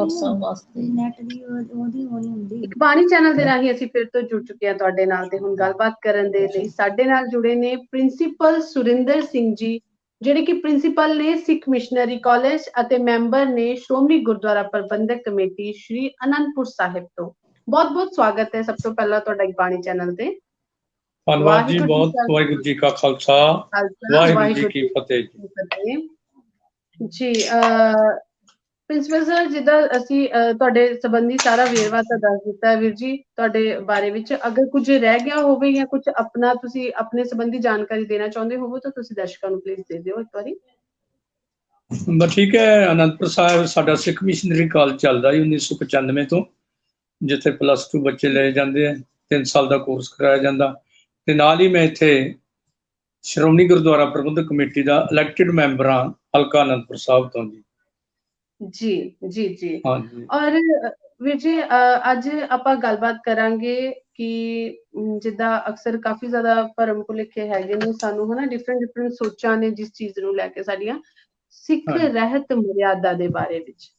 ਕੋਰਸਾਂ ਵਾਸਤੇ ਨੈਟ ਦੀ ਉਹਦੀ ਹੋਣੀ ਹੁੰਦੀ। ਬਾਣੀ ਚੈਨਲ ਦੇ ਰਾਹੀਂ ਅਸੀਂ ਫਿਰ ਤੋਂ ਜੁੜ ਚੁੱਕੇ ਹਾਂ ਤੁਹਾਡੇ ਨਾਲ ਤੇ ਹੁਣ ਗੱਲਬਾਤ ਕਰਨ ਦੇ ਲਈ ਸਾਡੇ ਨਾਲ ਜੁੜੇ ਨੇ ਪ੍ਰਿੰਸੀਪਲ ਸੁਰਿੰਦਰ ਸਿੰਘ ਜੀ, ਜਿਹੜੇ ਕਿ ਪ੍ਰਿੰਸੀਪਲ ਨੇ ਸਿੱਖ ਮਿਸ਼ਨਰੀ ਕਾਲਜ ਅਤੇ ਮੈਂਬਰ ਨੇ ਸ਼੍ਰੋਮਣੀ ਗੁਰਦੁਆਰਾ ਪ੍ਰਬੰਧਕ ਕਮੇਟੀ ਸ਼੍ਰੀ ਅਨੰਦਪੁਰ ਸਾਹਿਬ ਤੋਂ। ਬਹੁਤ ਬਹੁਤ ਸਵਾਗਤ ਹੈ ਸਭ ਤੋਂ ਪਹਿਲਾਂ ਤੁਹਾਡਾ ਬਾਣੀ ਚੈਨਲ ਤੇ। ਧੰਨਵਾਦ ਜੀ, ਬਹੁਤ ਵਾਹਿਗੁਰੂ ਜੀ ਕਾ ਖਾਲਸਾ, ਵਾਹਿਗੁਰੂ ਜੀ ਕੀ ਫਤਿਹ ਜੀ। ਪ੍ਰਿੰਸੀਪਲ ਸਰ, ਜਿੱਦਾਂ ਅਸੀਂ ਤੁਹਾਡੇ ਸੰਬੰਧੀ ਸਾਰਾ ਵੇਰਵਾ ਤਾਂ ਦੱਸ ਦਿੱਤਾ ਹੈ ਵੀਰ ਜੀ ਤੁਹਾਡੇ ਬਾਰੇ ਵਿੱਚ, ਅਗਰ ਕੁਝ ਰਹਿ ਗਿਆ ਹੋਵੇ ਜਾਂ ਕੁਝ ਆਪਣਾ ਤੁਸੀਂ ਆਪਣੇ ਸੰਬੰਧੀ ਜਾਣਕਾਰੀ ਦੇਣਾ ਚਾਹੁੰਦੇ ਹੋਵੋ ਤਾਂ ਤੁਸੀਂ ਦਰਸ਼ਕਾਂ ਨੂੰ ਪਲੀਜ਼ ਦੇ ਦਿਓ ਇੱਕ ਵਾਰੀ। ਬਸ ਠੀਕ ਹੈ। ਅਨੰਦਪੁਰ ਸਾਹਿਬ ਸਾਡਾ ਸਿੱਖ ਮਿਸ਼ਨਰੀ ਕਾਲਜ ਚੱਲਦਾ ਜੀ 1995 ਤੋਂ, ਜਿੱਥੇ +2 ਬੱਚੇ ਲਏ ਜਾਂਦੇ ਆ, 3 ਸਾਲ ਦਾ ਕੋਰਸ ਕਰਾਇਆ ਜਾਂਦਾ ਤੇ ਨਾਲ ਹੀ ਮੈਂ ਇੱਥੇ ਸ਼੍ਰੋਮਣੀ ਗੁਰਦੁਆਰਾ ਪ੍ਰਬੰਧਕ ਕਮੇਟੀ ਦਾ ਇਲੈਕਟਿਡ ਮੈਂਬਰ ਹਾਂ ਹਲਕਾ ਅਨੰਦਪੁਰ ਸਾਹਿਬ ਤੋਂ ਜੀ। ਜੀ ਜੀ ਜੀ। ਹਾਂਜੀ। ਔਰ ਵੀਰ ਜੀ ਅੱਜ ਆਪਾਂ ਗੱਲਬਾਤ ਕਰਾਂਗੇ ਕਿ ਜਿੱਦਾਂ ਅਕਸਰ ਕਾਫੀ ਜ਼ਿਆਦਾ ਭਰਮ ਭੁਲੇਖੇ ਹੈਗੇ ਨੇ ਸਾਨੂੰ, ਹਨਾ, ਡਿਫਰੈਂਟ ਸੋਚਾਂ ਨੇ ਜਿਸ ਚੀਜ਼ ਨੂੰ ਲੈ ਕੇ ਸਾਡੀਆਂ, ਸਿੱਖ ਰਹਿਤ ਮਰਿਆਦਾ ਦੇ ਬਾਰੇ ਵਿੱਚ,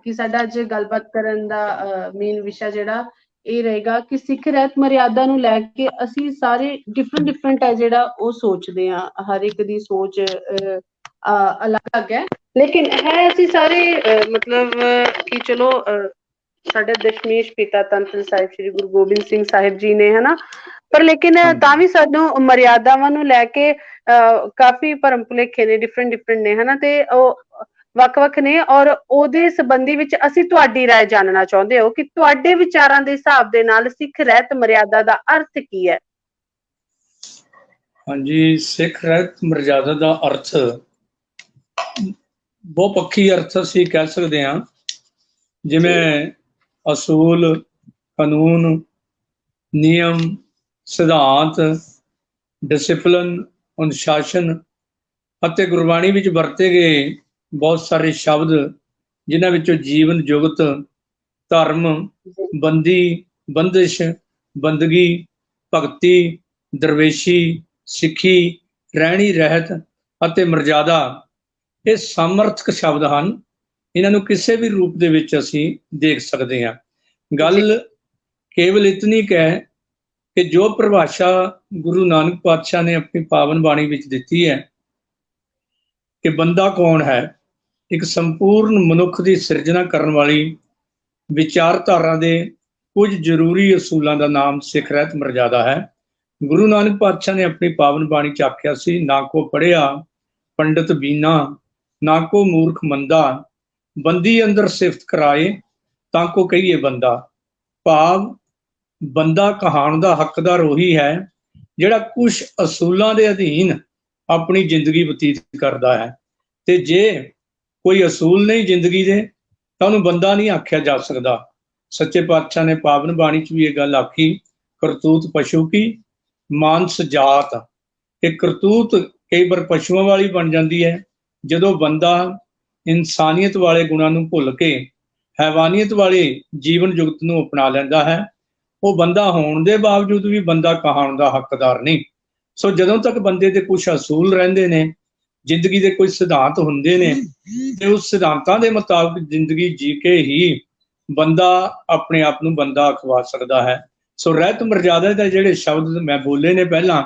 ਕਿ ਸਾਡਾ ਅੱਜ ਗੱਲਬਾਤ ਕਰਨ ਦਾ ਮੇਨ ਵਿਸ਼ਾ ਜਿਹੜਾ ਇਹ ਰਹੇਗਾ ਕਿ ਸਿੱਖ ਰਹਿਤ ਮਰਿਆਦਾ ਨੂੰ ਲੈ ਕੇ ਅਸੀਂ ਸਾਰੇ ਡਿਫਰੈਂਟ ਹੈ ਜਿਹੜਾ ਉਹ ਸੋਚਦੇ ਹਾਂ, ਹਰ ਇੱਕ ਦੀ ਸੋਚ ਅਲੱਗ ਹੈ, ਲੇਕਿਨ ਹੈ ਅਸੀਂ ਸਾਰੇ ਮਤਲਬ ਕਿ ਚਲੋ ਸਾਡੇ ਦਸ਼ਮੇਸ਼ ਪਿਤਾ ਧੰਨ ਸਾਹਿਬ ਸ੍ਰੀ ਗੁਰੂ ਗੋਬਿੰਦ ਸਿੰਘ ਸਾਹਿਬ ਜੀ ਨੇ, ਹਨਾ, ਪਰ ਲੇਕਿਨ ਤਾਂ ਵੀ ਸਾਨੂੰ ਮਰਿਆਦਾਵਾਂ ਨੂੰ ਲੈ ਕੇ ਕਾਫੀ ਭਰਮ ਭੁਲੇਖੇ ਨੇ, ਡਿਫਰੈਂਟ ਨੇ, ਹਨਾ, ਤੇ ਉਹ ਵੱਖ-ਵੱਖ ਨੇ। ਔਰ ਉਹਦੇ ਸੰਬੰਧੀ ਵਿੱਚ ਅਸੀਂ ਤੁਹਾਡੀ ਰਾਏ ਜਾਣਨਾ ਚਾਹੁੰਦੇ ਹੋ ਕਿ ਤੁਹਾਡੇ ਵਿਚਾਰਾਂ ਦੇ ਹਿਸਾਬ ਦੇ ਨਾਲ ਸਿੱਖ ਰਹਿਤ ਮਰਿਆਦਾ ਦਾ ਅਰਥ ਕੀ ਹੈ? ਹਾਂਜੀ, ਸਿੱਖ ਰਹਿਤ ਮਰਿਆਦਾ ਦਾ ਅਰਥ ਬਹੁਪੱਖੀ ਅਰਥ ਅਸੀਂ ਕਹਿ ਸਕਦੇ ਹਾਂ, ਜਿਵੇਂ ਅਸੂਲ, ਕਾਨੂੰਨ, ਨਿਯਮ, ਸਿਧਾਂਤ, ਡਿਸਿਪਲਿਨ, ਅਨੁਸ਼ਾਸਨ ਅਤੇ ਗੁਰਬਾਣੀ ਵਿੱਚ ਵਰਤੇ ਗਏ ਬਹੁਤ ਸਾਰੇ ਸ਼ਬਦ, ਜਿਨ੍ਹਾਂ ਵਿੱਚੋਂ ਜੀਵਨ ਜੁਗਤ, ਧਰਮ, ਬੰਦੀ, ਬੰਦਿਸ਼, ਬੰਦਗੀ, ਭਗਤੀ, ਦਰਵੇਸ਼ੀ, ਸਿੱਖੀ, ਰਹਿਣੀ ਰਹਿਤ ਅਤੇ ਮਰਜ਼ਾਦਾ, ਇਹ ਸਮਰਥਕ ਸ਼ਬਦ ਹਨ। ਇਹਨਾਂ ਨੂੰ ਕਿਸੇ ਵੀ ਰੂਪ ਦੇ ਵਿੱਚ ਅਸੀਂ ਦੇਖ ਸਕਦੇ ਹਾਂ। ਗੱਲ ਕੇਵਲ ਇਤਨੀ ਕੁ ਹੈ ਕਿ ਜੋ ਪਰਿਭਾਸ਼ਾ ਗੁਰੂ ਨਾਨਕ ਪਾਤਸ਼ਾਹ ਨੇ ਆਪਣੀ ਪਾਵਨ ਬਾਣੀ ਵਿੱਚ ਦਿੱਤੀ ਹੈ ਕਿ ਬੰਦਾ ਕੌਣ ਹੈ, ਇੱਕ ਸੰਪੂਰਨ ਮਨੁੱਖ ਦੀ ਸਿਰਜਣਾ ਕਰਨ ਵਾਲੀ ਵਿਚਾਰਧਾਰਾ ਦੇ ਕੁਝ ਜ਼ਰੂਰੀ ਅਸੂਲਾਂ ਦਾ ਨਾਮ ਸਿੱਖ ਰਹਿਤ ਮਰਜ਼ਾਦਾ ਹੈ। ਗੁਰੂ ਨਾਨਕ ਪਾਤਸ਼ਾਹ ਨੇ ਆਪਣੀ ਪਾਵਨ ਬਾਣੀ 'ਚ ਆਖਿਆ ਸੀ, ਨਾ ਕੋ ਪੜ੍ਹਿਆ ਪੰਡਿਤ ਬੀਨਾ, ਨਾ ਕੋ ਮੂਰਖ ਮੰਦਾ, ਬੰਦੀ ਅੰਦਰ ਸਿਫਤ ਕਰਾਏ ਤਾਂ ਕੋ ਕਹੀਏ ਬੰਦਾ। ਭਾਵ ਬੰਦਾ ਕਹਾਉਣ ਦਾ ਹੱਕਦਾਰ ਉਹੀ ਹੈ ਜਿਹੜਾ ਕੁਛ ਅਸੂਲਾਂ ਦੇ ਅਧੀਨ ਆਪਣੀ ਜ਼ਿੰਦਗੀ ਬਤੀਤ ਕਰਦਾ ਹੈ, ਤੇ ਜੇ ਕੋਈ ਅਸੂਲ ਨਹੀਂ ਜ਼ਿੰਦਗੀ ਦੇ ਤਾਂ ਉਹਨੂੰ ਬੰਦਾ ਨਹੀਂ ਆਖਿਆ ਜਾ ਸਕਦਾ। ਸੱਚੇ ਪਾਤਸ਼ਾਹ ਨੇ ਪਾਵਨ ਬਾਣੀ 'ਚ ਵੀ ਇਹ ਗੱਲ ਆਖੀ, ਕਰਤੂਤ ਪਸ਼ੂ ਕੀ ਮਾਨਸ ਜਾਤ। ਇਹ ਕਰਤੂਤ ਕਈ ਵਾਰ ਪਸ਼ੂਆਂ ਵਾਲੀ ਬਣ ਜਾਂਦੀ ਹੈ ਜਦੋਂ ਬੰਦਾ ਇਨਸਾਨੀਅਤ ਵਾਲੇ ਗੁਣਾਂ ਨੂੰ ਭੁੱਲ ਕੇ ਹੈਵਾਨੀਅਤ ਵਾਲੇ ਜੀਵਨ ਜੁਗਤ ਨੂੰ ਅਪਣਾ ਲੈਂਦਾ ਹੈ। ਉਹ ਬੰਦਾ ਹੋਣ ਦੇ ਬਾਵਜੂਦ ਵੀ ਬੰਦਾ ਕਹਾਉਣ ਦਾ ਹੱਕਦਾਰ ਨਹੀਂ। ਸੋ ਜਦੋਂ ਤੱਕ ਬੰਦੇ ਦੇ ਕੁਝ ਅਸੂਲ ਰਹਿੰਦੇ ਨੇ, ਜ਼ਿੰਦਗੀ ਦੇ ਕੋਈ ਸਿਧਾਂਤ ਹੁੰਦੇ ਨੇ, ਤੇ ਉਸ ਸਿਧਾਂਤਾਂ ਦੇ ਮੁਤਾਬਕ ਜ਼ਿੰਦਗੀ ਜੀ ਕੇ ਹੀ ਬੰਦਾ ਆਪਣੇ ਆਪ ਨੂੰ ਬੰਦਾ ਅਖਵਾ ਸਕਦਾ ਹੈ। ਸੋ ਰਹਿਤ ਮਰਜ਼ਾਦਾ ਦੇ ਜਿਹੜੇ ਸ਼ਬਦ ਮੈਂ ਬੋਲੇ ਨੇ ਪਹਿਲਾਂ,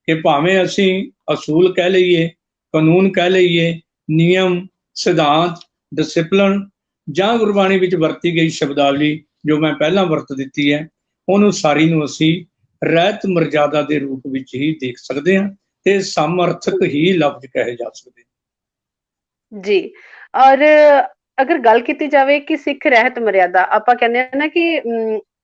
ਕਿ ਭਾਵੇਂ ਅਸੀਂ ਅਸੂਲ ਕਹਿ ਲਈਏ, ਕਾਨੂੰਨ ਕਹਿ ਲਈਏ, ਨਿਯਮ, ਸਿਧਾਂਤ, ਡਿਸਿਪਲਿਨ, ਜਾਂ ਗੁਰਬਾਣੀ ਵਿੱਚ ਵਰਤੀ ਗਈ ਸ਼ਬਦਾਵਲੀ ਜੋ ਮੈਂ ਪਹਿਲਾਂ ਵਰਤ ਦਿੱਤੀ ਹੈ, ਉਹਨੂੰ ਸਾਰੀ ਨੂੰ ਅਸੀਂ ਰਹਿਤ ਮਰਜ਼ਾਦਾ ਦੇ ਰੂਪ ਵਿੱਚ ਹੀ ਦੇਖ ਸਕਦੇ ਹਾਂ ਤੇ ਸਮਰਥਕ ਹੀ ਲਫ਼ਜ਼ ਕਹੇ ਜਾ ਸਕਦੇ ਜੀ। ਔਰ ਅਗਰ ਗੱਲ ਕੀਤੀ ਜਾਵੇ ਕਿ ਸਿੱਖ ਰਹਿਤ ਮਰਿਆਦਾ, ਆਪਾਂ ਕਹਿੰਦੇ ਹਾਂ ਨਾ ਕਿ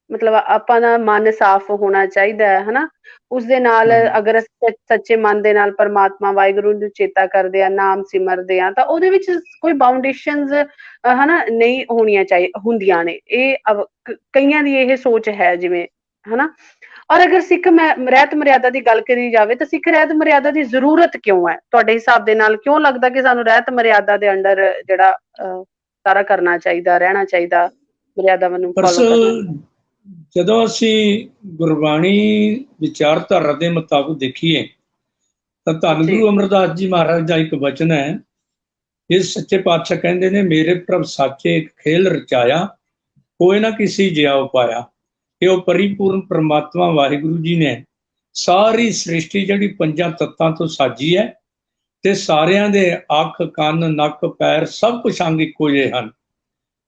ਮਤਲਬ ਆਪਾਂ ਦਾ ਮਨ ਸਾਫ਼ ਹੋਣਾ ਚਾਹੀਦਾ ਹੈ, ਹਨਾ, ਉਸਦੇ ਨਾਲ ਅਗਰ ਅਸੀਂ ਸੱਚੇ ਮਨ ਦੇ ਨਾਲ ਪਰਮਾਤਮਾ ਵਾਹਿਗੁਰੂ ਨੂੰ ਚੇਤਾ ਕਰਦੇ ਆ, ਨਾਮ ਸਿਮਰਦੇ ਆ, ਤਾਂ ਉਹਦੇ ਵਿੱਚ ਕੋਈ ਬਾਉਂਡੇਸ਼ਨਸ ਹਨਾ ਨਹੀਂ ਹੁੰਦੀਆਂ ਨੇ। ਇਹ ਕਈਆਂ ਦੀ ਇਹ ਸੋਚ ਹੈ ਜਿਵੇਂ, ਹਨਾ। ਔਰ ਅਗਰ ਸਿੱਖ ਰਹਿਤ ਮਰਿਆਦਾ ਦੀ ਗੱਲ ਕਰੀ ਜਾਵੇ ਤਾਂ ਸਿੱਖ ਰਹਿਤ ਮਰਿਆਦਾ ਦੀ ਜ਼ਰੂਰਤ ਕਿਉਂ ਹੈ ਤੁਹਾਡੇ ਹਿਸਾਬ ਦੇ ਨਾਲ? ਕਿਉਂ ਲੱਗਦਾ ਕਿ ਸਾਨੂੰ ਰਹਿਤ ਮਰਿਆਦਾ ਦੇ ਅੰਡਰ ਜਿਹੜਾ ਸਾਰਾ ਕਰਨਾ ਚਾਹੀਦਾ, ਰਹਿਣਾ ਚਾਹੀਦਾ, ਮਰਿਆਦਾਵਾਂ ਨੂੰ ਫੋਲੋ ਕਰਨਾ? ਜਦੋਂ ਅਸੀਂ ਗੁਰਬਾਣੀ ਵਿਚਾਰਧਾਰਾ ਦੇ ਮੁਤਾਬਕ ਦੇਖੀਏ ਤਾਂ ਧੰਨ ਗੁਰੂ ਅਮਰਦਾਸ ਜੀ ਮਹਾਰਾਜ ਦਾ ਇੱਕ ਵਚਨ ਹੈ ਇਸ ਸੱਚੇ ਪਾਤਸ਼ਾਹ ਕਹਿੰਦੇ ਨੇ, ਮੇਰੇ ਪ੍ਰਭ ਸਾਚੇ ਇੱਕ ਖੇਲ ਰਚਾਇਆ, ਕੋਈ ਨਾ ਕਿਸੇ ਜਿਹਾ ਉਪਾਇਆ। ਤੇ ਉਹ ਪਰਿਪੂਰਨ ਪ੍ਰਮਾਤਮਾ ਵਾਹਿਗੁਰੂ ਜੀ ਨੇ ਸਾਰੀ ਸ੍ਰਿਸ਼ਟੀ ਜਿਹੜੀ ਪੰਜਾਂ ਤੱਤਾਂ ਤੋਂ ਸਾਜੀ ਹੈ, ਤੇ ਸਾਰਿਆਂ ਦੇ ਅੱਖ, ਕੰਨ, ਨੱਕ, ਪੈਰ ਸਭ ਕੁਛ ਅੰਗ ਇੱਕੋ ਜਿਹੇ ਹਨ,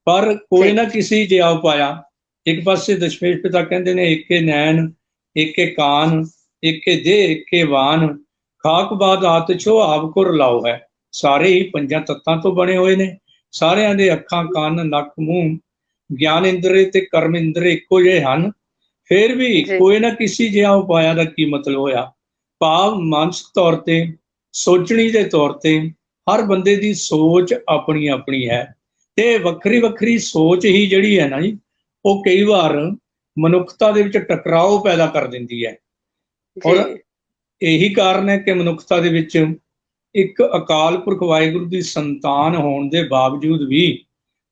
ਪਰ ਕੋਈ ਨਾ ਕਿਸੇ ਜਿਹਾ ਉਪਾਇਆ। ਇੱਕ ਪਾਸੇ ਦਸ਼ਮੇਸ਼ ਪਿਤਾ ਕਹਿੰਦੇ ਨੇ, ਏਕੇ ਨੈਣ, ਏਕੇ ਕਾਨ, ਏਕੇ ਦੇਹ, ਏਕੇ ਵਾਨ, ਖਾਕ ਬਾਦ ਆਤਿਸ਼ੋ ਆਪ ਕੋ ਰਲਾਓ ਹੈ। ਸਾਰੇ ਹੀ ਪੰਜਾਂ ਤੱਤਾਂ ਤੋਂ ਬਣੇ ਹੋਏ ਨੇ, ਸਾਰਿਆਂ ਦੇ ਅੱਖਾਂ, ਕੰਨ, ਨੱਕ, ਮੂੰਹ, ਗਿਆਨ ਇੰਦਰੀ ਤੇ ਕਰਮ ਇੰਦਰੀ ਇੱਕੋ ਜਿਹੇ ਹਨ, ਫਿਰ ਵੀ ਕੋਈ ਨਾ ਕਿਸੇ ਜਿਹਾ ਉਪਾਇਆ ਦਾ ਕੀ ਮਤਲਬ ਹੋਇਆ? ਭਾਵ ਮਾਨਸਿਕ ਤੌਰ ਤੇ, ਸੋਚਣੀ ਦੇ ਤੌਰ ਤੇ ਹਰ ਬੰਦੇ ਦੀ ਸੋਚ ਆਪਣੀ ਆਪਣੀ ਹੈ, ਤੇ ਵੱਖਰੀ ਵੱਖਰੀ ਸੋਚ ਹੀ ਜਿਹੜੀ ਹੈ ਨਾ ਜੀ, ਉਹ ਕਈ ਵਾਰ ਮਨੁੱਖਤਾ ਦੇ ਵਿੱਚ ਟਕਰਾਓ ਪੈਦਾ ਕਰ ਦਿੰਦੀ ਹੈ। ਔਰ ਇਹੀ ਕਾਰਨ ਹੈ ਕਿ ਮਨੁੱਖਤਾ ਦੇ ਵਿੱਚ ਇੱਕ ਅਕਾਲ ਪੁਰਖ ਵਾਹਿਗੁਰੂ ਦੀ ਸੰਤਾਨ ਹੋਣ ਦੇ ਬਾਵਜੂਦ ਵੀ,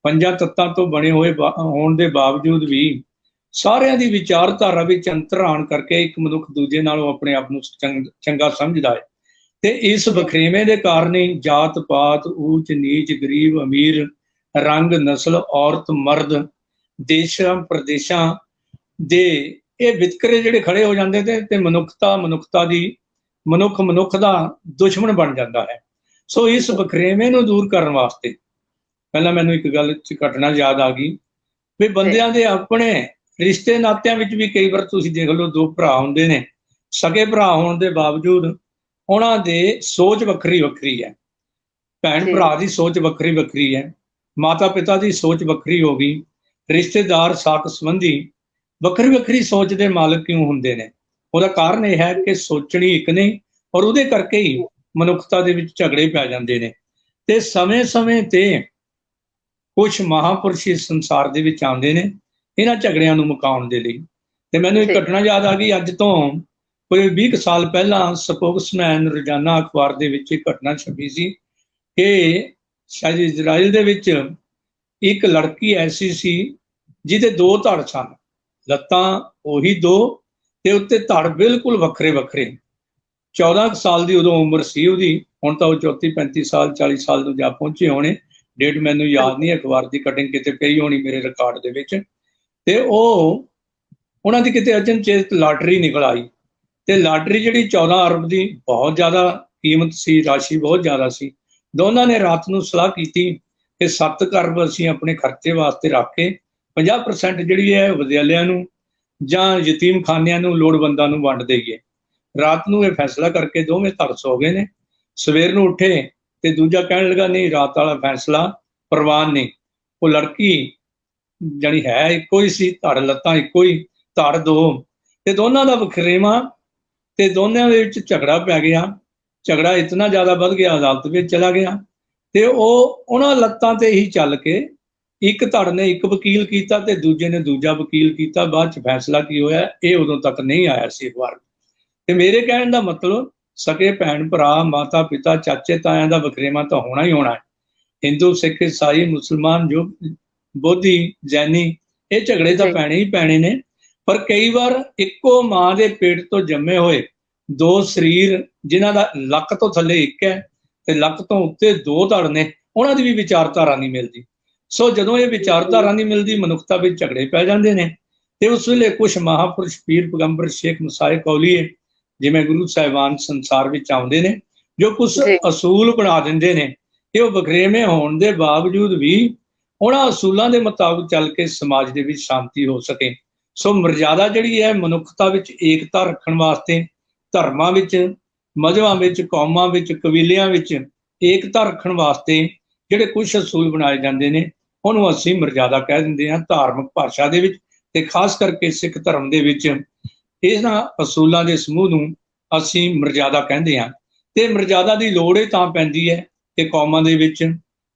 ਪੰਜਾਂ ਤੱਤਾਂ ਤੋਂ ਬਣੇ ਹੋਏ ਹੋਣ ਦੇ ਬਾਵਜੂਦ ਵੀ, ਸਾਰਿਆਂ ਦੀ ਵਿਚਾਰਧਾਰਾ ਵਿੱਚ ਅੰਤਰ ਆਉਣ ਕਰਕੇ ਇੱਕ ਮਨੁੱਖ ਦੂਜੇ ਨਾਲੋਂ ਆਪਣੇ ਆਪ ਨੂੰ ਚੰਗਾ ਸਮਝਦਾ ਹੈ। ਤੇ ਇਸ ਵਖਰੇਵੇਂ ਦੇ ਕਾਰਨ ਹੀ ਜਾਤ ਪਾਤ, ਊਚ ਨੀਚ, ਗਰੀਬ ਅਮੀਰ, ਰੰਗ ਨਸਲ, ਔਰਤ ਮਰਦ, ਦੇਸ਼ਾਂ ਪ੍ਰਦੇਸ਼ਾਂ ਦੇ ਇਹ ਵਿਤਕਰੇ ਜਿਹੜੇ ਖੜੇ ਹੋ ਜਾਂਦੇ ਤੇ ਮਨੁੱਖਤਾ ਦੀ, ਮਨੁੱਖ ਦਾ ਦੁਸ਼ਮਣ ਬਣ ਜਾਂਦਾ ਹੈ। ਸੋ ਇਸ ਵਖਰੇਵੇਂ ਨੂੰ ਦੂਰ ਕਰਨ ਵਾਸਤੇ ਪਹਿਲਾਂ ਮੈਨੂੰ ਇੱਕ ਗੱਲ ਘਟਨਾ ਯਾਦ ਆ ਗਈ ਵੀ ਬੰਦਿਆਂ ਦੇ ਆਪਣੇ ਰਿਸ਼ਤੇ ਨਾਤਿਆਂ ਵਿੱਚ ਵੀ ਕਈ ਵਾਰ ਤੁਸੀਂ ਦੇਖ ਲਓ, ਦੋ ਭਰਾ ਹੁੰਦੇ ਨੇ, ਸਗੇ ਭਰਾ ਹੋਣ ਦੇ ਬਾਵਜੂਦ ਉਹਨਾਂ ਦੇ ਸੋਚ ਵੱਖਰੀ ਵੱਖਰੀ ਹੈ। ਭੈਣ ਭਰਾ ਦੀ ਸੋਚ ਵੱਖਰੀ ਵੱਖਰੀ ਹੈ, ਮਾਤਾ ਪਿਤਾ ਦੀ ਸੋਚ ਵੱਖਰੀ ਹੋ ਗਈ, ਰਿਸ਼ਤੇਦਾਰ ਸਾਕ ਸੰਬੰਧੀ ਵੱਖਰੀ ਵੱਖਰੀ ਸੋਚ ਦੇ ਮਾਲਕ ਕਿਉਂ ਹੁੰਦੇ ਨੇ? ਉਹਦਾ ਕਾਰਨ ਇਹ ਹੈ ਕਿ ਸੋਚਣੀ ਇੱਕ ਨਹੀਂ, ਔਰ ਉਹਦੇ ਕਰਕੇ ਹੀ ਮਨੁੱਖਤਾ ਦੇ ਵਿੱਚ ਝਗੜੇ ਪੈ ਜਾਂਦੇ ਨੇ। ਤੇ ਸਮੇਂ-ਸਮੇਂ ਤੇ ਕੁਝ ਮਹਾਂਪੁਰਸ਼ ਇਸ ਸੰਸਾਰ ਦੇ ਵਿੱਚ ਆਉਂਦੇ ਨੇ ਇਹਨਾਂ ਝਗੜਿਆਂ ਨੂੰ ਮੁਕਾਉਣ ਦੇ ਲਈ। ਤੇ ਮੈਨੂੰ ਇੱਕ ਘਟਨਾ ਯਾਦ ਆ ਗਈ, ਅੱਜ ਤੋਂ ਕੋਈ 20 ਸਾਲ ਪਹਿਲਾਂ ਸਪੋਕਸਮੈਨ ਰੋਜ਼ਾਨਾ ਅਖਬਾਰ ਦੇ ਵਿੱਚ ਇੱਕ ਘਟਨਾ ਛਪੀ ਸੀ ਕਿ ਸ਼ਾਇਦ ਇਜ਼ਰਾਈਲ ਦੇ ਵਿੱਚ ਇੱਕ ਲੜਕੀ ਐਸੀ ਸੀ ਜਿਹਦੇ ਦੋ ਧੜ ਸਨ, ਲੱਤਾਂ ਉਹੀ ਦੋ ਤੇ ਉੱਤੇ ਧੜ ਬਿਲਕੁਲ ਵੱਖਰੇ ਵੱਖਰੇ। 14 ਸਾਲ ਦੀ ਉਦੋਂ ਉਮਰ ਸੀ ਉਹਦੀ, ਹੁਣ ਤਾਂ ਉਹ 34-35 ਸਾਲ 40 ਸਾਲ ਨੂੰ ਜਾ ਪਹੁੰਚੇ ਹੋਣੇ, ਡੇਟ ਮੈਨੂੰ ਯਾਦ ਨਹੀਂ, ਅਖਬਾਰ ਦੀ ਕਟਿੰਗ ਕਿਤੇ ਪਈ ਹੋਣੀ ਮੇਰੇ ਰਿਕਾਰਡ ਦੇ ਵਿੱਚ। ਤੇ ਉਹਨਾਂ ਦੀ ਕਿਤੇ ਅਚਨਚੇਤ ਲਾਟਰੀ ਨਿਕਲ ਆਈ, ਤੇ ਲਾਟਰੀ ਜਿਹੜੀ 14 ਅਰਬ ਦੀ ਬਹੁਤ ਜ਼ਿਆਦਾ ਕੀਮਤ ਸੀ, ਰਾਸ਼ੀ ਬਹੁਤ ਜ਼ਿਆਦਾ ਸੀ। ਦੋਨਾਂ ਨੇ ਰਾਤ ਨੂੰ ਸਲਾਹ ਕੀਤੀ ਕਿ 7 ਅਰਬ ਅਸੀਂ ਆਪਣੇ ਖਰਚੇ ਵਾਸਤੇ ਰੱਖ ਕੇ 50% ਜਿਹੜੀ ਹੈ ਵਿਦਿਆਲਿਆਂ ਨੂੰ ਜਾਂ ਯਤੀਮਖਾਨਿਆਂ ਨੂੰ, ਲੋੜਵੰਦਾਂ ਨੂੰ ਵੰਡ ਦੇਈਏ। ਰਾਤ ਨੂੰ ਇਹ ਫੈਸਲਾ ਕਰਕੇ ਦੋਵੇਂ ਧੜ ਸੌ ਗਏ ਨੇ। ਸਵੇਰ ਨੂੰ ਉੱਠੇ ਤੇ ਦੂਜਾ ਕਹਿਣ ਲੱਗਾ, ਨਹੀਂ, ਰਾਤ ਵਾਲਾ ਫੈਸਲਾ ਪ੍ਰਵਾਨ ਨਹੀਂ। ਉਹ ਲੜਕੀ ਜਿਹੜੀ ਹੈ ਇੱਕੋ ਹੀ ਸੀ, ਧੜ ਲੱਤਾਂ ਇੱਕੋ ਹੀ, ਧੜ ਦੋ, ਤੇ ਦੋਨਾਂ ਦਾ ਵਖਰੇਵਾਂ ਤੇ ਦੋਨਾਂ ਦੇ ਵਿੱਚ ਝਗੜਾ ਪੈ ਗਿਆ। ਝਗੜਾ ਇਤਨਾ ਜ਼ਿਆਦਾ ਵੱਧ ਗਿਆ, ਅਦਾਲਤ ਵਿੱਚ ਚਲਾ ਗਿਆ, ਤੇ ਉਹਨਾਂ ਲੱਤਾਂ ਤੇ ਹੀ ਚੱਲ ਕੇ ਇੱਕ ਧੜ ਨੇ ਇੱਕ ਵਕੀਲ ਕੀਤਾ ਤੇ ਦੂਜੇ ਨੇ ਦੂਜਾ ਵਕੀਲ ਕੀਤਾ। ਬਾਅਦ ਚ ਫੈਸਲਾ ਕੀ ਹੋਇਆ ਇਹ ਉਦੋਂ ਤੱਕ ਨਹੀਂ ਆਇਆ ਸੀ ਅਖਬਾਰ। ਤੇ ਮੇਰੇ ਕਹਿਣ ਦਾ ਮਤਲਬ, ਸਕੇ ਭੈਣ ਭਰਾ, ਮਾਤਾ ਪਿਤਾ, ਚਾਚੇ ਤਾਇਆਂ ਦਾ ਵਖਰੇਵਾਂ ਤਾਂ ਹੋਣਾ ਹੀ ਹੋਣਾ ਹੈ। ਹਿੰਦੂ, ਸਿੱਖ, ਈਸਾਈ, ਮੁਸਲਮਾਨ, ਜੋ ਬੋਧੀ, ਜੈਨੀ, ਇਹ ਝਗੜੇ ਤਾਂ ਪੈਣੇ ਹੀ ਪੈਣੇ ਨੇ। ਪਰ ਕਈ ਵਾਰ ਇੱਕੋ ਮਾਂ ਦੇ ਪੇਟ ਤੋਂ ਜੰਮੇ ਹੋਏ ਦੋ ਸਰੀਰ, ਜਿਨ੍ਹਾਂ ਦਾ ਲੱਕ ਤੋਂ ਥੱਲੇ ਇੱਕ ਹੈ ਤੇ ਲੱਕ ਤੋਂ ਉੱਤੇ ਦੋ ਧੜ ਨੇ, ਉਹਨਾਂ ਦੀ ਵੀ ਵਿਚਾਰਧਾਰਾ ਨਹੀਂ ਮਿਲਦੀ। ਸੋ ਜਦੋਂ ਇਹ ਵਿਚਾਰਧਾਰਾ ਨਹੀਂ ਮਿਲਦੀ, ਮਨੁੱਖਤਾ ਵਿੱਚ ਝਗੜੇ ਪੈ ਜਾਂਦੇ ਨੇ। ਤੇ ਉਸ ਵੇਲੇ ਕੁਝ ਮਹਾਂਪੁਰਸ਼, ਪੀਰ, ਪੈਗੰਬਰ, ਸ਼ੇਖ, ਮਸਾਏ, ਕੌਲੀਏ, ਜਿਵੇਂ ਗੁਰੂ ਸਾਹਿਬਾਨ ਸੰਸਾਰ ਵਿੱਚ ਆਉਂਦੇ ਨੇ, ਜੋ ਕੁਝ ਅਸੂਲ ਬਣਾ ਦਿੰਦੇ ਨੇ ਕਿ ਉਹ ਵਖਰੇਵੇਂ ਹੋਣ ਦੇ ਬਾਵਜੂਦ ਵੀ ਉਹਨਾਂ ਅਸੂਲਾਂ ਦੇ ਮੁਤਾਬਕ ਚੱਲ ਕੇ ਸਮਾਜ ਦੇ ਵਿੱਚ ਸ਼ਾਂਤੀ ਹੋ ਸਕੇ। ਸੋ ਮਰਜ਼ਾਦਾ ਜਿਹੜੀ ਹੈ ਮਨੁੱਖਤਾ ਵਿੱਚ ਏਕਤਾ ਰੱਖਣ ਵਾਸਤੇ, ਧਰਮਾਂ ਵਿੱਚ, ਮਜ਼ਹਬਾਂ ਵਿੱਚ, ਕੌਮਾਂ ਵਿੱਚ, ਕਬੀਲਿਆਂ ਵਿੱਚ ਏਕਤਾ ਰੱਖਣ ਵਾਸਤੇ ਜਿਹੜੇ ਕੁਝ ਅਸੂਲ ਬਣਾਏ ਜਾਂਦੇ ਨੇ, ਉਹਨੂੰ ਅਸੀਂ ਮਰਜ਼ਾਦਾ ਕਹਿ ਦਿੰਦੇ ਹਾਂ ਧਾਰਮਿਕ ਭਾਸ਼ਾ ਦੇ ਵਿੱਚ। ਤੇ ਖਾਸ ਕਰਕੇ ਸਿੱਖ ਧਰਮ ਦੇ ਵਿੱਚ ਇਹਨਾਂ ਅਸੂਲਾਂ ਦੇ ਸਮੂਹ ਨੂੰ ਅਸੀਂ ਮਰਜ਼ਾਦਾ ਕਹਿੰਦੇ ਹਾਂ। ਤੇ ਮਰਜ਼ਾਦਾ ਦੀ ਲੋੜ ਹੀ ਤਾਂ ਪੈਂਦੀ ਹੈ ਕਿ ਕੌਮਾਂ ਦੇ ਵਿੱਚ,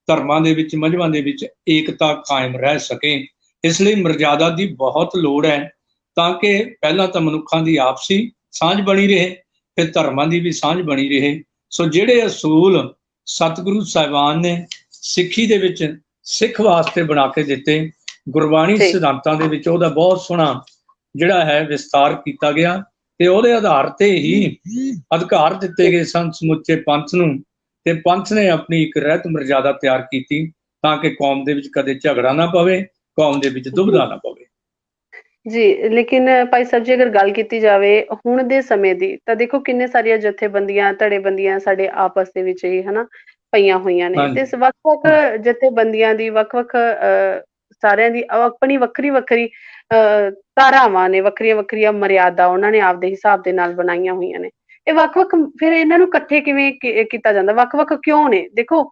ਧਰਮਾਂ ਦੇ ਵਿੱਚ, ਮਜ਼ਹਬਾਂ ਦੇ ਵਿੱਚ ਏਕਤਾ ਕਾਇਮ ਰਹਿ ਸਕੇ। ਇਸ ਲਈ ਮਰਜ਼ਾਦਾ ਦੀ ਬਹੁਤ ਲੋੜ ਹੈ, ਤਾਂ ਕਿ ਪਹਿਲਾਂ ਤਾਂ ਮਨੁੱਖਾਂ ਦੀ ਆਪਸੀ ਸਾਂਝ ਬਣੀ ਰਹੇ, ਫਿਰ ਧਰਮਾਂ ਦੀ ਵੀ ਸਾਂਝ ਬਣੀ ਰਹੇ। ਸੋ ਜਿਹੜੇ ਅਸੂਲ ਸਤਿਗੁਰੂ ਸਾਹਿਬਾਨ ਨੇ ਸਿੱਖੀ ਦੇ ਵਿੱਚ ਸਿੱਖ ਵਾਸਤੇ ਬਣਾ ਕੇ ਦਿੱਤੇ, ਗੁਰਬਾਣੀ ਸਿਧਾਂਤਾਂ ਦੇ ਵਿੱਚ ਉਹਦਾ ਬਹੁਤ ਸੋਹਣਾ ਜਿਹੜਾ ਹੈ ਵਿਸਤਾਰ ਕੀਤਾ ਗਿਆ, ਤੇ ਉਹਦੇ ਆਧਾਰ ਤੇ ਹੀ ਅਧਿਕਾਰ ਦਿੱਤੇ ਗਏ ਸਨ ਸਮੁੱਚੇ ਪੰਥ ਨੂੰ ਤੇ ਪੰਥ ਨੇ ਆਪਣੀ ਇੱਕ ਰਹਿਤ ਮਰਜ਼ਾਦਾ ਤਿਆਰ ਕੀਤੀ ਤਾਂ ਕਿ ਕੌਮ ਦੇ ਵਿੱਚ ਕਦੇ ਝਗੜਾ ਨਾ ਪਵੇ, ਕੌਮ ਦੇ ਵਿੱਚ ਦੁਬਿਧਾ ਨਾ ਪਵੇ। ਜੀ, ਲੇਕਿਨ ਭਾਈ ਸਾਹਿਬ ਜੀ ਅਗਰ ਗੱਲ ਕੀਤੀ ਜਾਵੇ ਹੁਣ ਦੇ ਸਮੇਂ ਦੀ, ਤਾਂ ਦੇਖੋ ਕਿੰਨੇ ਸਾਰੀਆਂ ਜਥੇਬੰਦੀਆਂ, ਧੜੇਬੰਦੀਆਂ ਸਾਡੇ ਆਪਸ ਦੇ ਵਿੱਚ ਹੀ ਹਨਾ ਪਈਆਂ ਹੋਈਆਂ ਨੇ, ਤੇ ਹਾਂਜੀ ਵੱਖ-ਵੱਖ ਜਥੇਬੰਦੀਆਂ ਦੀ ਵੱਖ-ਵੱਖ ਸਾਰਿਆਂ ਦੀ ਆਪਣੀ ਵੱਖਰੀ-ਵੱਖਰੀ ਧਾਰਾਵਾਂ ਨੇ, ਵੱਖਰੀਆਂ-ਵੱਖਰੀਆਂ ਮਰਿਆਦਾ ਉਹਨਾਂ ਨੇ ਆਪਦੇ ਹਿਸਾਬ ਦੇ ਨਾਲ ਬਣਾਈਆਂ ਹੋਈਆਂ ਨੇ। ਇਹ ਵੱਖ-ਵੱਖ, ਫਿਰ ਇਹਨਾਂ ਨੂੰ ਇਕੱਠੇ ਕਿਵੇਂ ਕੀਤਾ ਜਾਂਦਾ? ਵੱਖ-ਵੱਖ ਕਿਉਂ ਨੇ? ਦੇਖੋ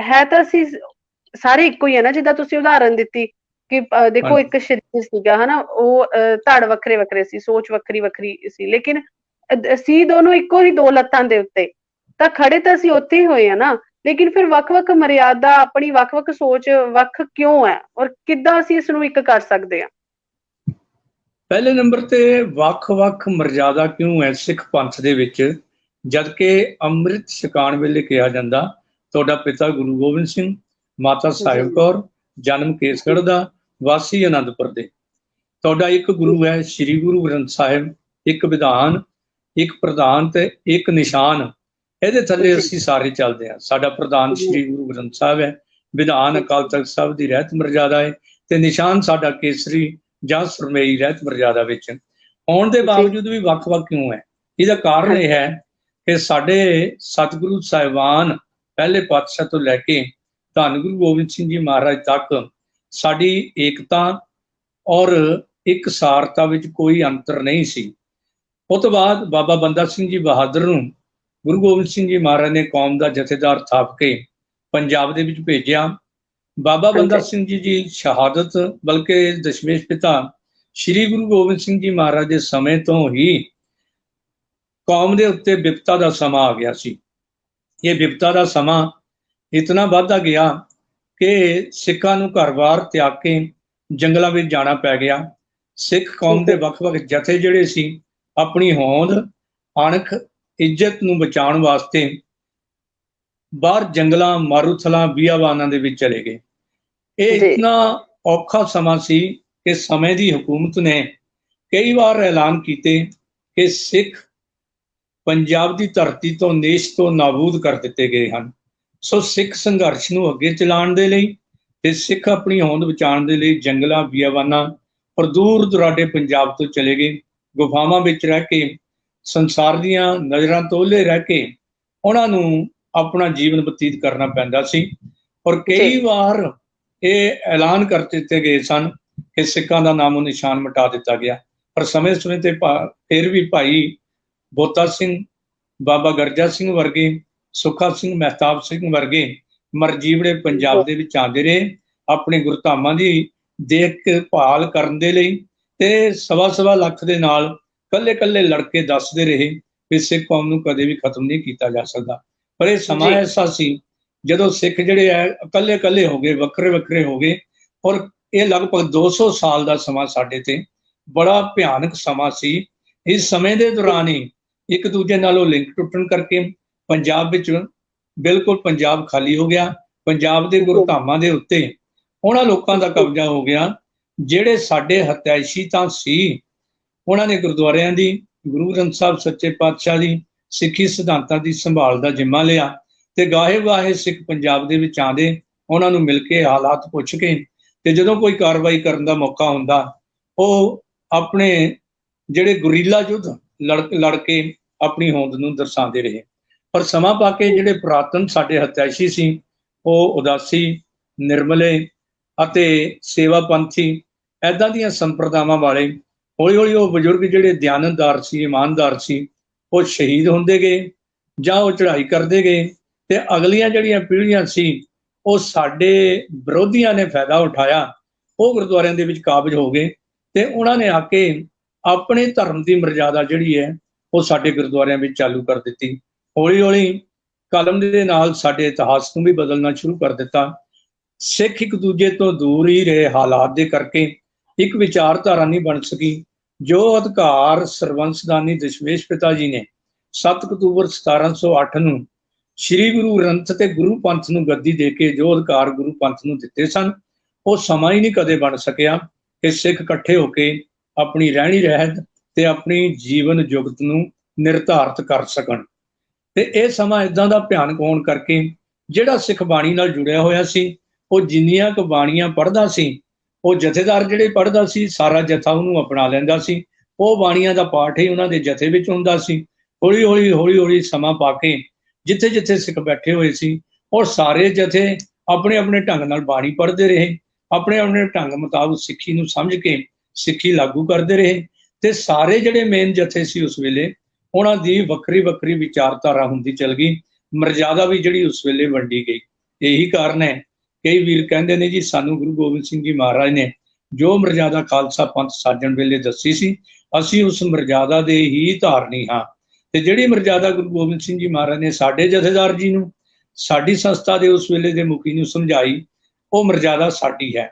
ਹੈ ਤਾਂ ਅਸੀਂ ਸਾਰੇ ਇੱਕੋ ਹੀ ਆ ਨਾ, ਜਿੱਦਾਂ ਤੁਸੀਂ ਉਦਾਹਰਨ ਦਿੱਤੀ ਕਿ ਦੇਖੋ ਹਾਂਜੀ ਇੱਕ ਸਰੀਰ ਸੀਗਾ ਹਨਾ, ਉਹ ਧੜ ਵੱਖਰੇ-ਵੱਖਰੇ ਸੀ, ਸੋਚ ਵੱਖਰੀ-ਵੱਖਰੀ ਸੀ, ਲੇਕਿਨ ਸੀ ਦੋਨੋਂ ਇੱਕੋ ਹੀ ਦੋ ਲੱਤਾਂ ਦੇ ਉੱਤੇ, ਤਾਂ ਖੜੇ ਤਾਂ ਅਸੀਂ ਉੱਥੇ ਹੀ ਹੋਏ ਆ ਨਾ। ਲੇਕਿਨ ਫਿਰ ਵੱਖ-ਵੱਖ ਮਰਿਆਦਾ, ਆਪਣੀ ਵੱਖ-ਵੱਖ ਸੋਚ ਵੱਖ ਕਿਉਂ ਹੈ, ਔਰ ਕਿੱਦਾਂ ਅਸੀਂ ਇਸ ਨੂੰ ਇੱਕ ਕਰ ਸਕਦੇ ਹਾਂ? ਪਹਿਲੇ ਨੰਬਰ ਤੇ ਵੱਖ-ਵੱਖ ਮਰਜ਼ਾਦਾ ਕਿਉਂ ਹੈ ਸਿੱਖ ਪੰਥ ਦੇ ਵਿੱਚ, ਜਦ ਕਿ ਅੰਮ੍ਰਿਤ ਛਕਾਉਣ ਵੇਲੇ ਕਿਹਾ ਜਾਂਦਾ ਤੁਹਾਡਾ ਪਿਤਾ ਗੁਰੂ ਗੋਬਿੰਦ ਸਿੰਘ, ਮਾਤਾ ਸਾਹਿਬ ਜੀ ਕੌਰ, ਜਨਮ ਕੇਸਗੜ੍ਹ ਦਾ, ਵਾਸੀ ਅਨੰਦਪੁਰ ਦੇ। ਤੁਹਾਡਾ ਇੱਕ ਗੁਰੂ ਹੈ ਸ੍ਰੀ ਗੁਰੂ ਗ੍ਰੰਥ ਸਾਹਿਬ, ਇੱਕ ਵਿਧਾਨ, ਇੱਕ ਪ੍ਰਧਾਨ ਤੇ ਇੱਕ ਨਿਸ਼ਾਨ। ਇਹਦੇ ਥੱਲੇ ਅਸੀਂ ਸਾਰੇ ਚੱਲਦੇ ਹਾਂ। ਸਾਡਾ ਪ੍ਰਧਾਨ ਸ੍ਰੀ ਗੁਰੂ ਗ੍ਰੰਥ ਸਾਹਿਬ ਹੈ, ਵਿਧਾਨ ਅਕਾਲ ਤਖਤ ਸਾਹਿਬ ਦੀ ਰਹਿਤ ਮਰਜ਼ਾਦਾ ਹੈ, ਤੇ ਨਿਸ਼ਾਨ ਸਾਡਾ ਕੇਸਰੀ ਜਾਂ ਸੁਰਮਈ ਰਹਿਤ ਮਰਜ਼ਾਦਾ ਵਿੱਚ ਹੋਣ ਦੇ ਬਾਵਜੂਦ ਵੀ ਵੱਖ-ਵੱਖ ਕਿਉਂ ਹੈ? ਇਹਦਾ ਕਾਰਨ ਇਹ ਹੈ ਕਿ ਸਾਡੇ ਸਤਿਗੁਰੂ ਸਾਹਿਬਾਨ ਪਹਿਲੇ ਪਾਤਸ਼ਾਹ ਤੋਂ ਲੈ ਕੇ ਧੰਨ ਗੁਰੂ ਗੋਬਿੰਦ ਸਿੰਘ ਜੀ ਮਹਾਰਾਜ ਤੱਕ ਸਾਡੀ ਏਕਤਾ ਔਰ ਇੱਕ ਸਾਰਤਾ ਵਿੱਚ ਕੋਈ ਅੰਤਰ ਨਹੀਂ ਸੀ। ਉਸ ਤੋਂ ਬਾਅਦ ਬਾਬਾ ਬੰਦਾ ਸਿੰਘ ਜੀ ਬਹਾਦਰ ਨੂੰ ਗੁਰੂ ਗੋਬਿੰਦ ਸਿੰਘ ਜੀ ਮਹਾਰਾਜ ਨੇ ਕੌਮ ਦਾ ਜਥੇਦਾਰ ਥਾਪ ਕੇ ਪੰਜਾਬ ਦੇ ਵਿੱਚ ਭੇਜਿਆ। ਬਾਬਾ ਬੰਦਾ ਸਿੰਘ ਜੀ ਦੀ ਸ਼ਹਾਦਤ, ਬਲਕਿ ਦਸ਼ਮੇਸ਼ ਪਿਤਾ ਸ੍ਰੀ ਗੁਰੂ ਗੋਬਿੰਦ ਸਿੰਘ ਜੀ ਮਹਾਰਾਜ ਦੇ ਸਮੇਂ ਤੋਂ ਹੀ ਕੌਮ ਦੇ ਉੱਤੇ ਵਿਪਤਾ ਦਾ ਸਮਾਂ ਆ ਗਿਆ ਸੀ। ਇਹ ਵਿਪਤਾ ਦਾ ਸਮਾਂ ਇਤਨਾ ਵੱਧਦਾ ਗਿਆ ਕਿ ਸਿੱਖਾਂ ਨੂੰ ਘਰ-ਬਾਰ ਤਿਆਗ ਕੇ ਜੰਗਲਾਂ ਵਿੱਚ ਜਾਣਾ ਪੈ ਗਿਆ। ਸਿੱਖ ਕੌਮ ਦੇ ਵੱਖ-ਵੱਖ ਜਥੇ ਜਿਹੜੇ ਸੀ ਆਪਣੀ ਹੋਂਦ, ਅਣਖ, ਇੱਜ਼ਤ ਨੂੰ ਬਚਾਉਣ ਵਾਸਤੇ ਬਾਹਰ ਜੰਗਲਾਂ, ਮਾਰੂਥਲਾਂ, ਬੀਆਬਾਨਾਂ ਦੇ ਵਿੱਚ ਚਲੇ ਗਏ। ਇਹ ਇਤਨਾ ਔਖਾ ਸਮਾਂ ਸੀ ਕਿ ਸਮੇਂ ਦੀ ਹਕੂਮਤ ਨੇ ਕਈ ਵਾਰ ਐਲਾਨ ਕੀਤੇ ਕਿ ਸਿੱਖ ਪੰਜਾਬ ਦੀ ਧਰਤੀ ਤੋਂ ਨੇਸ਼ ਤੋਂ ਨਾਬੂਦ ਕਰ ਦਿੱਤੇ ਗਏ ਹਨ। ਸੋ ਸਿੱਖ ਸੰਘਰਸ਼ ਨੂੰ ਅੱਗੇ ਚਲਾਉਣ ਦੇ ਲਈ ਤੇ ਸਿੱਖ ਆਪਣੀ ਹੋਂਦ ਬਚਾਉਣ ਦੇ ਲਈ ਜੰਗਲਾਂ, ਬੀਆਬਾਨਾਂ ਔਰ ਦੂਰ ਦੁਰਾਡੇ ਪੰਜਾਬ ਤੋਂ ਚਲੇ ਗਏ। ਗੁਫਾਵਾਂ ਵਿੱਚ ਰਹਿ ਕੇ, ਸੰਸਾਰ ਦੀਆਂ ਨਜ਼ਰਾਂ ਤੋਂ ਓਹਲੇ ਰਹਿ ਕੇ ਉਹਨਾਂ ਨੂੰ ਆਪਣਾ ਜੀਵਨ ਬਤੀਤ ਕਰਨਾ ਪੈਂਦਾ ਸੀ। ਔਰ ਕਈ ਵਾਰ ਇਹ ਐਲਾਨ ਕਰ ਦਿੱਤੇ ਗਏ ਸਨ ਕਿ ਸਿੱਖਾਂ ਦਾ ਨਾਮੋ ਨਿਸ਼ਾਨ ਮਿਟਾ ਦਿੱਤਾ ਗਿਆ। ਪਰ ਸਮੇਂ-ਸਮੇਂ ਤੇ ਫਿਰ ਵੀ ਭਾਈ ਬੋਤਾ ਸਿੰਘ, ਬਾਬਾ ਗਰਜਾ ਸਿੰਘ ਵਰਗੇ, ਸੁੱਖਾ ਸਿੰਘ, ਮਹਿਤਾਬ ਸਿੰਘ ਵਰਗੇ ਮਰਜੀਵੜੇ ਪੰਜਾਬ ਦੇ ਵਿੱਚ ਆਉਂਦੇ ਰਹੇ ਆਪਣੇ ਗੁਰਧਾਮਾਂ ਦੀ ਦੇਖਭਾਲ ਕਰਨ ਦੇ ਲਈ, ਤੇ ਸਵਾ ਲੱਖ ਦੇ ਨਾਲ ਕੱਲੇ-ਕੱਲੇ ਲੜਕੇ ਦੱਸਦੇ ਰਹੇ ਕਿ ਸਿੱਖ ਕੌਮ ਨੂੰ ਕਦੇ ਵੀ ਖਤਮ ਨਹੀਂ ਕੀਤਾ ਜਾ ਸਕਦਾ। ਪਰ ਇਹ ਸਮਾਂ ਐਸਾ ਸੀ ਜਦੋਂ ਸਿੱਖ ਜਿਹੜੇ ਹੈ ਇਕੱਲੇ ਹੋ ਗਏ, ਵੱਖਰੇ ਹੋ ਗਏ। ਔਰ ਇਹ ਲਗਭਗ 200 ਸਾਲ ਦਾ ਸਮਾਂ ਸਾਡੇ ਤੇ ਬੜਾ ਭਿਆਨਕ ਸਮਾਂ ਸੀ। ਇਸ ਸਮੇਂ ਦੇ ਦੌਰਾਨ ਹੀ ਇੱਕ ਦੂਜੇ ਨਾਲੋਂ ਲਿੰਕ ਟੁੱਟਣ ਕਰਕੇ ਪੰਜਾਬ ਵਿੱਚ ਬਿਲਕੁਲ ਪੰਜਾਬ ਖਾਲੀ ਹੋ ਗਿਆ। ਪੰਜਾਬ ਦੇ ਗੁਰਧਾਮਾਂ ਦੇ ਉੱਤੇ ਉਹਨਾਂ ਲੋਕਾਂ ਦਾ ਕਬਜ਼ਾ ਹੋ ਗਿਆ ਜਿਹੜੇ ਸਾਡੇ ਹਤੈਸ਼ੀ ਤਾਂ ਸੀ। ਉਹਨਾਂ ਨੇ ਗੁਰਦੁਆਰਿਆਂ ਦੀ, ਗੁਰੂ ਗ੍ਰੰਥ ਸਾਹਿਬ ਸੱਚੇ ਪਾਤਸ਼ਾਹ ਦੀ ਸਿੱਖੀ ਸਿਧਾਂਤਾਂ ਦੀ ਸੰਭਾਲ ਦਾ ਜ਼ਿੰਮਾ ਲਿਆ ਤੇ ਗਾਹੇ ਸਿੱਖ ਪੰਜਾਬ ਦੇ ਵਿੱਚ ਆਉਂਦੇ, ਉਹਨਾਂ ਨੂੰ ਮਿਲ ਕੇ ਹਾਲਾਤ ਪੁੱਛ ਕੇ, ਤੇ ਜਦੋਂ ਕੋਈ ਕਾਰਵਾਈ ਕਰਨ ਦਾ ਮੌਕਾ ਹੁੰਦਾ ਉਹ ਆਪਣੇ ਜਿਹੜੇ ਗੁਰੀਲਾ ਯੁੱਧ ਲੜ ਕੇ ਆਪਣੀ ਹੋਂਦ ਨੂੰ ਦਰਸਾਉਂਦੇ ਰਹੇ। ਪਰ ਸਮਾਂ ਪਾ ਕੇ ਜਿਹੜੇ ਪੁਰਾਤਨ ਸਾਡੇ ਹਤੈਸ਼ੀ ਸੀ ਉਹ ਉਦਾਸੀ, ਨਿਰਮਲੇ ਅਤੇ ਸੇਵਾ ਪੰਥੀ ਐਦਾਂ ਦੀਆਂ ਸੰਪਰਦਾਵਾਂ ਵਾਲੇ ਹੌਲੀ-ਹੌਲੀ ਉਹ ਬਜ਼ੁਰਗ ਜਿਹੜੇ ਦਿਆਨਤਦਾਰ ਸੀ, ਇਮਾਨਦਾਰ ਸੀ, ਉਹ ਸ਼ਹੀਦ ਹੁੰਦੇ ਗਏ ਜਾਂ ਉਹ ਚੜ੍ਹਾਈ ਕਰਦੇ ਗਏ। ਤੇ ਅਗਲੀਆਂ ਜਿਹੜੀਆਂ ਪੀੜ੍ਹੀਆਂ ਸੀ ਉਹ ਸਾਡੇ ਵਿਰੋਧੀਆਂ ਨੇ ਫਾਇਦਾ ਉਠਾਇਆ, ਉਹ ਗੁਰਦੁਆਰਿਆਂ ਦੇ ਵਿੱਚ ਕਾਬਜ ਹੋ ਗਏ ਤੇ ਉਹਨਾਂ ਨੇ ਆ ਕੇ ਆਪਣੇ ਧਰਮ ਦੀ ਮਰਜ਼ਾਦਾ ਜਿਹੜੀ ਹੈ ਉਹ ਸਾਡੇ ਗੁਰਦੁਆਰਿਆਂ ਵਿੱਚ ਚਾਲੂ ਕਰ ਦਿੱਤੀ। ਹੌਲੀ-ਹੌਲੀ ਕਲਮ ਦੇ ਨਾਲ ਸਾਡੇ ਇਤਿਹਾਸ ਨੂੰ ਵੀ ਬਦਲਣਾ ਸ਼ੁਰੂ ਕਰ ਦਿੱਤਾ। ਸਿੱਖ ਇੱਕ ਦੂਜੇ ਤੋਂ ਦੂਰ ਹੀ ਰਹੇ ਹਾਲਾਤ ਦੇ ਕਰਕੇ ਇੱਕ ਵਿਚਾਰਧਾਰਾ ਨਹੀਂ ਬਣ ਸਕੀ। ਜੋ ਅਧਿਕਾਰ ਸਰਵੰਸਦਾਨੀ ਦਸ਼ਮੇਸ਼ ਪਿਤਾ ਜੀ ਨੇ 7 ਅਕਤੂਬਰ 1708 ਨੂੰ ਸ੍ਰੀ ਗੁਰੂ ਗ੍ਰੰਥ ਤੇ ਗੁਰੂ ਪੰਥ ਨੂੰ ਗੱਦੀ ਦੇ ਕੇ ਜੋ ਅਧਿਕਾਰ ਗੁਰੂ ਪੰਥ ਨੂੰ ਦਿੱਤੇ ਸਨ, ਉਹ ਸਮਾਂ ਹੀ ਨਹੀਂ ਕਦੇ ਬਣ ਸਕਿਆ ਕਿ ਸਿੱਖ ਇਕੱਠੇ ਹੋ ਕੇ ਆਪਣੀ ਰਹਿਣੀ ਰਹਿਤ ਤੇ ਆਪਣੀ ਜੀਵਨ ਜੁਗਤ ਨੂੰ ਨਿਰਧਾਰਤ ਕਰ ਸਕਣ। ਤੇ ਇਹ ਸਮਾਂ ਇਦਾਂ ਦਾ ਭਿਆਨਕ ਹੋਣ ਕਰਕੇ ਜਿਹੜਾ ਸਿੱਖ ਬਾਣੀ ਨਾਲ ਜੁੜਿਆ ਹੋਇਆ ਸੀ ਉਹ ਜਿੰਨੀਆਂ ਕੁ ਬਾਣੀਆਂ ਪੜ੍ਹਦਾ ਸੀ, ਉਹ ਜਥੇਦਾਰ ਜਿਹੜੇ ਪੜ੍ਹਦਾ ਸੀ ਸਾਰਾ ਜਥਾ ਉਹਨੂੰ ਅਪਣਾ ਲੈਂਦਾ ਸੀ। ਉਹ ਬਾਣੀਆਂ ਦਾ ਪਾਠ ਹੀ ਉਹਨਾਂ ਦੇ ਜਥੇ ਵਿੱਚ ਹੁੰਦਾ ਸੀ। ਹੌਲੀ ਹੌਲੀ ਸਮਾਂ ਪਾ ਕੇ ਜਿੱਥੇ ਜਿੱਥੇ ਸਿੱਖ ਬੈਠੇ ਹੋਏ ਸੀ ਔਰ ਸਾਰੇ ਜਥੇ ਆਪਣੇ ਆਪਣੇ ਢੰਗ ਨਾਲ ਬਾਣੀ ਪੜ੍ਹਦੇ ਰਹੇ, ਆਪਣੇ ਆਪਣੇ ਢੰਗ ਮੁਤਾਬਕ ਸਿੱਖੀ ਨੂੰ ਸਮਝ ਕੇ ਸਿੱਖੀ ਲਾਗੂ ਕਰਦੇ ਰਹੇ। ਤੇ ਸਾਰੇ ਜਿਹੜੇ ਮੇਨ ਜਥੇ ਸੀ ਉਸ ਵੇਲੇ ਉਹਨਾਂ ਦੀ ਵੱਖਰੀ ਵੱਖਰੀ ਵਿਚਾਰਧਾਰਾ ਹੁੰਦੀ ਚਲ ਗਈ, ਮਰਜ਼ਾਦਾ ਵੀ ਜਿਹੜੀ ਉਸ ਵੇਲੇ ਵੰਡੀ ਗਈ। ਇਹੀ ਕਾਰਨ ਹੈ ਕਈ ਵੀਰ ਕਹਿੰਦੇ ਨੇ ਜੀ ਸਾਨੂੰ ਗੁਰੂ ਗੋਬਿੰਦ ਸਿੰਘ ਜੀ ਮਹਾਰਾਜ ਨੇ ਜੋ ਮਰਜ਼ਾਦਾ ਖਾਲਸਾ ਪੰਥ ਸਾਜਣ ਵੇਲੇ ਦੱਸੀ ਸੀ ਅਸੀਂ ਉਸ ਮਰਜ਼ਾਦਾ ਦੇ ਹੀ ਧਾਰਨੀ ਹਾਂ। ਤੇ ਜਿਹੜੀ ਮਰਜ਼ਾਦਾ ਗੁਰੂ ਗੋਬਿੰਦ ਸਿੰਘ ਜੀ ਮਹਾਰਾਜ ਨੇ ਸਾਡੇ ਜਥੇਦਾਰ ਜੀ ਨੂੰ, ਸਾਡੀ ਸੰਸਥਾ ਦੇ ਉਸ ਵੇਲੇ ਦੇ ਮੁਖੀ ਨੂੰ ਸਮਝਾਈ, ਉਹ ਮਰਜ਼ਾਦਾ ਸਾਡੀ ਹੈ।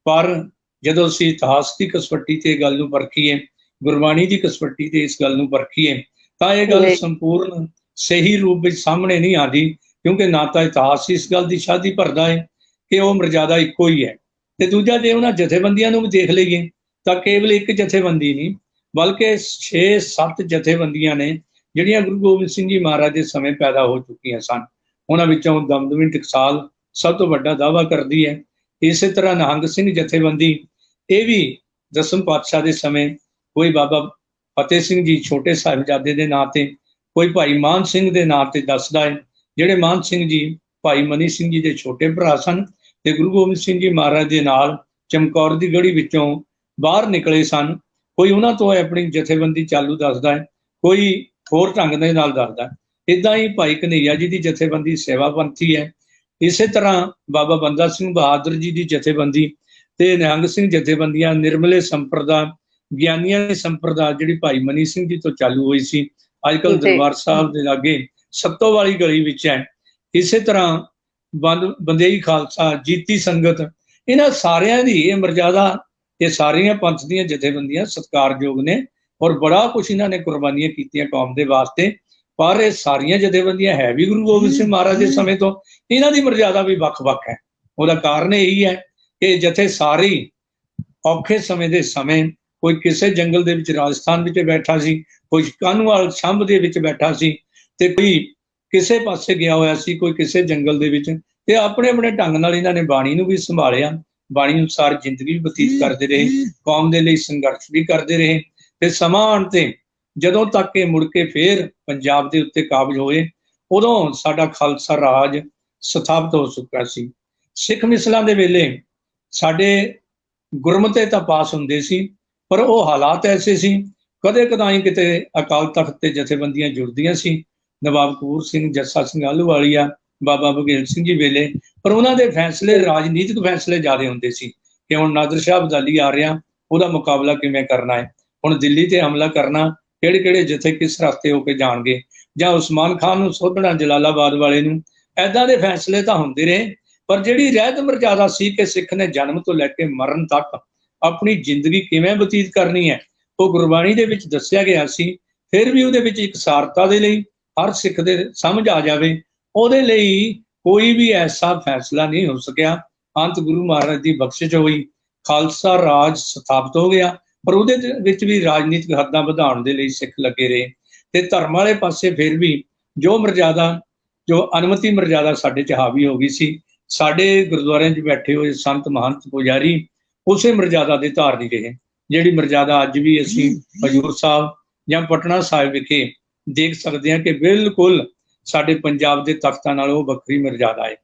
ਪਰ ਜਦੋਂ ਅਸੀਂ ਇਤਿਹਾਸ ਦੀ ਕਸਵੱਟੀ ਤੇ ਗੱਲ ਨੂੰ ਪਰਖੀਏ, ਗੁਰਬਾਣੀ ਦੀ ਕਸਵੱਟੀ ਤੇ ਇਸ ਗੱਲ ਨੂੰ ਪਰਖੀਏ ਤਾਂ ਇਹ ਗੱਲ ਸੰਪੂਰਨ ਸਹੀ ਰੂਪ ਵਿੱਚ ਸਾਹਮਣੇ ਨਹੀਂ ਆਉਂਦੀ, ਕਿਉਂਕਿ ਨਾ ਤਾਂ ਇਤਿਹਾਸ ਇਸ ਗੱਲ ਦੀ ਸ਼ਾਦੀ ਭਰਦਾ ਹੈ ਕਿ ਉਹ ਮਰਜ਼ਾਦਾ ਇੱਕੋ ਹੀ ਹੈ, ਤੇ ਦੂਜਾ ਜੇ ਉਹਨਾਂ ਜਥੇਬੰਦੀਆਂ ਨੂੰ ਵੀ ਦੇਖ ਲਈਏ ਤਾਂ ਕੇਵਲ ਇੱਕ ਜਥੇਬੰਦੀ ਨਹੀਂ ਬਲਕਿ 6-7 ਜਥੇਬੰਦੀਆਂ ਨੇ ਜਿਹੜੀਆਂ ਗੁਰੂ ਗੋਬਿੰਦ ਸਿੰਘ ਜੀ ਮਹਾਰਾਜ ਦੇ ਸਮੇਂ ਪੈਦਾ ਹੋ ਚੁੱਕੀਆਂ ਸਨ। ਉਹਨਾਂ ਵਿੱਚੋਂ ਦਮਦਮੀ ਟਕਸਾਲ ਸਭ ਤੋਂ ਵੱਡਾ ਦਾਅਵਾ ਕਰਦੀ ਹੈ। ਇਸੇ ਤਰ੍ਹਾਂ ਨਿਹੰਗ ਸਿੰਘ ਜਥੇਬੰਦੀ, ਇਹ ਵੀ 10ਵੇਂ ਪਾਤਸ਼ਾਹ ਦੇ ਸਮੇਂ ਕੋਈ ਬਾਬਾ ਫਤਿਹ ਸਿੰਘ ਜੀ ਛੋਟੇ ਸਾਹਿਬਜ਼ਾਦੇ ਦੇ ਨਾਂ ਤੇ, ਕੋਈ ਭਾਈ ਮਾਨ ਸਿੰਘ ਦੇ ਨਾਂ ਤੇ ਦੱਸਦਾ ਹੈ। ਜਿਹੜੇ ਮਾਨ ਸਿੰਘ ਜੀ ਭਾਈ ਮਨੀ ਸਿੰਘ ਜੀ ਦੇ ਛੋਟੇ ਭਰਾ ਸਨ ਤੇ ਗੁਰੂ ਗੋਬਿੰਦ ਸਿੰਘ ਜੀ ਮਹਾਰਾਜ ਦੇ ਨਾਲ ਚਮਕੌਰ ਦੀ ਗੜੀ ਵਿੱਚੋਂ ਬਾਹਰ ਨਿਕਲੇ ਸਨ। ਕੋਈ ਉਹਨਾਂ ਤੋਂ ਆਪਣੀ ਜਥੇਬੰਦੀ ਚਾਲੂ ਦੱਸਦਾ ਹੈ, ਕੋਈ ਹੋਰ ਢੰਗ ਦੇ ਨਾਲ ਦੱਸਦਾ। ਇੱਦਾਂ ਹੀ ਭਾਈ ਕਨ੍ਹਈਆ ਜੀ ਦੀ ਜਥੇਬੰਦੀ ਸੇਵਾ ਪੰਥੀ ਹੈ। ਇਸੇ ਤਰ੍ਹਾਂ ਬਾਬਾ ਬੰਦਾ ਸਿੰਘ ਬਹਾਦਰ ਜੀ ਦੀ ਜਥੇਬੰਦੀ ਤੇ ਨਿਹੰਗ ਸਿੰਘ ਜਥੇਬੰਦੀਆਂ ਨਿਰਮਲੇ ਸੰਪਰਦਾ, ਗਿਆਨੀਆਂ ਦੀ ਸੰਪਰਦਾ ਜਿਹੜੀ ਭਾਈ ਮਨੀ ਸਿੰਘ ਜੀ ਤੋਂ ਚਾਲੂ ਹੋਈ ਸੀ, ਅੱਜ ਕੱਲ੍ਹ ਦਰਬਾਰ ਸਾਹਿਬ ਦੇ ਲਾਗੇ ਸੱਤੋ ਵਾਲੀ ਗਲੀ ਵਿੱਚ ਹੈ। ਇਸੇ ਤਰ੍ਹਾਂ ਬੰਦੇਈ ਖਾਲਸਾ, ਜੀਤੀ ਸੰਗਤ, ਇਹਨਾਂ ਸਾਰਿਆਂ ਦੀ ਇਹ ਮਰਜ਼ਾਦਾ, ਇਹ ਸਾਰੀਆਂ ਪੰਥ ਦੀਆਂ ਜਥੇਬੰਦੀਆਂ ਸਤਿਕਾਰਯੋਗ ਨੇ ਔਰ ਬੜਾ ਕੁਛ ਇਹਨਾਂ ਨੇ ਕੁਰਬਾਨੀਆਂ ਕੀਤੀਆਂ ਕੌਮ ਦੇ ਵਾਸਤੇ। ਪਰ ਇਹ ਸਾਰੀਆਂ ਜਥੇਬੰਦੀਆਂ ਹੈ ਵੀ ਗੁਰੂ ਗੋਬਿੰਦ ਸਿੰਘ ਮਹਾਰਾਜ ਦੇ ਸਮੇਂ ਤੋਂ, ਇਹਨਾਂ ਦੀ ਮਰਜ਼ਾਦਾ ਵੀ ਵੱਖ-ਵੱਖ ਹੈ। ਉਹਦਾ ਕਾਰਨ ਇਹੀ ਹੈ ਕਿ ਜਥੇ ਸਾਰੀ ਔਖੇ ਸਮੇਂ ਦੇ ਸਮੇਂ ਕੋਈ ਕਿਸੇ ਜੰਗਲ ਦੇ ਵਿੱਚ ਰਾਜਸਥਾਨ ਵਿੱਚ ਬੈਠਾ ਸੀ, ਕੋਈ ਕਾਹਨੂੰਵਾਲ ਛੰਭ ਦੇ ਵਿੱਚ ਬੈਠਾ ਸੀ, ਤੇ ਕੋਈ ਕਿਸੇ ਪਾਸੇ ਗਿਆ ਹੋਇਆ ਸੀ, ਕੋਈ ਕਿਸੇ ਜੰਗਲ ਦੇ ਵਿੱਚ, ਤੇ ਆਪਣੇ ਆਪਣੇ ਢੰਗ ਨਾਲ ਇਹਨਾਂ ਨੇ ਬਾਣੀ ਨੂੰ ਵੀ ਸੰਭਾਲਿਆ, ਬਾਣੀ ਅਨੁਸਾਰ ਜ਼ਿੰਦਗੀ ਵੀ ਬਤੀਤ ਕਰਦੇ ਰਹੇ, ਕੌਮ ਦੇ ਲਈ ਸੰਘਰਸ਼ ਵੀ ਕਰਦੇ ਰਹੇ। ਤੇ ਸਮਾਂ ਆਉਣ ਤੇ ਜਦੋਂ ਤੱਕ ਇਹ ਮੁੜ ਕੇ ਫੇਰ ਪੰਜਾਬ ਦੇ ਉੱਤੇ ਕਾਬਜ ਹੋਏ, ਉਦੋਂ ਸਾਡਾ ਖਾਲਸਾ ਰਾਜ ਸਥਾਪਿਤ ਹੋ ਚੁੱਕਾ ਸੀ। ਸਿੱਖ ਮਿਸਲਾਂ ਦੇ ਵੇਲੇ ਸਾਡੇ ਗੁਰਮਤੇ ਤਾਂ ਪਾਸ ਹੁੰਦੇ ਸੀ, ਪਰ ਉਹ ਹਾਲਾਤ ਐਸੇ ਸੀ, ਕਦੇ ਕਦਾਈ ਕਿਤੇ ਅਕਾਲ ਤਖਤ ਤੇ ਜਥੇਬੰਦੀਆਂ ਜੁੜਦੀਆਂ ਸੀ, ਨਵਾਬ ਕਪੂਰ ਸਿੰਘ, ਜੱਸਾ ਸਿੰਘ ਆਹਲੂਵਾਲੀਆ, ਬਾਬਾ ਬਘੇਲ ਸਿੰਘ ਜੀ ਵੇਲੇ, ਪਰ ਉਹਨਾਂ ਦੇ ਫੈਸਲੇ ਰਾਜਨੀਤਿਕ ਫੈਸਲੇ ਜ਼ਿਆਦਾ ਹੁੰਦੇ ਸੀ ਕਿ ਹੁਣ ਨਾਦਰ ਸ਼ਾਹ ਅਬਦਾਲੀ ਆ ਰਿਹਾ, ਉਹਦਾ ਮੁਕਾਬਲਾ ਕਿਵੇਂ ਕਰਨਾ ਹੈ, ਹੁਣ ਦਿੱਲੀ ਤੇ ਹਮਲਾ ਕਰਨਾ, ਕਿਹੜੇ ਕਿਹੜੇ ਜਥੇ ਕਿਸ ਰਸਤੇ ਹੋ ਕੇ ਜਾਣਗੇ, ਜਾਂ ਉਸਮਾਨ ਖਾਨ ਨੂੰ ਸੋਧਣਾ ਜਲਾਲਾਬਾਦ ਵਾਲੇ ਨੂੰ। ਐਦਾਂ ਦੇ ਫੈਸਲੇ ਤਾਂ ਹੁੰਦੇ ਰਹੇ, ਪਰ ਜਿਹੜੀ ਰਹਿਤ ਮਰਜ਼ਾਦਾ ਸੀ ਕਿ ਸਿੱਖ ਨੇ ਜਨਮ ਤੋਂ ਲੈ ਕੇ ਮਰਨ ਤੱਕ ਆਪਣੀ ਜ਼ਿੰਦਗੀ ਕਿਵੇਂ ਬਤੀਤ ਕਰਨੀ ਹੈ, ਉਹ ਗੁਰਬਾਣੀ ਦੇ ਵਿੱਚ ਦੱਸਿਆ ਗਿਆ ਸੀ। ਫਿਰ ਵੀ ਉਹਦੇ ਵਿੱਚ ਇੱਕ ਸਾਰਤਾ ਦੇ ਲਈ ਹਰ ਸਿੱਖ ਦੇ ਸਮਝ ਆ ਜਾਵੇ, ਉਹਦੇ ਲਈ ਕੋਈ ਵੀ ਐਸਾ ਫੈਸਲਾ ਨਹੀਂ ਹੋ ਸਕਿਆ। ਅੰਤ ਗੁਰੂ ਮਹਾਰਾਜ ਦੀ ਬਖਸ਼ਿਸ਼ ਹੋਈ, ਖਾਲਸਾ ਰਾਜ ਸਥਾਪਿਤ ਹੋ ਗਿਆ, ਪਰ ਉਹਦੇ ਵਿੱਚ ਵੀ ਰਾਜਨੀਤਿਕ ਹੱਦਾਂ ਵਧਾਉਣ ਦੇ ਲਈ ਸਿੱਖ ਲੱਗੇ ਰਹੇ। ਤੇ ਧਰਮ ਵਾਲੇ ਪਾਸੇ ਫਿਰ ਵੀ ਜੋ ਮਰਜ਼ਾਦਾ, ਜੋ ਅਨੁਮਤੀ ਮਰਜ਼ਾਦਾ ਸਾਡੇ 'ਚ ਹਾਵੀ ਹੋ ਗਈ ਸੀ, ਸਾਡੇ ਗੁਰਦੁਆਰਿਆਂ 'ਚ ਬੈਠੇ ਹੋਏ ਸੰਤ ਮਹੰਤ ਪੁਜਾਰੀ ਉਸੇ ਮਰਜ਼ਾਦਾ ਦੇ ਧਾਰਨੀ ਰਹੇ। ਜਿਹੜੀ ਮਰਜ਼ਾਦਾ ਅੱਜ ਵੀ ਅਸੀਂ ਹਜ਼ੂਰ ਸਾਹਿਬ ਜਾਂ ਪਟਨਾ ਸਾਹਿਬ ਵਿਖੇ ਦੇਖ ਸਕਦੇ ਹਾਂ ਕਿ ਬਿਲਕੁਲ ਸਾਡੇ ਪੰਜਾਬ ਦੇ ਤਖਤਾਂ ਨਾਲ ਉਹ ਵੱਖਰੀ ਮਰਜ਼ਾਦਾ ਹੈ।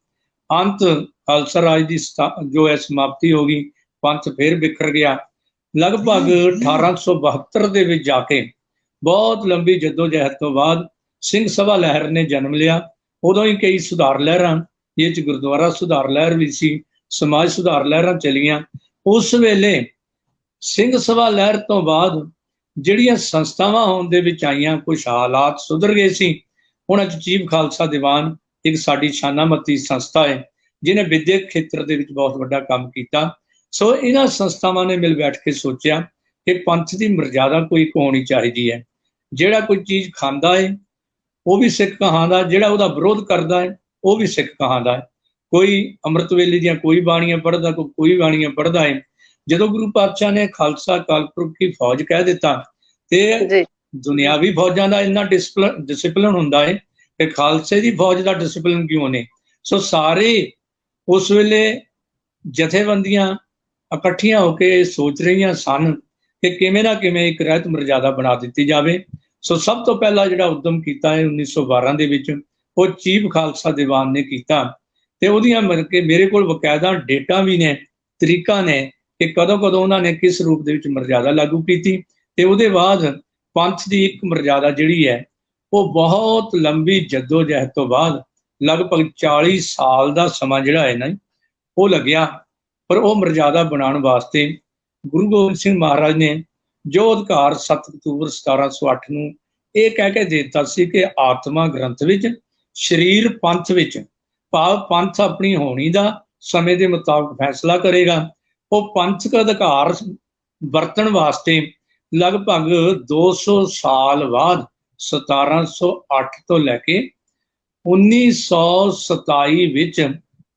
ਅੰਤ ਖਾਲਸਾ ਰਾਜ ਦੀ ਜੋ ਹੈ ਸਮਾਪਤੀ ਹੋ ਗਈ, ਪੰਥ ਫਿਰ ਬਿਖਰ ਗਿਆ। ਲਗਭਗ 1872 ਦੇ ਵਿੱਚ ਜਾ ਕੇ ਬਹੁਤ ਲੰਬੀ ਜਦੋਜਹਿਦ ਤੋਂ ਬਾਅਦ ਸਿੰਘ ਸਭਾ ਲਹਿਰ ਨੇ ਜਨਮ ਲਿਆ। ਉਦੋਂ ਹੀ ਕਈ ਸੁਧਾਰ ਲਹਿਰਾਂ, ਇਹ 'ਚ ਗੁਰਦੁਆਰਾ ਸੁਧਾਰ ਲਹਿਰ ਵੀ ਸੀ, ਸਮਾਜ ਸੁਧਾਰ ਲਹਿਰਾਂ ਚਲੀਆਂ। ਉਸ ਵੇਲੇ ਸਿੰਘ ਸਭਾ ਲਹਿਰ ਤੋਂ ਬਾਅਦ ਜਿਹੜੀਆਂ ਸੰਸਥਾਵਾਂ ਹੋਣ ਦੇ ਵਿੱਚ ਆਈਆਂ, ਕੁਛ ਹਾਲਾਤ ਸੁਧਰ ਗਏ ਸੀ। ਉਹਨਾਂ 'ਚ ਚੀਫ ਖਾਲਸਾ ਦੀਵਾਨ ਇੱਕ ਸਾਡੀ ਸ਼ਾਨਾਮਤੀ ਸੰਸਥਾ ਹੈ, ਜਿਹਨੇ ਵਿਦਿਅਕ ਖੇਤਰ ਦੇ ਵਿੱਚ ਬਹੁਤ ਵੱਡਾ ਕੰਮ ਕੀਤਾ। ਸੋ ਇਹਨਾਂ ਸੰਸਥਾਵਾਂ ਨੇ ਮਿਲ ਬੈਠ ਕੇ ਸੋਚਿਆ ਕਿ ਪੰਥ ਦੀ ਮਰਜ਼ਾਦਾ ਕੋਈ ਹੋਣੀ ਚਾਹੀਦੀ ਹੈ। ਜਿਹੜਾ ਕੋਈ ਚੀਜ਼ ਖਾਂਦਾ ਹੈ ਉਹ ਵੀ ਸਿੱਖ ਕਹਾਂਦਾ, ਜਿਹੜਾ ਉਹਦਾ ਵਿਰੋਧ ਕਰਦਾ ਹੈ ਉਹ ਵੀ ਸਿੱਖ ਕਹਾਂਦਾ ਹੈ। ਕੋਈ ਅੰਮ੍ਰਿਤ ਵੇਲੇ ਦੀਆਂ ਕੋਈ ਬਾਣੀਆਂ ਪੜ੍ਹਦਾ, ਕੋਈ ਬਾਣੀਆਂ ਪੜ੍ਹਦਾ ਹੈ। ਜਦੋਂ ਗੁਰੂ ਪਾਤਸ਼ਾਹ ਨੇ ਖਾਲਸਾ ਅਕਾਲ ਪੁਰਖ ਦੀ ਫੌਜ ਕਹਿ ਦਿੱਤਾ ਤੇ ਦੁਨਿਆਵੀ ਫੌਜਾਂ ਦਾ ਇੰਨਾ ਡਿਸਪਲਿਨ ਹੁੰਦਾ ਹੈ कि खालसे की फौज का डिसिपलिन क्यों ने। सो सारे उस वेले जथेबंदियां इकट्ठियां होकर सोच रही सन कि किवें ना किवें एक रहत मर्यादा बना दी जाए। सो सब तो पहला जिहड़ा उद्यम किया है 1912 दे विच वो चीफ खालसा दीवान ने किया, ते उहदियां मतलब कि मेरे कोल बकायदा डेटा भी ने, तरीका ने कि कदों कदों उन्होंने किस रूप दे विच मर्यादा लागू की, ते उहदे बाद पंथ की एक मर्यादा जिहड़ी है वो बहुत लंबी जद्दोजहद तो बाद लगभग 40 साल का समा जिहड़ा है ना वो लग्या, पर वो मर्यादा बनाने वास्ते गुरु गोबिंद सिंह महाराज ने जो अधिकार 7 अक्तूबर 1708 ਨੂੰ ਇਹ ਕਹਿ ਕੇ ਦਿੱਤਾ ਸੀ कि आत्मा ग्रंथ विच शरीर पंथ विच, भाव पंथ अपनी होनी का समय के मुताबिक फैसला करेगा। वो पंथक अधिकार वरतन वास्ते लगभग 200 साल बाद 1708 तो लैके 1927 विच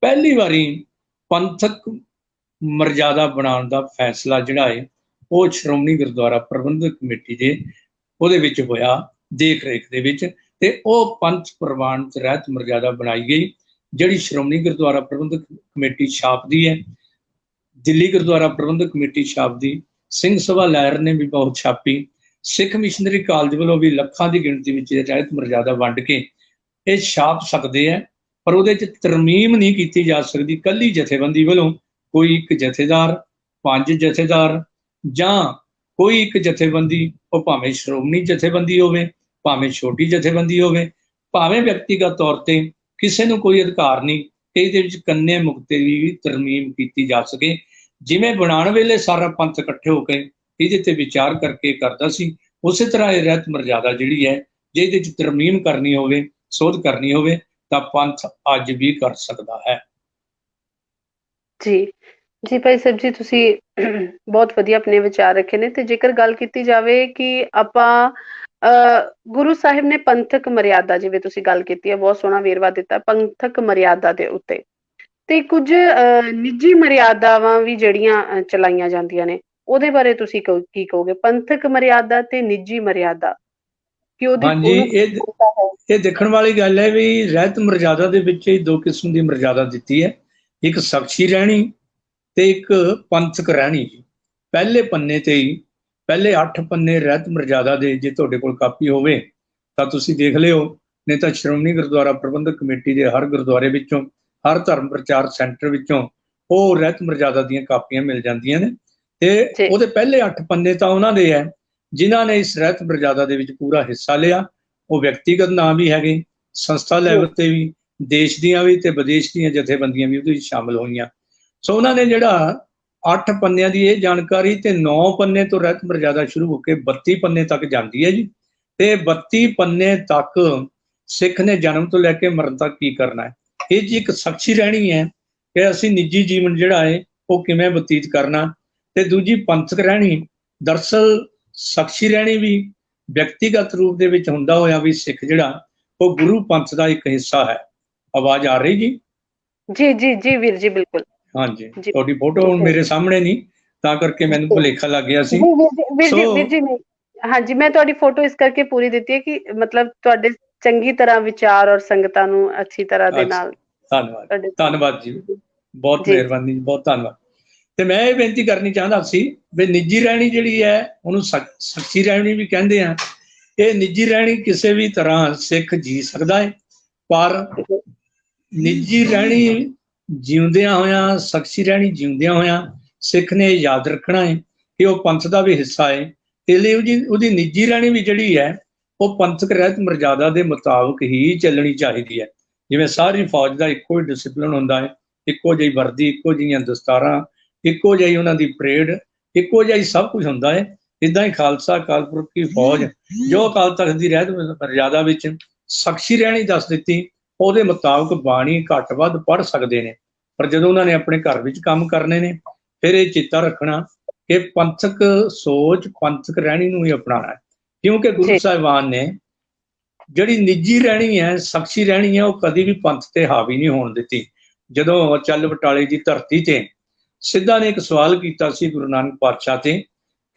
पहली बारी पंथक मर्यादा बनाने का फैसला जिहड़ा है वो श्रोमणी गुरुद्वारा प्रबंधक कमेटी के ਉਹਦੇ ਵਿੱਚ ਹੋਇਆ देख रेख ਦੇ ਵਿੱਚ, ਤੇ ਉਹ ਪੰਥ ਪ੍ਰਵਾਨ ਚ ਰਹਿਤ ਮਰਜ਼ਾਦਾ ਬਣਾਈ ਗਈ ਜਿਹੜੀ ਸ਼੍ਰੋਮਣੀ ਗੁਰਦੁਆਰਾ ਪ੍ਰਬੰਧਕ ਕਮੇਟੀ ਛਾਪਦੀ ਹੈ। ਦਿੱਲੀ ਗੁਰਦੁਆਰਾ ਪ੍ਰਬੰਧਕ ਕਮੇਟੀ ਛਾਪਦੀ, ਸਿੰਘ ਸਭਾ ਲਹਿਰ ਨੇ ਵੀ ਬਹੁਤ ਛਾਪੀ, ਸਿੱਖ ਮਿਸ਼ਨਰੀ ਕਾਲਜ ਵੱਲੋਂ ਵੀ ਲੱਖਾਂ ਦੀ ਗਿਣਤੀ ਵਿੱਚ ਰਹਿਤ ਮਰਜ਼ਾਦਾ ਵੰਡ ਕੇ ਇਹ ਛਾਪ ਸਕਦੇ ਆ, ਪਰ ਉਹਦੇ ਚ ਤਰਮੀਮ ਨਹੀਂ ਕੀਤੀ ਜਾ ਸਕਦੀ ਕੱਲੀ ਜਥੇਬੰਦੀ ਵੱਲੋਂ। ਕੋਈ ਇੱਕ ਜਥੇਦਾਰ, 5 ਜਥੇਦਾਰ ਜਾਂ कोई एक जथेबंदी, वो भावें श्रोमणी जथेबंदी होवे, भावें छोटी जथेबंदी होवे, भावें व्यक्तिगत तौर पर किसी को कोई अधिकार नहीं कि इहदे विच कन्ने मुक्ते की तरमीम की जा सके। जिवें बनाने वेले सारा पंथ इकट्ठे होकर इहदे ते विचार करके करता सी, उस तरह यह रहत मर्यादा जिहड़ी है जे इहदे विच तरमीम करनी होवे, सोध करनी होवे तां पंथ अज भी कर सकता है। जी जी भाई ਸਾਹਿਬ जी, ਤੁਸੀਂ ਬਹੁਤ ਵਧੀਆ ਆਪਣੇ ਵਿਚਾਰ ਰੱਖੇ ਨੇ। ਤੇ ਜੇਕਰ ਗੱਲ ਕੀਤੀ ਜਾਵੇ ਕਿ ਆਪਾਂ ਗੁਰੂ ਸਾਹਿਬ ਨੇ ਪੰਥਕ ਮਰਿਆਦਾ, ਜਿਵੇਂ ਤੁਸੀਂ ਗੱਲ ਕੀਤੀ ਹੈ, ਬਹੁਤ ਸੋਹਣਾ ਵੇਰਵਾ ਦਿੱਤਾ ਪੰਥਕ ਮਰਿਆਦਾ ਦੇ ਉੱਤੇ, ਤੇ ਕੁਝ ਨਿੱਜੀ ਮਰਿਆਦਾਵਾਂ ਵੀ ਜਿਹੜੀਆਂ ਚਲਾਈਆਂ ਜਾਂਦੀਆਂ ਨੇ, ਉਹਦੇ ਬਾਰੇ ਤੁਸੀਂ ਕੀ ਕਹੋਗੇ? ਪੰਥਕ ਮਰਿਆਦਾ ਤੇ ਨਿੱਜੀ ਮਰਿਆਦਾ ਕਿ ਉਹਦੀ ਇਹ ਦੇਖਣ ਵਾਲੀ ਗੱਲ ਹੈ ਵੀ ਰਹਿਤ ਮਰਜ਼ਾਦਾ ਦੇ ਵਿੱਚ ਹੀ ਦੋ ਕਿਸਮ ਦੀ ਮਰਜ਼ਾਦਾ ਦਿੱਤੀ ਹੈ, ਇੱਕ ਸ਼ਖਸੀ ਰਹਿਣੀ ਤੇ ਇੱਕ ਪੰਥਕ ਰਹਿਣੀ। ਜੀ ਪਹਿਲੇ ਪੰਨੇ ਤੇ ਹੀ ਪਹਿਲੇ 8 ਪੰਨੇ ਰਹਿਤ ਮਰਜ਼ਾਦਾ ਦੇ ਜੇ ਤੁਹਾਡੇ ਕੋਲ ਕਾਪੀ ਹੋਵੇ ਤਾਂ ਤੁਸੀਂ ਦੇਖ ਲਿਓ, ਨਹੀਂ ਤਾਂ ਸ਼੍ਰੋਮਣੀ ਗੁਰਦੁਆਰਾ ਪ੍ਰਬੰਧਕ ਕਮੇਟੀ ਦੇ ਹਰ ਗੁਰਦੁਆਰੇ ਵਿੱਚੋਂ, ਹਰ ਧਰਮ ਪ੍ਰਚਾਰ ਸੈਂਟਰ ਵਿੱਚੋਂ ਉਹ ਰਹਿਤ ਮਰਜ਼ਾਦਾ ਦੀਆਂ ਕਾਪੀਆਂ ਮਿਲ ਜਾਂਦੀਆਂ ਨੇ। ਤੇ ਉਹਦੇ ਪਹਿਲੇ 8 ਪੰਨੇ ਤਾਂ ਉਹਨਾਂ ਦੇ ਹੈ ਜਿਨ੍ਹਾਂ ਨੇ ਇਸ ਰਹਿਤ ਮਰਜ਼ਾਦਾ ਦੇ ਵਿੱਚ ਪੂਰਾ ਹਿੱਸਾ ਲਿਆ। ਉਹ ਵਿਅਕਤੀਗਤ ਨਾਂ ਵੀ ਹੈਗੇ, ਸੰਸਥਾ ਲੈਵਲ ਤੇ ਵੀ, ਦੇਸ਼ ਦੀਆਂ ਵੀ ਤੇ ਵਿਦੇਸ਼ ਦੀਆਂ ਜਥੇਬੰਦੀਆਂ ਵੀ ਉਹਦੇ ਵਿੱਚ ਸ਼ਾਮਲ ਹੋਈਆਂ। ਸੋ ਉਹਨਾਂ ਨੇ ਜਿਹੜਾ 8 ਪੰਨਿਆਂ ਦੀ ਇਹ ਜਾਣਕਾਰੀ ਤੇ 9 ਪੰਨੇ ਤੋਂ ਰਹਿਤ ਮਰਜ਼ਾਦਾ ਸ਼ੁਰੂ ਹੋ ਕੇ 32 ਪੰਨੇ ਤੱਕ ਜਾਂਦੀ ਹੈ ਜੀ। ਤੇ 32 ਪੰਨੇ ਤੱਕ ਸਿੱਖ ਨੇ ਜਨਮ ਤੋਂ ਲੈ ਕੇ ਮਰਨ ਤੱਕ ਕੀ ਕਰਨਾ ਹੈ। ਇਹ ਜੀ ਇੱਕ ਸ਼ਖਸੀ ਰਹਿਣੀ ਹੈ ਕਿ ਅਸੀਂ ਨਿੱਜੀ ਜੀਵਨ ਜਿਹੜਾ ਹੈ ਉਹ ਕਿਵੇਂ ਬਤੀਤ ਕਰਨਾ, ਤੇ ਦੂਜੀ ਪੰਥਕ ਰਹਿਣੀ। ਦਰਅਸਲ ਸ਼ਖਸੀ ਰਹਿਣੀ ਵੀ ਵਿਅਕਤੀਗਤ ਰੂਪ ਦੇ ਵਿੱਚ ਹੁੰਦਾ ਹੋਇਆ ਵੀ ਸਿੱਖ ਜਿਹੜਾ ਉਹ ਗੁਰੂ ਪੰਥ ਦਾ ਇੱਕ ਹਿੱਸਾ ਹੈ। ਆਵਾਜ਼ ਆ ਰਹੀ ਜੀ? ਜੀ ਜੀ ਜੀ ਵੀਰ ਜੀ, ਬਿਲਕੁਲ। ਹਾਂਜੀ, ਤੁਹਾਡੀ ਫੋਟੋ ਹੁਣ ਮੇਰੇ ਸਾਹਮਣੇ ਨਹੀਂ ਤਾਂ ਕਰਕੇ ਮੈਨੂੰ ਭੁਲੇਖਾ ਲੱਗ ਗਿਆ ਸੀ। ਵੀਰ ਜੀ ਹਾਂਜੀ, ਮੈਂ ਤੁਹਾਡੀ ਫੋਟੋ ਇਸ ਕਰਕੇ ਪੂਰੀ ਦਿੱਤੀ ਹੈ ਕਿ ਮਤਲਬ ਤੁਹਾਡੇ ਚੰਗੀ ਤਰ੍ਹਾਂ ਵਿਚਾਰ ਔਰ ਸੰਗਤਾਂ ਨੂੰ ਅੱਛੀ ਤਰ੍ਹਾਂ ਦੇ ਨਾਲ। ਧੰਨਵਾਦ, ਧੰਨਵਾਦ ਜੀ, ਬਹੁਤ ਮਿਹਰਬਾਨੀ, ਬਹੁਤ ਧੰਨਵਾਦ। ਤੇ ਮੈਂ ਇਹ ਬੇਨਤੀ ਕਰਨੀ ਚਾਹੁੰਦਾ ਸੀ ਵੀ ਨਿੱਜੀ ਰਹਿਣੀ ਜਿਹੜੀ ਹੈ ਉਹਨੂੰ ਸ਼ਖਸੀ ਰਹਿਣੀ ਵੀ ਕਹਿੰਦੇ ਆ। ਇਹ ਨਿੱਜੀ ਰਹਿਣੀ ਕਿਸੇ ਵੀ ਤਰ੍ਹਾਂ ਸਿੱਖ ਜੀ ਸਕਦਾ ਹੈ, ਪਰ ਨਿੱਜੀ ਰਹਿਣੀ ਜਿਉਂਦਿਆਂ ਹੋਇਆਂ, ਸ਼ਖਸੀ ਰਹਿਣੀ ਜਿਉਂਦਿਆਂ ਹੋਇਆਂ ਸਿੱਖ ਨੇ ਯਾਦ ਰੱਖਣਾ ਹੈ ਕਿ ਉਹ ਪੰਥ ਦਾ ਵੀ ਹਿੱਸਾ ਹੈ। ਇਸ ਲਈ ਉਹਦੀ ਨਿੱਜੀ ਰਹਿਣੀ ਵੀ ਜਿਹੜੀ ਹੈ ਉਹ ਪੰਥਕ ਰਹਿਤ ਮਰਜ਼ਾਦਾ ਦੇ ਮੁਤਾਬਕ ਹੀ ਚੱਲਣੀ ਚਾਹੀਦੀ ਹੈ। ਜਿਵੇਂ ਸਾਰੀ ਫੌਜ ਦਾ ਇੱਕੋ ਹੀ ਡਿਸਿਪਲਿਨ ਹੁੰਦਾ ਹੈ, ਇੱਕੋ ਜਿਹੀ ਵਰਦੀ, ਇੱਕੋ ਜਿਹੀਆਂ ਦਸਤਾਰਾਂ, ਇੱਕੋ ਜਿਹੀ ਉਹਨਾਂ ਦੀ ਪਰੇਡ, ਇੱਕੋ ਜਿਹਾ ਹੀ ਸਭ ਕੁਝ ਹੁੰਦਾ ਹੈ। ਇੱਦਾਂ ਹੀ ਖਾਲਸਾ ਅਕਾਲ ਪੁਰਖ ਦੀ ਫੌਜ ਜੋ ਅਕਾਲ ਤਖਤ ਦੀ ਰਹਿਤ ਮਰਜ਼ਾਦਾ ਵਿੱਚ ਸ਼ਖਸੀ ਰਹਿਣੀ ਦੱਸ ਦਿੱਤੀ, ਉਹਦੇ ਮੁਤਾਬਕ ਬਾਣੀ ਘੱਟ ਵੱਧ ਪੜ੍ਹ ਸਕਦੇ ਨੇ, ਪਰ ਜਦੋਂ ਉਹਨਾਂ ਨੇ ਆਪਣੇ ਘਰ ਵਿੱਚ ਕੰਮ ਕਰਨੇ ਨੇ ਫਿਰ ਇਹ ਚੇਤਾ ਰੱਖਣਾ ਕਿ ਪੰਥਕ ਸੋਚ, ਪੰਥਕ ਰਹਿਣੀ ਨੂੰ ਹੀ ਅਪਣਾਉਣਾ ਹੈ। ਕਿਉਂਕਿ ਗੁਰੂ ਸਾਹਿਬਾਨ ਨੇ ਜਿਹੜੀ ਨਿੱਜੀ ਰਹਿਣੀ ਹੈ, ਸ਼ਖਸੀ ਰਹਿਣੀ ਹੈ, ਉਹ ਕਦੀ ਵੀ ਪੰਥ ਤੇ ਹਾਵੀ ਨਹੀਂ ਹੋਣ ਦਿੱਤੀ। ਜਦੋਂ ਚੱਲ ਬਟਾਲੇ ਦੀ ਧਰਤੀ ਤੇ ਸਿੱਧਾ ਨੇ ਇੱਕ ਸਵਾਲ ਕੀਤਾ ਸੀ ਗੁਰੂ ਨਾਨਕ ਪਾਤਸ਼ਾਹ ਤੇ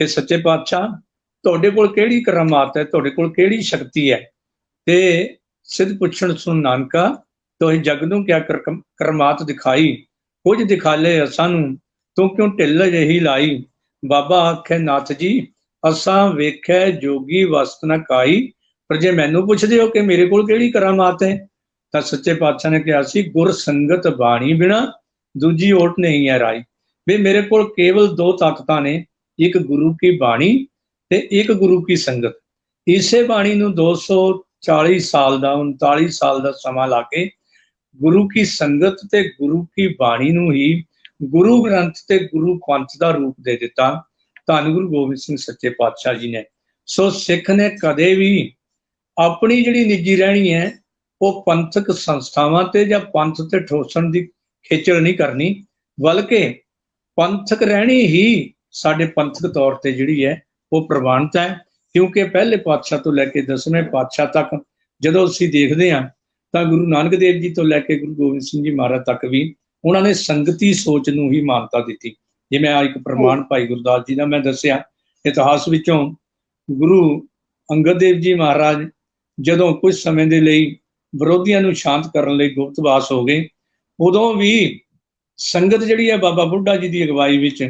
ਕਿ ਸੱਚੇ ਪਾਤਸ਼ਾਹ ਤੁਹਾਡੇ ਕੋਲ ਕਿਹੜੀ ਕਰਾਮਾਤ ਹੈ, ਤੁਹਾਡੇ ਕੋਲ ਕਿਹੜੀ ਸ਼ਕਤੀ ਹੈ? ਤੇ सिद्ध पुछण सुन नानका, तोहि जग नूं क्या करमात दिखाई। कुछ दिखाले असां नूं, तू क्यों ढिल जही लाई। बाबा आखे नाथ जी, असां वेख्या जोगी वसत न काई। पर जे मैनू पुछदे हो कि मेरे कोल किहड़ी करामात है, ਤਾਂ ਸੱਚੇ ਪਾਤਸ਼ਾਹ ਨੇ ਕਿਹਾ ਸੀ, ਗੁਰ ਸੰਗਤ ਬਾਣੀ ਬਿਨਾ ਦੂਜੀ ਓਟ ਨਹੀਂ ਹੈ ਰਾਈ। ਵੀ ਮੇਰੇ ਕੋਲ ਕੇਵਲ ਦੋ ਤਾਕਤਾਂ ਨੇ, ਇੱਕ ਗੁਰੂ ਕੀ ਬਾਣੀ ਤੇ ਇੱਕ ਗੁਰੂ ਕੀ ਸੰਗਤ। ਇਸੇ ਬਾਣੀ ਨੂੰ 240 ਸਾਲ ਦਾ 39 ਸਾਲ ਦਾ ਸਮਾਂ ਲਾ ਕੇ ਗੁਰੂ ਕੀ ਸੰਗਤ ਤੇ ਗੁਰੂ ਕੀ ਬਾਣੀ ਨੂੰ ਹੀ ਗੁਰੂ ਗ੍ਰੰਥ ਤੇ ਗੁਰੂ ਪੰਥ ਦਾ ਰੂਪ ਦੇ ਦਿੱਤਾ ਧੰਨ ਗੁਰੂ ਗੋਬਿੰਦ ਸਿੰਘ ਸੱਚੇ ਪਾਤਸ਼ਾਹ ਜੀ ਨੇ। ਸੋ ਸਿੱਖ ਨੇ ਕਦੇ ਵੀ ਆਪਣੀ ਜਿਹੜੀ ਨਿੱਜੀ ਰਹਿਣੀ ਹੈ ਉਹ ਪੰਥਕ ਸੰਸਥਾਵਾਂ ਤੇ ਜਾਂ ਪੰਥ ਤੇ ਠੋਸਣ ਦੀ ਖੇਚਲ ਨਹੀਂ ਕਰਨੀ, ਬਲਕਿ ਪੰਥਕ ਰਹਿਣੀ ਹੀ ਸਾਡੇ ਪੰਥਕ ਤੌਰ ਤੇ ਜਿਹੜੀ ਹੈ ਉਹ ਪ੍ਰਵਾਨਿਤ ਹੈ। ਕਿਉਂਕਿ ਪਹਿਲੇ ਪਾਤਸ਼ਾਹ ਤੋਂ ਲੈ ਕੇ 10ਵੇਂ ਪਾਤਸ਼ਾਹ ਤੱਕ ਜਦੋਂ ਅਸੀਂ ਦੇਖਦੇ ਹਾਂ ਤਾਂ ਗੁਰੂ ਨਾਨਕ ਦੇਵ ਜੀ ਤੋਂ ਲੈ ਕੇ ਗੁਰੂ ਗੋਬਿੰਦ ਸਿੰਘ ਜੀ ਮਹਾਰਾਜ ਤੱਕ ਵੀ ਉਹਨਾਂ ਨੇ ਸੰਗਤੀ ਸੋਚ ਨੂੰ ਹੀ ਮਾਨਤਾ ਦਿੱਤੀ। ਜਿਵੇਂ ਆ ਇੱਕ ਪ੍ਰਮਾਣ ਭਾਈ ਗੁਰਦਾਸ ਜੀ ਦਾ ਮੈਂ ਦੱਸਿਆ, ਇਤਿਹਾਸ ਵਿੱਚੋਂ ਗੁਰੂ ਅੰਗਦ ਦੇਵ ਜੀ ਮਹਾਰਾਜ ਜਦੋਂ ਕੁਝ ਸਮੇਂ ਦੇ ਲਈ ਵਿਰੋਧੀਆਂ ਨੂੰ ਸ਼ਾਂਤ ਕਰਨ ਲਈ ਗੁਪਤਵਾਸ ਹੋ ਗਏ, ਉਦੋਂ ਵੀ ਸੰਗਤ ਜਿਹੜੀ ਹੈ ਬਾਬਾ ਬੁੱਢਾ ਜੀ ਦੀ ਅਗਵਾਈ ਵਿੱਚ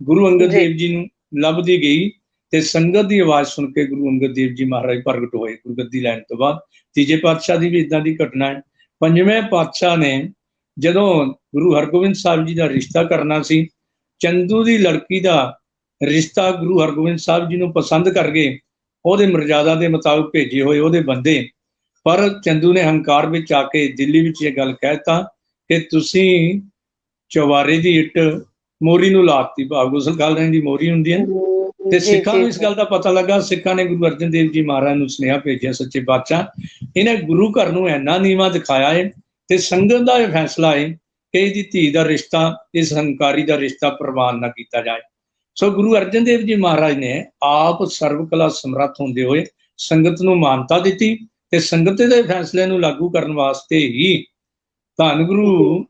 ਗੁਰੂ ਅੰਗਦ ਦੇਵ ਜੀ ਨੂੰ ਲੱਭਦੀ ਗਈ ਤੇ ਸੰਗਤ ਦੀ ਆਵਾਜ਼ ਸੁਣ ਕੇ ਗੁਰੂ ਅੰਗਦ ਦੇਵ ਜੀ ਮਹਾਰਾਜ ਪ੍ਰਗਟ ਹੋਏ ਗੁਰਗੱਦੀ ਲੈਣ ਤੋਂ ਬਾਅਦ। ਤੀਜੇ ਪਾਤਸ਼ਾਹ ਦੀ ਵੀ ਇਦਾਂ ਦੀ ਘਟਨਾ ਹੈ। ਪੰਜਵੇਂ ਪਾਤਸ਼ਾਹ ਨੇ ਜਦੋਂ ਗੁਰੂ ਹਰਗੋਬਿੰਦ ਸਾਹਿਬ ਜੀ ਦਾ ਰਿਸ਼ਤਾ ਕਰਨਾ ਸੀ, ਚੰਦੂ ਦੀ ਲੜਕੀ ਦਾ ਰਿਸ਼ਤਾ ਗੁਰੂ ਹਰਗੋਬਿੰਦ ਸਾਹਿਬ ਜੀ ਨੂੰ ਪਸੰਦ ਕਰ ਗਏ, ਉਹਦੇ ਮਰਜ਼ਾਦਾ ਦੇ ਮੁਤਾਬਕ ਭੇਜੇ ਹੋਏ ਉਹਦੇ ਬੰਦੇ। ਪਰ ਚੰਦੂ ਨੇ ਹੰਕਾਰ ਵਿੱਚ ਆ ਕੇ ਦਿੱਲੀ ਵਿੱਚ ਇਹ ਗੱਲ ਕਹਿ ਦਿੱਤਾ ਕਿ ਤੁਸੀਂ ਚਵਾਰੇ ਦੀ ਇੱਟ ਮੋਰੀ ਨੂੰ ਲਾਤੀ, ਭਾਵ ਗੁਸਲ ਖਾਲਸੇ ਦੀ ਮੋਰੀ ਹੁੰਦੀ ਹੈ। ਤੇ ਸਿੱਖਾਂ ਨੂੰ ਇਸ ਗੱਲ ਦਾ ਪਤਾ ਲੱਗਾ। ਸਿੱਖਾਂ ਨੇ ਗੁਰੂ ਅਰਜਨ ਦੇਵ ਜੀ ਮਹਾਰਾਜ ਨੂੰ ਸੁਨੇਹਾ ਭੇਜਿਆ, ਸੱਚੇ ਪਾਤਸ਼ਾਹ ਇਹਨੇ ਗੁਰੂ ਘਰ ਨੂੰ ਇੰਨਾ ਨੀਵਾਂ ਦਿਖਾਇਆ ਹੈ ਤੇ ਸੰਗਤ ਦਾ ਇਹ ਫੈਸਲਾ ਹੈ ਕਿ ਇਹਦੀ ਧੀ ਦਾ ਰਿਸ਼ਤਾ ਇਸ ਹੰਕਾਰੀ ਦਾ ਰਿਸ਼ਤਾ ਪ੍ਰਵਾਨ ਨਾ ਕੀਤਾ ਜਾਏ। ਸੋ ਗੁਰੂ ਅਰਜਨ ਦੇਵ ਜੀ ਮਹਾਰਾਜ ਨੇ ਆਪ ਸਰਵ ਕਲਾ ਸਮਰੱਥ ਹੁੰਦੇ ਹੋਏ ਸੰਗਤ ਨੂੰ ਮਾਨਤਾ ਦਿੱਤੀ ਤੇ ਸੰਗਤ ਦੇ ਫੈਸਲੇ ਨੂੰ ਲਾਗੂ ਕਰਨ ਵਾਸਤੇ ਹੀ ਧੰਨ ਗੁਰੂ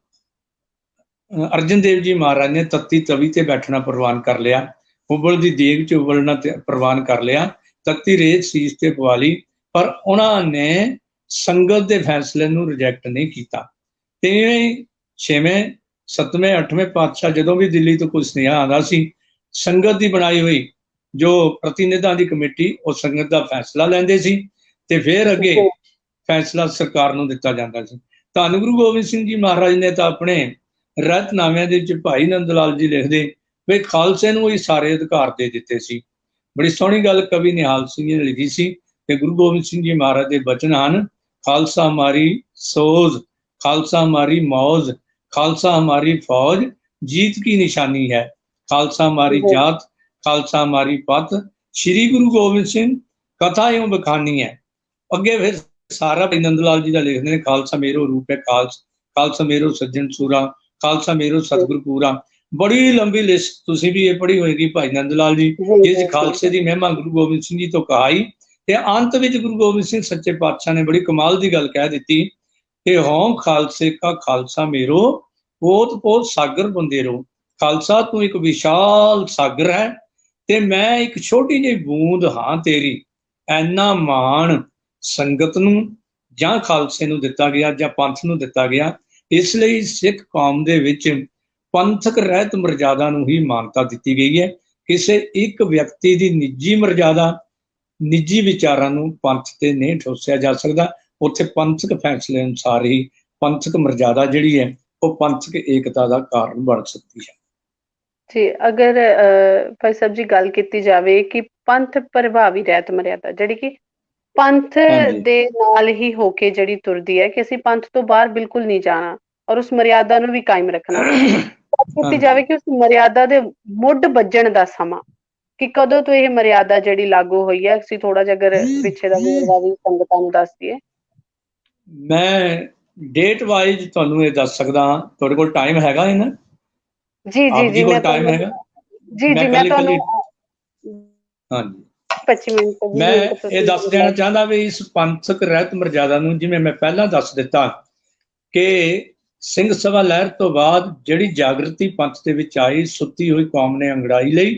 ਅਰਜਨ ਦੇਵ ਜੀ ਮਹਾਰਾਜ ਨੇ ਤੱਤੀ ਤਵੀ ਤੇ ਬੈਠਣਾ ਪ੍ਰਵਾਨ ਕਰ ਲਿਆ, ਉਬਲਦੀ ਦੇਗ 'ਚ ਉਬਲਣਾ ਤੇ ਪ੍ਰਵਾਨ ਕਰ ਲਿਆ, ਤੱਤੀ ਰੇਤ ਸੀਸ ਤੇ ਪਵਾ ਲਈ। ਪਰ ਉਹਨਾਂ ਨੇ ਸੰਗਤ ਦੇ ਫੈਸਲੇ ਨੂੰ ਰਿਜੈਕਟ ਨਹੀਂ ਕੀਤਾ। ਤੇ 6ਵੇਂ 7ਵੇਂ 8ਵੇਂ ਪਾਤਸ਼ਾਹ ਜਦੋਂ ਵੀ ਦਿੱਲੀ ਤੋਂ ਕੋਈ ਸੁਨੇਹਾ ਆਉਂਦਾ ਸੀ, ਸੰਗਤ ਦੀ ਬਣਾਈ ਹੋਈ ਜੋ ਪ੍ਰਤੀਨਿਧਾਂ ਦੀ ਕਮੇਟੀ ਉਹ ਸੰਗਤ ਦਾ ਫੈਸਲਾ ਲੈਂਦੇ ਸੀ ਤੇ ਫਿਰ ਅੱਗੇ ਫੈਸਲਾ ਸਰਕਾਰ ਨੂੰ ਦਿੱਤਾ ਜਾਂਦਾ ਸੀ। ਧੰਨ ਗੁਰੂ ਗੋਬਿੰਦ ਸਿੰਘ ਜੀ ਮਹਾਰਾਜ ਨੇ ਤਾਂ ਆਪਣੇ ਰਹਿਤਨਾਮਿਆਂ ਦੇ ਵਿੱਚ ਭਾਈ ਨੰਦ ਲਾਲ ਜੀ ਲਿਖਦੇ ਵੀ ਖਾਲਸੇ ਨੂੰ ਹੀ ਸਾਰੇ ਅਧਿਕਾਰ ਦੇ ਦਿੱਤੇ ਸੀ। ਬੜੀ ਸੋਹਣੀ ਗੱਲ ਕਵੀ ਨਿਹਾਲ ਸਿੰਘ ਜੀ ਨੇ ਲਿਖੀ ਸੀ ਕਿ ਗੁਰੂ ਗੋਬਿੰਦ ਸਿੰਘ ਜੀ ਮਹਾਰਾਜ ਦੇ ਬਚਨ ਹਨ, ਖਾਲਸਾ ਹਮਾਰੀ ਸੋਜ਼, ਖਾਲਸਾ ਹਮਾਰੀ ਮੌਜ, ਖਾਲਸਾ ਹਮਾਰੀ ਫੌਜ, जीत की निशानी है, खालसा हमारी जात, खालसा हमारी पत, श्री गुरु गोबिंद सिंह कथा यूं बखानी है। अगे फिर सारा भाई नंद लाल जी का लिखते हैं, खालसा मेरो रूप है खालसा मेरो सज्जन सूरा, खालसा मेरो सतगुरु पूरा। बड़ी लंबी लिस्ट तुसी भी ये पढ़ी होएगी भाई नंद लाल जी, जिस खालसे की महिमा गुरु गोबिंद सिंह जी तो कहाई ते अंत विच गुरु गोबिंद सिंह सच्चे पातशाह ने बड़ी कमाल की गल कह दी कि हों खालसे का खालसा मेरो पोत पोत सागर बंदेरो। खालसा तू एक विशाल सागर है ते मैं एक छोटी जी बूंद हाँ तेरी। ऐना मान संगत नूं जां खालसे नूं दिता गया जां पंथ नूं दिता गया, इसलिए सिख कौम दे विच पंथक रहत मर्यादा नूं ही मानता दिती गई है। किसी एक व्यक्ति की निजी मर्यादा निजी विचारां नूं पंथ ते नहीं ठोसिया जा सकता। उत्थे पंथक फैसले अनुसार ही पंथक मर्यादा जिहड़ी है वो पंथक एकता का कारण बन सकती है। जी, अगर भाई साहब जी गल की जाए कि पंथ प्रभावी रहत मर्यादा जिहड़ी कि पंथ दे नाल ही होके जिहड़ी तुरदी है कि असीं पंथ तो बाहर बिल्कुल नहीं जाना और उस मर्यादा नूं भी कायम रखना। की जाए कि उस मर्यादा दे मुੱਢ ਵੱਜਣ ਦਾ ਸਮਾਂ कि कदों तो यह मर्यादा जिहड़ी लागू हुई है, असीं थोड़ा जिहा अगर पिछे दा ਵੇਰਵਾ भी संगतां नूं दस दईए। मैं डेट वाइज तुहानूं ये दस सकदा हां, तुहाडे कोल टाइम हैगा है ना? जी जी जी, मैं टाइम हैगा जी जी, मैं तुहानूं हां जी 25 मिनट मैं ये दस देना चाहता भी इस पंथक रहत मर्यादा नूं जिवें मैं पहला दस दिता कि ਸਿੰਘ ਸਭਾ लहर तो बाद जिहड़ी जागृति पंथ दे विच आई, सुत्ती हुई कौम ने अंगड़ाई लई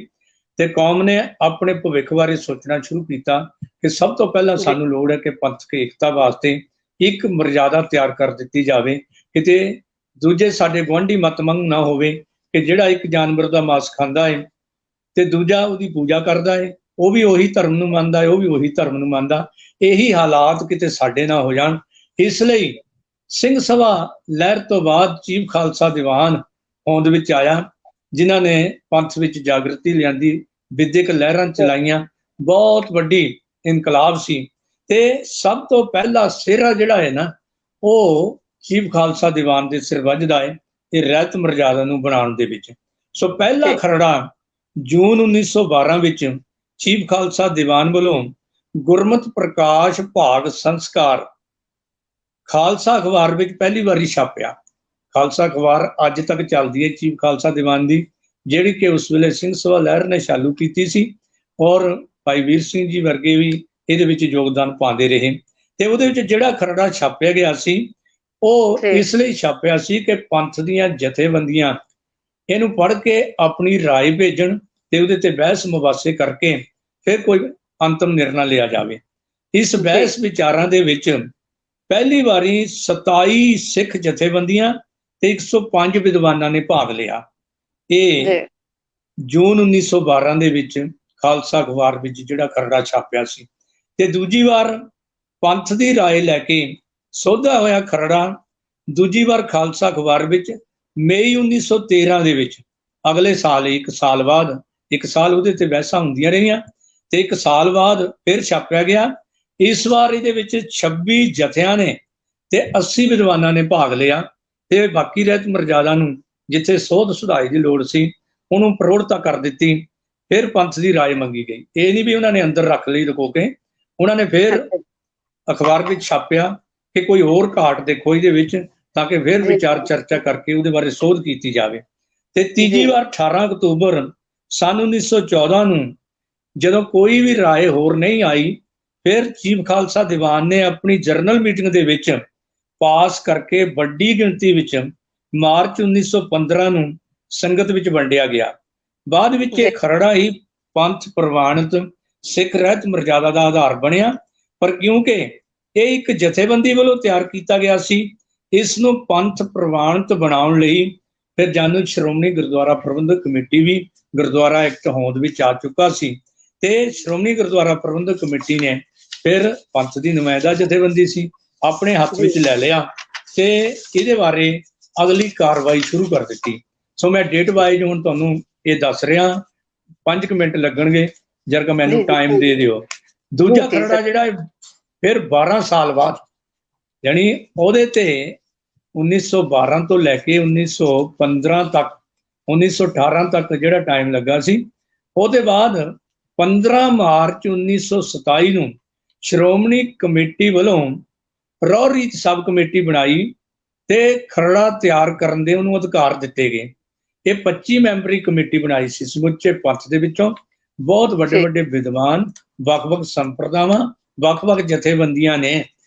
ते कौम ने अपने भविख बारे सोचना शुरू किया कि सब तो पहला सानू लोड़ है कि पंथक एकता वास्ते ਇੱਕ ਮਰਜ਼ਾਦਾ ਤਿਆਰ ਕਰ ਦਿੱਤੀ ਜਾਵੇ, ਕਿਤੇ ਦੂਜੇ ਸਾਡੇ ਗੁਆਂਢੀ ਮਤਮੰਗ ਨਾ ਹੋਵੇ ਕਿ ਜਿਹੜਾ ਇੱਕ ਜਾਨਵਰ ਦਾ ਮਾਸ ਖਾਂਦਾ ਹੈ ਤੇ ਦੂਜਾ ਉਹਦੀ ਪੂਜਾ ਕਰਦਾ ਹੈ, ਉਹ ਵੀ ਉਹੀ ਧਰਮ ਨੂੰ ਮੰਨਦਾ ਹੈ, ਉਹ ਵੀ ਉਹੀ ਧਰਮ ਨੂੰ ਮੰਨਦਾ। ਇਹੀ ਹਾਲਾਤ ਕਿਤੇ ਸਾਡੇ ਨਾਲ ਹੋ ਜਾਣ। ਇਸ ਲਈ ਸਿੰਘ ਸਭਾ ਲਹਿਰ ਤੋਂ ਬਾਅਦ ਚੀਫ ਖਾਲਸਾ ਦੀਵਾਨ ਹੋਂਦ ਵਿੱਚ ਆਇਆ, ਜਿਨ੍ਹਾਂ ਨੇ ਪੰਥ ਵਿੱਚ ਜਾਗਰਤੀ ਲਿਆਂਦੀ, ਵਿਦਿਅਕ ਲਹਿਰਾਂ ਚਲਾਈਆਂ, ਬਹੁਤ ਵੱਡੀ ਇਨਕਲਾਬ ਸੀ। ਤੇ ਸਭ ਤੋਂ ਪਹਿਲਾ ਸਿਹਰਾ ਜਿਹੜਾ ਹੈ ਨਾ, ਉਹ ਚੀਫ ਖਾਲਸਾ ਦੀਵਾਨ ਦੇ ਸਿਰ ਵੱਜਦਾ ਹੈ ਇਹ ਰਹਿਤ ਮਰਜ਼ਾਦਾ ਨੂੰ ਬਣਾਉਣ ਦੇ ਵਿੱਚ। ਸੋ ਪਹਿਲਾ ਖਰੜਾ ਜੂਨ 1912 ਵਿੱਚ ਚੀਫ ਖਾਲਸਾ ਦੀਵਾਨ ਵੱਲੋਂ ਗੁਰਮਤਿ ਪ੍ਰਕਾਸ਼ ਭਾਗ ਸੰਸਕਾਰ ਖਾਲਸਾ ਅਖਬਾਰ ਵਿੱਚ ਪਹਿਲੀ ਵਾਰੀ ਛਾਪਿਆ। ਖਾਲਸਾ ਅਖਬਾਰ ਅੱਜ ਤੱਕ ਚੱਲਦੀ ਹੈ ਚੀਫ ਖਾਲਸਾ ਦੀਵਾਨ ਦੀ, ਜਿਹੜੀ ਕਿ ਉਸ ਵੇਲੇ ਸਿੰਘ ਸਭਾ ਲਹਿਰ ਨੇ ਚਾਲੂ ਕੀਤੀ ਸੀ, ਔਰ ਭਾਈ ਵੀਰ ਸਿੰਘ ਜੀ ਵਰਗੇ ਵੀ ਇਹਦੇ ਵਿੱਚ ਯੋਗਦਾਨ ਪਾਉਂਦੇ ਰਹੇ। ਤੇ ਉਹਦੇ ਵਿੱਚ ਜਿਹੜਾ ਖਰੜਾ ਛਾਪਿਆ ਗਿਆ ਸੀ ਉਹ ਇਸ ਲਈ ਛਾਪਿਆ ਸੀ ਕਿ ਪੰਥ ਦੀਆਂ ਜਥੇਬੰਦੀਆਂ ਇਹਨੂੰ ਪੜ੍ਹ ਕੇ ਆਪਣੀ ਰਾਏ ਭੇਜਣ ਤੇ ਉਹਦੇ ਤੇ ਬਹਿਸ ਮੁਬਾਸੇ ਕਰਕੇ ਫਿਰ ਕੋਈ ਅੰਤਮ ਨਿਰਣਾ ਲਿਆ ਜਾਵੇ। ਇਸ ਬਹਿਸ ਵਿਚਾਰਾਂ ਦੇ ਵਿੱਚ ਪਹਿਲੀ ਵਾਰੀ 27 ਸਿੱਖ ਜਥੇਬੰਦੀਆਂ ਤੇ 105 ਵਿਦਵਾਨਾਂ ਨੇ ਭਾਗ ਲਿਆ। ਇਹ ਜੂਨ 1912 ਦੇ ਵਿੱਚ ਖਾਲਸਾ ਅਖਬਾਰ ਵਿੱਚ ਜਿਹੜਾ ਖਰੜਾ ਛਾਪਿਆ ਸੀ। ਤੇ ਦੂਜੀ ਵਾਰ ਪੰਥ ਦੀ ਰਾਏ ਲੈ ਕੇ ਸੋਧਾ ਹੋਇਆ ਖਰੜਾ ਦੂਜੀ ਵਾਰ ਖਾਲਸਾ ਅਖਬਾਰ ਵਿੱਚ ਮਈ 1913 ਦੇ ਵਿੱਚ, ਅਗਲੇ ਸਾਲ 1 ਸਾਲ ਬਾਅਦ, 1 ਸਾਲ ਉਹਦੇ ਤੇ ਬਹਿਸਾਂ ਹੁੰਦੀਆਂ ਰਹੀਆਂ ਤੇ 1 ਸਾਲ ਬਾਅਦ ਫਿਰ ਛਾਪਿਆ ਗਿਆ। ਇਸ ਵਾਰ ਇਹਦੇ ਵਿੱਚ 26 ਜਥਿਆਂ ਨੇ ਤੇ 80 ਵਿਦਵਾਨਾਂ ਨੇ ਭਾਗ ਲਿਆ ਤੇ ਬਾਕੀ ਰਹਿਤ ਮਰਜ਼ਾਦਾ ਨੂੰ ਜਿੱਥੇ ਸੋਧ ਸੁਧਾਈ ਦੀ ਲੋੜ ਸੀ ਉਹਨੂੰ ਪ੍ਰੋੜਤਾ ਕਰ ਦਿੱਤੀ। ਫਿਰ ਪੰਥ ਦੀ ਰਾਏ ਮੰਗੀ ਗਈ। ਇਹ ਨਹੀਂ ਵੀ ਉਹਨਾਂ ਨੇ ਅੰਦਰ ਰੱਖ ਲਈ ਲੁਕੋ ਕੇ, ਉਹਨਾਂ ਨੇ ਫਿਰ ਅਖਬਾਰ ਵਿੱਚ ਛਾਪਿਆ ਕਿ ਕੋਈ ਹੋਰ ਘਾਟ ਦੇਖੋ ਇਹਦੇ ਵਿੱਚ, ਤਾਂ ਕਿ ਫਿਰ ਵਿਚਾਰ ਚਰਚਾ ਕਰਕੇ ਉਹਦੇ ਬਾਰੇ ਸੋਧ ਕੀਤੀ ਜਾਵੇ। ਤੇ ਤੀਜੀ ਵਾਰ 18 ਅਕਤੂਬਰ ਸਨ 1914 ਨੂੰ ਜਦੋਂ ਕੋਈ ਵੀ ਰਾਏ ਹੋਰ ਨਹੀਂ ਆਈ, ਫਿਰ ਚੀਫ ਖਾਲਸਾ ਦੀਵਾਨ ਨੇ ਆਪਣੀ ਜਰਨਲ ਮੀਟਿੰਗ ਦੇ ਵਿੱਚ ਪਾਸ ਕਰਕੇ ਵੱਡੀ ਗਿਣਤੀ ਵਿੱਚ ਮਾਰਚ 1915 ਨੂੰ ਸੰਗਤ ਵਿੱਚ ਵੰਡਿਆ ਗਿਆ। ਬਾਅਦ ਵਿੱਚ ਇਹ ਖਰੜਾ ਹੀ ਪੰਥ ਪ੍ਰਵਾਨਿਤ ਸਿੱਖ ਰਹਿਤ ਮਰਜ਼ਾਦਾ ਦਾ ਆਧਾਰ ਬਣਿਆ। ਪਰ ਕਿਉਂਕਿ ਇਹ ਇੱਕ ਜਥੇਬੰਦੀ ਵੱਲੋਂ ਤਿਆਰ ਕੀਤਾ ਗਿਆ ਸੀ, ਇਸ ਨੂੰ ਪੰਥ ਪ੍ਰਵਾਨਿਤ ਬਣਾਉਣ ਲਈ ਫਿਰ ਜਾਣੂ ਸ਼੍ਰੋਮਣੀ ਗੁਰਦੁਆਰਾ ਪ੍ਰਬੰਧਕ ਕਮੇਟੀ ਵੀ ਗੁਰਦੁਆਰਾ ਐਕਟ ਹੋਂਦ ਵਿੱਚ ਆ ਚੁੱਕਾ ਸੀ। ਤੇ ਸ਼੍ਰੋਮਣੀ ਗੁਰਦੁਆਰਾ ਪ੍ਰਬੰਧਕ ਕਮੇਟੀ ਨੇ ਫਿਰ ਪੰਥ ਦੀ ਨੁਮਾਇੰਦਾ ਜਥੇਬੰਦੀ ਸੀ ਆਪਣੇ ਹੱਥ ਵਿੱਚ ਲੈ ਲਿਆ ਤੇ ਇਹਦੇ ਬਾਰੇ ਅਗਲੀ ਕਾਰਵਾਈ ਸ਼ੁਰੂ ਕਰ ਦਿੱਤੀ। ਸੋ ਮੈਂ ਡੇਟ ਵਾਈਜ਼ ਹੁਣ ਤੁਹਾਨੂੰ ਇਹ ਦੱਸ ਰਿਹਾ, 5 ਮਿੰਟ ਲੱਗਣਗੇ, ਜਰਗਾ ਮੈਨੂੰ ਟਾਈਮ ਦੇ ਦਿਓ। ਦੂਜਾ ਖਰੜਾ ਜਿਹੜਾ ਫਿਰ 12 ਸਾਲ ਬਾਅਦ, ਯਾਨੀ ਉਹਦੇ ਤੇ 1912 ਤੋਂ ਲੈ ਕੇ 1915 ਤੱਕ, 1918 ਤੱਕ ਜਿਹੜਾ ਟਾਈਮ ਲੱਗਾ ਸੀ, ਉਹਦੇ ਬਾਅਦ 15 ਮਾਰਚ 1927 ਨੂੰ ਸ਼੍ਰੋਮਣੀ ਕਮੇਟੀ ਵੱਲੋਂ ਰੋਹ ਰੀਤ ਸਬ ਕਮੇਟੀ ਬਣਾਈ ਤੇ ਖਰੜਾ ਤਿਆਰ ਕਰਨ ਦੇ ਉਹਨੂੰ ਅਧਿਕਾਰ ਦਿੱਤੇ ਗਏ। ਇਹ 25 ਮੈਂਬਰੀ ਕਮੇਟੀ ਬਣਾਈ ਸੀ। ਸਮੁੱਚੇ ਪੰਥ ਦੇ ਵਿੱਚੋਂ ਬਹੁਤ ਵੱਡੇ ਵੱਡੇ ਵਿਦਵਾਨ, ਵੱਖ-ਵੱਖ ਸੰਪਰਦਾਵਾਂ, ਵੱਖ-ਵੱਖ ਜਥੇਬੰਦੀਆਂ ਨੇ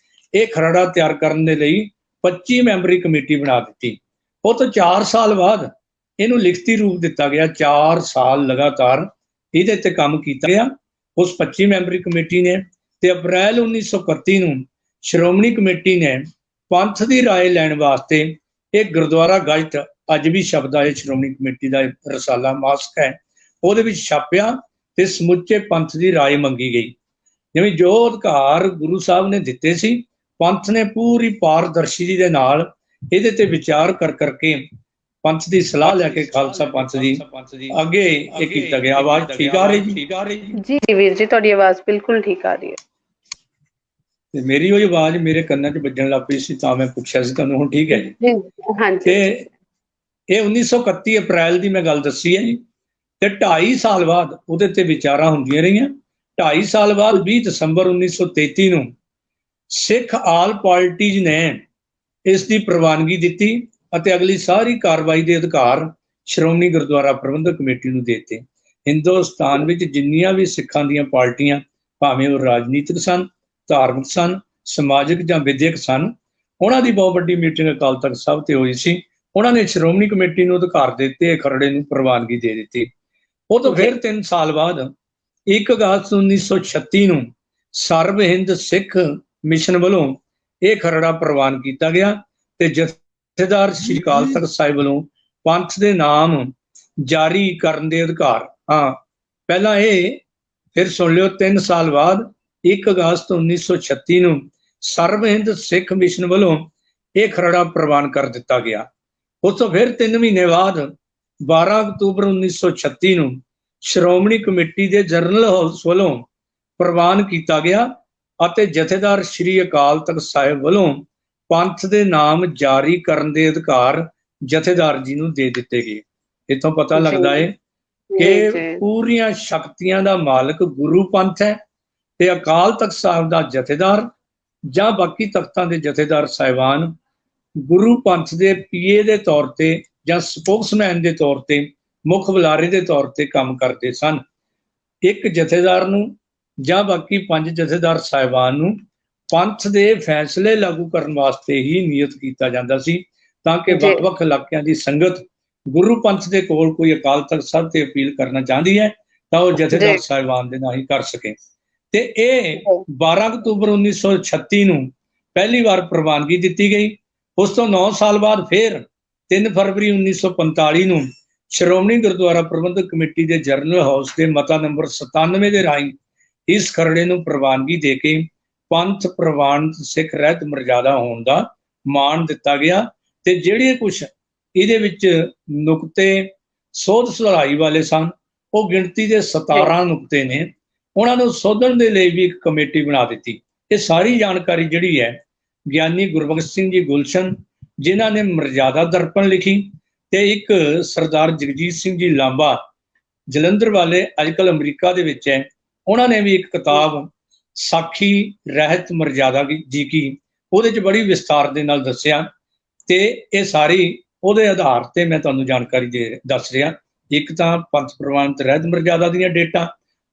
ਇਹ ਖਰੜਾ ਤਿਆਰ ਕਰਨ ਦੇ ਲਈ 25 ਮੈਂਬਰੀ ਕਮੇਟੀ ਬਣਾ ਦਿੱਤੀ। ਉਹ ਤੋਂ 4 ਸਾਲ ਬਾਅਦ ਇਹਨੂੰ ਲਿਖਤੀ ਰੂਪ ਦਿੱਤਾ ਗਿਆ। 4 ਸਾਲ ਲਗਾਤਾਰ ਇਹਦੇ ਤੇ ਕੰਮ ਕੀਤਾ ਗਿਆ ਉਸ 25 ਮੈਂਬਰੀ ਕਮੇਟੀ ਨੇ। ਤੇ ਅਪ੍ਰੈਲ 1931 ਨੂੰ ਸ਼੍ਰੋਮਣੀ ਕਮੇਟੀ ਨੇ ਪੰਥ ਦੀ ਰਾਏ ਲੈਣ ਵਾਸਤੇ ਇਹ ਗੁਰਦੁਆਰਾ ਗਜ਼ਟ, ਅੱਜ ਵੀ ਛਪਦਾ ਹੈ ਸ਼੍ਰੋਮਣੀ ਕਮੇਟੀ ਦਾ ਰਸਾਲਾ ਮਾਸਕ ਹੈ, ਉਹਦੇ ਵਿੱਚ ਛਾਪਿਆ ਤੇ ਸਮੁੱਚੇ ਪੰਥ ਦੀ ਰਾਏ ਮੰਗੀ ਗਈ। ਜਿਵੇਂ ਜੋ ਅਧਿਕਾਰ ਗੁਰੂ ਸਾਹਿਬ ਨੇ ਦਿੱਤੇ ਸੀ, ਪੰਥ ਨੇ ਪੂਰੀ ਪਾਰਦਰਸ਼ੀ ਦੇ ਨਾਲ ਇਹਦੇ ਤੇ ਵਿਚਾਰ ਕਰ ਕਰਕੇ ਪੰਥ ਦੀ ਸਲਾਹ ਲੈ ਕੇ ਖਾਲਸਾ ਪੰਥ ਦੀ ਅੱਗੇ ਇਹ ਕੀਤਾ ਗਿਆ। ਆਵਾਜ਼ ਠੀਕ ਆ ਰਹੀ ਜੀ? ਜੀ ਵੀਰ ਜੀ, ਤੁਹਾਡੀ ਆਵਾਜ਼ ਬਿਲਕੁਲ ਠੀਕ ਆ ਰਹੀ ਹੈ। ਤੇ ਮੇਰੀ ਉਹ ਆਵਾਜ਼ ਮੇਰੇ ਕੰਨਾਂ 'ਚ ਵੱਜਣ ਲੱਗ ਪਈ ਸੀ ਤਾਂ ਮੈਂ ਪੁੱਛਿਆ ਸੀ ਤੁਹਾਨੂੰ, ਹੁਣ ਠੀਕ ਹੈ ਜੀ? ਹਾਂਜੀ। ਤੇ ਇਹ 1931 ਅਪ੍ਰੈਲ ਦੀ ਮੈਂ ਗੱਲ ਦੱਸੀ ਹੈ ਜੀ। ਤੇ 2.5 ਸਾਲ ਬਾਅਦ ਉਹਦੇ ਤੇ ਵਿਚਾਰਾਂ ਹੁੰਦੀਆਂ ਰਹੀਆਂ। 2.5 ਸਾਲ ਬਾਅਦ 20 ਦਸੰਬਰ 1933 ਨੂੰ ਸਿੱਖ ਆਲ ਪਾਰਟੀਜ਼ ਨੇ ਇਸ ਦੀ ਪ੍ਰਵਾਨਗੀ ਦਿੱਤੀ ਅਤੇ ਅਗਲੀ ਸਾਰੀ ਕਾਰਵਾਈ ਦੇ ਅਧਿਕਾਰ ਸ਼੍ਰੋਮਣੀ ਗੁਰਦੁਆਰਾ ਪ੍ਰਬੰਧਕ ਕਮੇਟੀ ਨੂੰ ਦੇ ਦਿੱਤੇ। ਹਿੰਦੁਸਤਾਨ ਵਿੱਚ ਜਿੰਨੀਆਂ ਵੀ ਸਿੱਖਾਂ ਦੀਆਂ ਪਾਰਟੀਆਂ, ਭਾਵੇਂ ਉਹ ਰਾਜਨੀਤਿਕ ਸਨ, ਧਾਰਮਿਕ ਸਨ, ਸਮਾਜਿਕ ਜਾਂ ਵਿਦਿਅਕ ਸਨ, ਉਹਨਾਂ ਦੀ ਬਹੁਤ ਵੱਡੀ ਮੀਟਿੰਗ ਅਕਾਲ ਤਖਤ ਸਾਹਿਬ ਤੇ ਹੋਈ ਸੀ। ਉਹਨਾਂ ਨੇ ਸ਼੍ਰੋਮਣੀ ਕਮੇਟੀ ਨੂੰ ਅਧਿਕਾਰ ਦਿੱਤੇ, ਖਰੜੇ ਨੂੰ ਪ੍ਰਵਾਨਗੀ ਦੇ ਦਿੱਤੀ। ਉਹ ਤੋਂ ਫਿਰ 3 ਸਾਲ ਬਾਅਦ 1 ਅਗਸਤ 1936 ਨੂੰ ਸਰਬ ਹਿੰਦ ਸਿੱਖ ਮਿਸ਼ਨ ਵੱਲੋਂ ਇਹ ਖਰੜਾ ਪ੍ਰਵਾਨ ਕੀਤਾ ਗਿਆ ਤੇ ਜਥੇਦਾਰ ਸ਼੍ਰੀ ਅਕਾਲ ਤਖਤ ਸਾਹਿਬ ਵੱਲੋਂ ਪੰਥ ਦੇ ਨਾਮ ਜਾਰੀ ਕਰਨ ਦੇ ਅਧਿਕਾਰ। ਹਾਂ, ਪਹਿਲਾਂ ਇਹ ਫਿਰ ਸੁਣ ਲਿਓ, 3 ਸਾਲ ਬਾਅਦ 1 ਅਗਸਤ 1936 ਨੂੰ ਸਰਬ ਹਿੰਦ ਸਿੱਖ ਮਿਸ਼ਨ ਵੱਲੋਂ ਇਹ ਖਰੜਾ ਪ੍ਰਵਾਨ ਕਰ ਦਿੱਤਾ ਗਿਆ। ਉਸ ਤੋਂ ਫਿਰ 3 ਮਹੀਨੇ ਬਾਅਦ 12 ਅਕਤੂਬਰ 1936 ਨੂੰ ਸ਼੍ਰੋਮਣੀ ਕਮੇਟੀ ਦੇ ਜਨਰਲ ਹਾਊਸ ਵੱਲੋਂ ਪ੍ਰਵਾਨ ਕੀਤਾ ਗਿਆ ਅਤੇ ਜਥੇਦਾਰ ਸ਼੍ਰੀ ਅਕਾਲ ਤਖਤ ਸਾਹਿਬ ਵੱਲੋਂ ਪੰਥ ਦੇ ਨਾਮ ਜਾਰੀ ਕਰਨ ਦੇ ਅਧਿਕਾਰ ਜਥੇਦਾਰ ਜੀ ਨੂੰ ਦੇ ਦਿੱਤੇ ਗਏ। ਇੱਥੋਂ ਪਤਾ ਲੱਗਦਾ ਹੈ ਕਿ ਪੂਰੀਆਂ ਸ਼ਕਤੀਆਂ ਦਾ ਮਾਲਕ ਗੁਰੂ ਪੰਥ ਹੈ ਤੇ ਅਕਾਲ ਤਖਤ ਸਾਹਿਬ ਦਾ ਜਥੇਦਾਰ ਜਾਂ ਬਾਕੀ ਤਖਤਾਂ ਦੇ ਜਥੇਦਾਰ ਸਾਹਿਬਾਨ ਗੁਰੂ ਪੰਥ ਦੇ ਪੀਏ ਦੇ ਤੌਰ ਤੇ ਜਾਂ ਸਪੋਕਸਮੈਨ ਦੇ ਤੌਰ ਤੇ, ਮੁੱਖ ਬੁਲਾਰੇ ਦੇ ਤੌਰ ਤੇ ਕੰਮ ਕਰਦੇ ਸਨ। ਇੱਕ ਜਥੇਦਾਰ ਨੂੰ ਜਾਂ ਬਾਕੀ 5 ਜਥੇਦਾਰ ਸਾਹਿਬਾਨ ਨੂੰ ਪੰਥ ਦੇ ਫੈਸਲੇ ਲਾਗੂ ਕਰਨ ਵਾਸਤੇ ਹੀ ਨਿਯਤ ਕੀਤਾ ਜਾਂਦਾ ਸੀ, ਤਾਂ ਕਿ ਵੱਖ-ਵੱਖ ਇਲਾਕਿਆਂ ਦੀ ਸੰਗਤ ਗੁਰੂ ਪੰਥ ਦੇ ਕੋਲ ਕੋਈ ਅਕਾਲ ਤਖਤ ਸਾਹਿਬ ਤੇ ਅਪੀਲ ਕਰਨਾ ਚਾਹੁੰਦੀ ਹੈ ਤਾਂ ਉਹ ਜਥੇਦਾਰ ਸਾਹਿਬਾਨ ਦੇ ਨਾਲ ਹੀ ਕਰ ਸਕੇ। ਤੇ ਇਹ 12 ਅਕਤੂਬਰ 1936 ਨੂੰ ਪਹਿਲੀ ਵਾਰ ਪ੍ਰਵਾਨਗੀ ਦਿੱਤੀ ਗਈ। ਉਸ ਤੋਂ 9 ਸਾਲ ਬਾਅਦ ਫਿਰ 3 ਫਰਵਰੀ 1945 ਨੂੰ ਸ਼੍ਰੋਮਣੀ ਗੁਰਦੁਆਰਾ ਪ੍ਰਬੰਧਕ ਕਮੇਟੀ ਦੇ ਜਨਰਲ ਹਾਊਸ ਦੇ ਮਤਾ ਨੰਬਰ 97 ਦੇ ਰਾਹੀਂ ਇਸ ਖਰੜੇ ਨੂੰ ਪ੍ਰਵਾਨਗੀ ਦੇ ਕੇ ਪੰਥ ਪ੍ਰਵਾਨਿਤ ਸਿੱਖ ਰਹਿਤ ਮਰਜ਼ਾਦਾ ਹੋਣ ਦਾ ਮਾਣ ਦਿੱਤਾ ਗਿਆ। ਤੇ ਜਿਹੜੇ ਕੁਛ ਇਹਦੇ ਵਿੱਚ ਨੁਕਤੇ ਸੋਧ ਸੁਧਾਈ ਵਾਲੇ ਸਨ, ਉਹ ਗਿਣਤੀ ਦੇ 17 ਨੁਕਤੇ ਨੇ, ਉਹਨਾਂ ਨੂੰ ਸੋਧਣ ਦੇ ਲਈ ਵੀ ਇੱਕ ਕਮੇਟੀ ਬਣਾ ਦਿੱਤੀ। ਇਹ ਸਾਰੀ ਜਾਣਕਾਰੀ ਜਿਹੜੀ ਹੈ ਗਿਆਨੀ ਗੁਰਬਖਸ਼ ਸਿੰਘ ਜੀ ਗੁਲਸ਼ਨ, ਜਿਨ੍ਹਾਂ ਨੇ ਮਰਜ਼ਾਦਾ ਦਰਪਣ ਲਿਖੀ, ਤੇ ਇੱਕ ਸਰਦਾਰ ਜਗਜੀਤ ਸਿੰਘ ਜੀ ਲਾਂਬਾ ਜਲੰਧਰ ਵਾਲੇ, ਅੱਜ ਕੱਲ੍ਹ ਅਮਰੀਕਾ ਦੇ ਵਿੱਚ ਹੈ, ਉਹਨਾਂ ਨੇ ਵੀ ਇੱਕ ਕਿਤਾਬ ਸਾਖੀ ਰਹਿਤ ਮਰਜ਼ਾਦਾ ਜੀ ਕੀ, ਉਹਦੇ 'ਚ ਬੜੀ ਵਿਸਥਾਰ ਦੇ ਨਾਲ ਦੱਸਿਆ। ਤੇ ਇਹ ਸਾਰੀ ਉਹਦੇ ਆਧਾਰ ਤੇ ਮੈਂ ਤੁਹਾਨੂੰ ਜਾਣਕਾਰੀ ਦੱਸ ਰਿਹਾ। ਇੱਕ ਤਾਂ ਪੰਥ ਪ੍ਰਵਾਨਿਤ ਰਹਿਤ ਮਰਜ਼ਾਦਾ ਦੀਆਂ ਡੇਟਾਂ,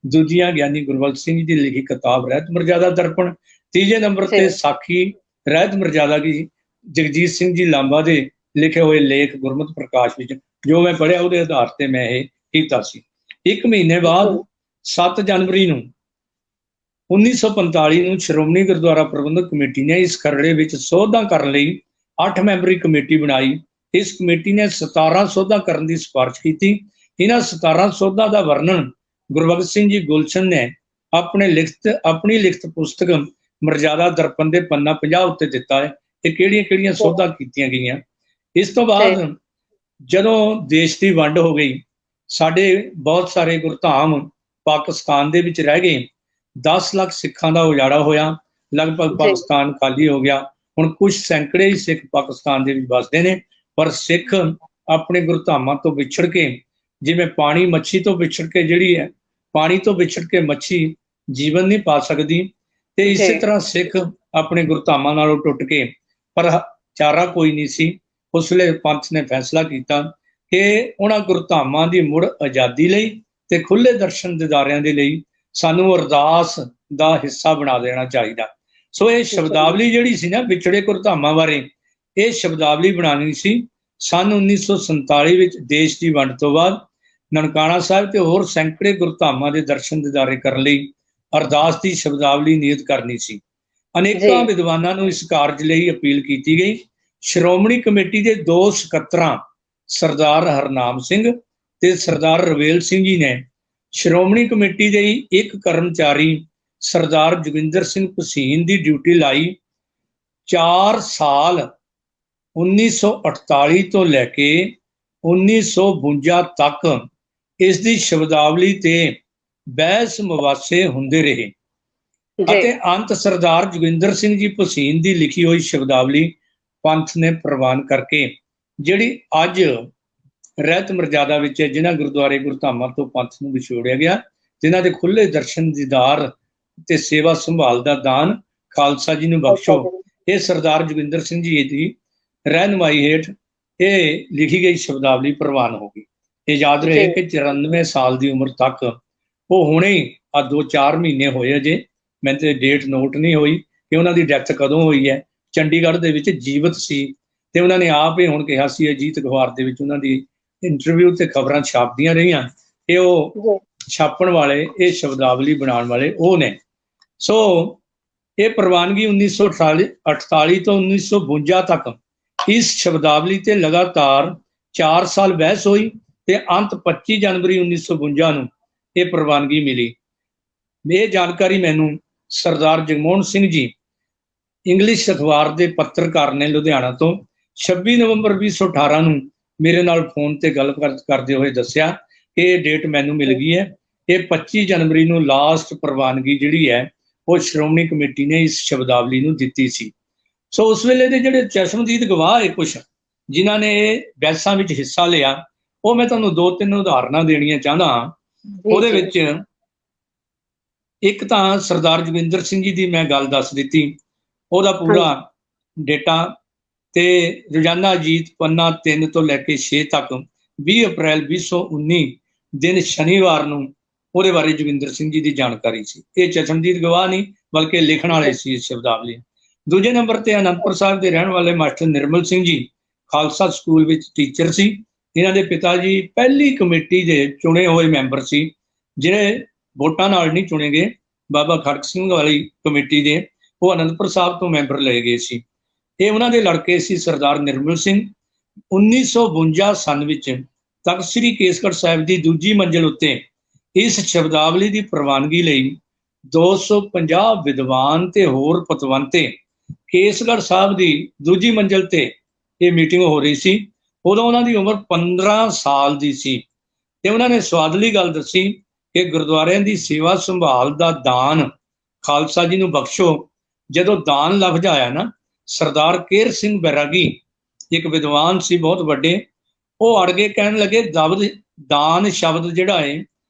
ਦੂਜੀਆਂ ਗਿਆਨੀ ਗੁਰਬਖਸ਼ ਸਿੰਘ ਜੀ ਦੀ ਲਿਖੀ ਕਿਤਾਬ ਰਹਿਤ ਮਰਜ਼ਾਦਾ ਦਰਪਣ, ਤੀਜੇ ਨੰਬਰ ਤੇ ਸਾਖੀ ਰਹਿਤ ਮਰਜ਼ਾਦਾ ਜੀ ਜਗਜੀਤ ਸਿੰਘ ਜੀ ਲਾਂਬਾ ਦੇ ਲਿਖੇ ਹੋਏ ਲੇਖ ਗੁਰਮਤਿ ਪ੍ਰਕਾਸ਼ ਵਿੱਚ, ਜੋ ਮੈਂ ਪੜ੍ਹਿਆ ਉਹਦੇ ਆਧਾਰ ਤੇ ਮੈਂ ਇਹ ਕੀਤਾ ਸੀ। 1 ਮਹੀਨੇ ਬਾਅਦ 7 ਜਨਵਰੀ ਨੂੰ 1945 ਨੂੰ ਸ਼੍ਰੋਮਣੀ ਗੁਰਦੁਆਰਾ ਪ੍ਰਬੰਧਕ ਕਮੇਟੀ ਨੇ ਇਸ ਖਰੜੇ ਵਿੱਚ ਸੋਧਾਂ ਕਰਨ ਲਈ 8 ਮੈਂਬਰੀ ਕਮੇਟੀ ਬਣਾਈ। ਇਸ ਕਮੇਟੀ ਨੇ 17 ਸੋਧਾਂ ਕਰਨ ਦੀ ਸਿਫਾਰਿਸ਼ ਕੀਤੀ। ਇਹਨਾਂ 17 ਸੋਧਾਂ ਦਾ ਵਰਣਨ ਗੁਰਬਖਸ਼ ਸਿੰਘ ਜੀ ਗੁਲਸ਼ਨ ਨੇ ਆਪਣੀ ਲਿਖਤ ਪੁਸਤਕ ਮਰਜ਼ਾਦਾ ਦਰਪਣ ਦੇ ਪੰਨਾ 50 ਉੱਤੇ ਦਿੱਤਾ ਹੈ। ਇਹ ਕਿਹੜੀਆਂ ਸੋਧਾਂ ਕੀਤੀਆਂ ਗਈਆਂ। ਇਸ ਤੋਂ ਬਾਅਦ ਜਦੋਂ ਦੇਸ਼ ਦੀ ਵੰਡ ਹੋ ਗਈ, ਸਾਡੇ ਬਹੁਤ ਸਾਰੇ ਗੁਰਧਾਮ ਪਾਕਿਸਤਾਨ ਦੇ ਵਿੱਚ ਰਹਿ ਗਏ। 10 ਲੱਖ ਸਿੱਖਾਂ ਦਾ ਉਜਾੜਾ ਹੋਇਆ, ਲਗਭਗ ਪਾਕਿਸਤਾਨ ਖਾਲੀ ਹੋ ਗਿਆ। ਹੁਣ ਕੁਝ ਸੈਂਕੜੇ ਹੀ ਸਿੱਖ ਪਾਕਿਸਤਾਨ ਦੇ ਵਿੱਚ ਵੱਸਦੇ ਨੇ, ਪਰ ਸਿੱਖ ਆਪਣੇ ਗੁਰਧਾਮਾਂ ਤੋਂ ਵਿਛੜ ਕੇ, ਜਿਵੇਂ ਪਾਣੀ ਮੱਛੀ ਤੋਂ ਵਿਛੜ ਕੇ, ਜਿਹੜੀ ਹੈ ਪਾਣੀ ਤੋਂ ਵਿਛੜ ਕੇ ਮੱਛੀ ਜੀਵਨ ਨਹੀਂ ਪਾ ਸਕਦੀ, ਤੇ ਇਸੇ ਤਰ੍ਹਾਂ ਸਿੱਖ ਆਪਣੇ ਗੁਰਧਾਮਾਂ ਨਾਲੋਂ ਟੁੱਟ ਕੇ, ਪਰ ਚਾਰਾ ਕੋਈ ਨਹੀਂ ਸੀ। ਉਸ ਵੇਲੇ ਪੰਥ ਨੇ ਫੈਸਲਾ ਕੀਤਾ ਕਿ ਉਹਨਾਂ ਗੁਰਧਾਮਾਂ ਦੀ ਮੁੜ ਆਜ਼ਾਦੀ ਲਈ ਤੇ ਖੁੱਲੇ ਦਰਸ਼ਨ ਦਿਦਾਰਿਆਂ ਦੇ ਲਈ ਸਾਨੂੰ ਅਰਦਾਸ ਦਾ ਹਿੱਸਾ ਬਣਾ ਦੇਣਾ ਚਾਹੀਦਾ। ਸੋ ਇਹ ਸ਼ਬਦਾਵਲੀ ਜਿਹੜੀ ਸੀ ਨਾ ਵਿਛੜੇ ਗੁਰਧਾਮਾਂ ਬਾਰੇ, ਇਹ ਸ਼ਬਦਾਵਲੀ ਬਣਾਉਣੀ ਸੀ। ਸੰਨ 1947 ਵਿੱਚ ਦੇਸ਼ ਦੀ ਵੰਡ ਤੋਂ ਬਾਅਦ ਨਨਕਾਣਾ ਸਾਹਿਬ ਤੇ ਹੋਰ ਸੈਂਕੜੇ ਗੁਰਧਾਮਾਂ ਦੇ ਦਰਸ਼ਨ ਦਿਦਾਰੇ ਕਰਨ ਲਈ ਅਰਦਾਸ ਦੀ ਸ਼ਬਦਾਵਲੀ ਨਿਯਤ ਕਰਨੀ ਸੀ। ਅਨੇਕਾਂ ਵਿਦਵਾਨਾਂ ਨੂੰ ਇਸ ਕਾਰਜ ਲਈ ਅਪੀਲ ਕੀਤੀ ਗਈ। ਸ਼੍ਰੋਮਣੀ ਕਮੇਟੀ ਦੇ 2 ਸਕੱਤਰਾਂ ਸਰਦਾਰ ਹਰਨਾਮ ਸਿੰਘ ਤੇ ਸਰਦਾਰ ਰਵੇਲ ਸਿੰਘ ਜੀ ਨੇ ਸ਼੍ਰੋਮਣੀ ਕਮੇਟੀ ਦੇ ਇੱਕ ਕਰਮਚਾਰੀ ਸਰਦਾਰ ਜੋਗਿੰਦਰ ਸਿੰਘ ਭਸੀਨ ਦੀ ਡਿਊਟੀ ਲਾਈ। 4 ਸਾਲ 1948 ਤੋਂ ਲੈ ਕੇ 1952 ਤੱਕ ਇਸ ਦੀ ਸ਼ਬਦਾਵਲੀ ਤੇ ਬਹਿਸ ਮੁਬਾਸੇ ਹੁੰਦੇ ਰਹੇ ਅਤੇ ਅੰਤ ਸਰਦਾਰ ਜੋਗਿੰਦਰ ਸਿੰਘ ਜੀ ਭਸੀਨ ਦੀ ਲਿਖੀ ਹੋਈ ਸ਼ਬਦਾਵਲੀ ਪੰਥ ਨੇ ਪ੍ਰਵਾਨ ਕਰਕੇ, ਜਿਹੜੀ ਅੱਜ ਰਹਿਤ ਮਰਜ਼ਾਦਾ ਵਿੱਚ ਹੈ, ਜਿਨ੍ਹਾਂ ਗੁਰਦੁਆਰੇ ਗੁਰਧਾਮਾਂ ਤੋਂ ਪੰਥ ਨੂੰ ਵਿਛੋੜਿਆ ਗਿਆ, ਜਿਨ੍ਹਾਂ ਦੇ ਖੁੱਲੇ ਦਰਸ਼ਨ ਦੀਦਾਰ ਤੇ ਸੇਵਾ ਸੰਭਾਲ ਦਾ ਦਾਨ ਖਾਲਸਾ ਜੀ ਨੂੰ ਬਖਸ਼ੋ। ਇਹ ਸਰਦਾਰ ਜੋਗਿੰਦਰ ਸਿੰਘ ਜੀ ਦੀ ਰਹਿਨੁਮਾਈ ਹੇਠ ਇਹ ਲਿਖੀ ਗਈ ਸ਼ਬਦਾਵਲੀ ਪ੍ਰਵਾਨ ਹੋ ਗਈ। ਇਹ ਯਾਦ ਰਹੇ ਕਿ 94 ਸਾਲ ਦੀ ਉਮਰ ਤੱਕ, ਉਹ ਹੁਣੇ ਆ 2-4 ਮਹੀਨੇ ਹੋਏ ਅਜੇ, ਮੈਨੂੰ ਤੇ ਡੇਟ ਨੋਟ ਨਹੀਂ ਹੋਈ ਕਿ ਉਹਨਾਂ ਦੀ ਡੈਥ ਕਦੋਂ ਹੋਈ ਹੈ, ਚੰਡੀਗੜ੍ਹ ਦੇ ਵਿੱਚ ਜੀਵਤ ਸੀ। ਤੇ ਉਹਨਾਂ ਨੇ ਆਪ ਹੀ ਹੁਣ ਕਿਹਾ ਸੀ, ਅਜੀਤ ਅਖਬਾਰ ਦੇ ਵਿੱਚ ਉਹਨਾਂ ਦੀ ਇੰਟਰਵਿਊ ਤੇ ਖਬਰਾਂ ਛਾਪਦੀਆਂ ਰਹੀਆਂ ਕਿ ਉਹ ਛਾਪਣ ਵਾਲੇ, ਇਹ ਸ਼ਬਦਾਵਲੀ ਬਣਾਉਣ ਵਾਲੇ ਉਹ ਨੇ। ਸੋ ਇਹ ਪ੍ਰਵਾਨਗੀ 1948 ਤੋਂ 1952 ਤੱਕ ਇਸ ਸ਼ਬਦਾਵਲੀ ਤੇ ਲਗਾਤਾਰ 4 ਸਾਲ ਬਹਿਸ ਹੋਈ ਤੇ ਅੰਤ 25 ਜਨਵਰੀ 1952 ਨੂੰ ਇਹ ਪ੍ਰਵਾਨਗੀ ਮਿਲੀ। ਇਹ ਜਾਣਕਾਰੀ ਮੈਨੂੰ ਸਰਦਾਰ ਜਗਮੋਹਨ ਸਿੰਘ ਜੀ ਇੰਗਲਿਸ਼ ਅਖਬਾਰ ਦੇ ਪੱਤਰਕਾਰ ਨੇ ਲੁਧਿਆਣਾ ਤੋਂ 26 ਨਵੰਬਰ 2018 ਨੂੰ ਮੇਰੇ ਨਾਲ ਫੋਨ ਤੇ ਗੱਲ ਕਰਦੇ ਹੋਏ ਦੱਸਿਆ ਕਿ ਇਹ ਡੇਟ ਮੈਨੂੰ ਮਿਲ ਗਈ ਹੈ। ਇਹ 25 ਜਨਵਰੀ ਨੂੰ ਲਾਸਟ ਪ੍ਰਵਾਨਗੀ ਜਿਹੜੀ ਹੈ ਉਹ ਸ਼੍ਰੋਮਣੀ ਕਮੇਟੀ ਨੇ ਇਸ ਸ਼ਬਦਾਵਲੀ ਨੂੰ ਦਿੱਤੀ ਸੀ। ਸੋ ਉਸ ਵੇਲੇ ਦੇ ਜਿਹੜੇ ਚਸ਼ਮਦੀਦ ਗਵਾਹ ਹੈ ਕੁਛ ਜਿਨ੍ਹਾਂ ਨੇ ਇਹ ਬਹਿਸਾਂ ਵਿੱਚ ਹਿੱਸਾ ਲਿਆ, ਉਹ ਮੈਂ ਤੁਹਾਨੂੰ 2-3 ਉਦਾਹਰਨਾਂ ਦੇਣੀਆਂ ਚਾਹੁੰਦਾ ਹਾਂ। ਉਹਦੇ ਵਿੱਚ ਇੱਕ ਤਾਂ ਸਰਦਾਰ ਜੋਗਿੰਦਰ ਸਿੰਘ ਜੀ ਦੀ ਮੈਂ ਗੱਲ ਦੱਸ ਦਿੱਤੀ, ਉਹਦਾ ਪੂਰਾ ਡੇਟਾ ਤੇ ਰੋਜ਼ਾਨਾ ਅਜੀਤ ਪੰਨਾ 3 ਤੋਂ ਲੈ ਕੇ 6 ਤੱਕ 20 ਅਪ੍ਰੈਲ 2019 ਦਿਨ ਸ਼ਨੀਵਾਰ ਨੂੰ ਉਹਦੇ ਬਾਰੇ ਜੋਗਿੰਦਰ ਸਿੰਘ ਜੀ ਦੀ ਜਾਣਕਾਰੀ ਸੀ। ਇਹ ਚਸ਼ਮਦੀਦ ਗਵਾਹ ਨਹੀਂ ਬਲਕਿ ਲਿਖਣ ਵਾਲੇ ਸੀ ਇਸ ਸ਼ਬਦਾਵਲੀ। ਦੂਜੇ ਨੰਬਰ ਤੇ ਅਨੰਦਪੁਰ ਸਾਹਿਬ ਦੇ ਰਹਿਣ ਵਾਲੇ ਮਾਸਟਰ ਨਿਰਮਲ ਸਿੰਘ ਜੀ ਖਾਲਸਾ ਸਕੂਲ ਵਿੱਚ ਟੀਚਰ ਸੀ। ਇਹਨਾਂ ਦੇ ਪਿਤਾ ਜੀ ਪਹਿਲੀ ਕਮੇਟੀ ਦੇ ਚੁਣੇ ਹੋਏ ਮੈਂਬਰ ਸੀ, ਜਿਹੜੇ ਵੋਟਾਂ ਨਾਲ ਨਹੀਂ ਚੁਣੇ ਗਏ। ਬਾਬਾ ਖੜਕ ਸਿੰਘ ਵਾਲੀ ਕਮੇਟੀ ਦੇ ਉਹ ਅਨੰਦਪੁਰ ਸਾਹਿਬ ਤੋਂ ਮੈਂਬਰ ਲਏ ਗਏ ਸੀ। ਇਹ ਉਹਨਾਂ ਦੇ ਲੜਕੇ ਸੀ ਸਰਦਾਰ ਨਿਰਮਲ ਸਿੰਘ। 1952 ਸਨ ਵਿੱਚ ਤਖਤ ਸ੍ਰੀ ਕੇਸਗੜ੍ਹ ਸਾਹਿਬ ਦੀ ਦੂਜੀ ਮੰਜ਼ਿਲ ਉੱਤੇ ਇਸ ਸ਼ਬਦਾਵਲੀ ਦੀ ਪ੍ਰਵਾਨਗੀ ਲਈ 250 ਵਿਦਵਾਨ ਤੇ ਹੋਰ ਪਤਵੰਤੇ ਕੇਸਗੜ੍ਹ ਸਾਹਿਬ ਦੀ ਦੂਜੀ ਮੰਜ਼ਿਲ ਤੇ ਇਹ ਮੀਟਿੰਗ ਹੋ ਰਹੀ ਸੀ। ਉਦੋਂ ਉਹਨਾਂ ਦੀ ਉਮਰ 15 ਸਾਲ ਦੀ ਸੀ ਤੇ ਉਹਨਾਂ ਨੇ ਸਵਾਦਲੀ ਗੱਲ ਦੱਸੀ ਕਿ ਗੁਰਦੁਆਰਿਆਂ ਦੀ ਸੇਵਾ ਸੰਭਾਲ ਦਾ ਦਾਨ ਖਾਲਸਾ ਜੀ ਨੂੰ ਬਖਸ਼ੋ। ਜਦੋਂ ਦਾਨ ਲਫ਼ਜ਼ ਆਇਆ ਨਾ, ਸਰਦਾਰ ਕੇਰ ਸਿੰਘ ਬੈਰਾਗੀ ਇੱਕ ਵਿਦਵਾਨ ਸੀ ਬਹੁਤ ਵੱਡੇ, ਉਹ ਅੜ ਕੇ ਕਹਿਣ ਲੱਗੇ ਦਾਨ ਸ਼ਬਦ ਜਿਹੜਾ ਹੈ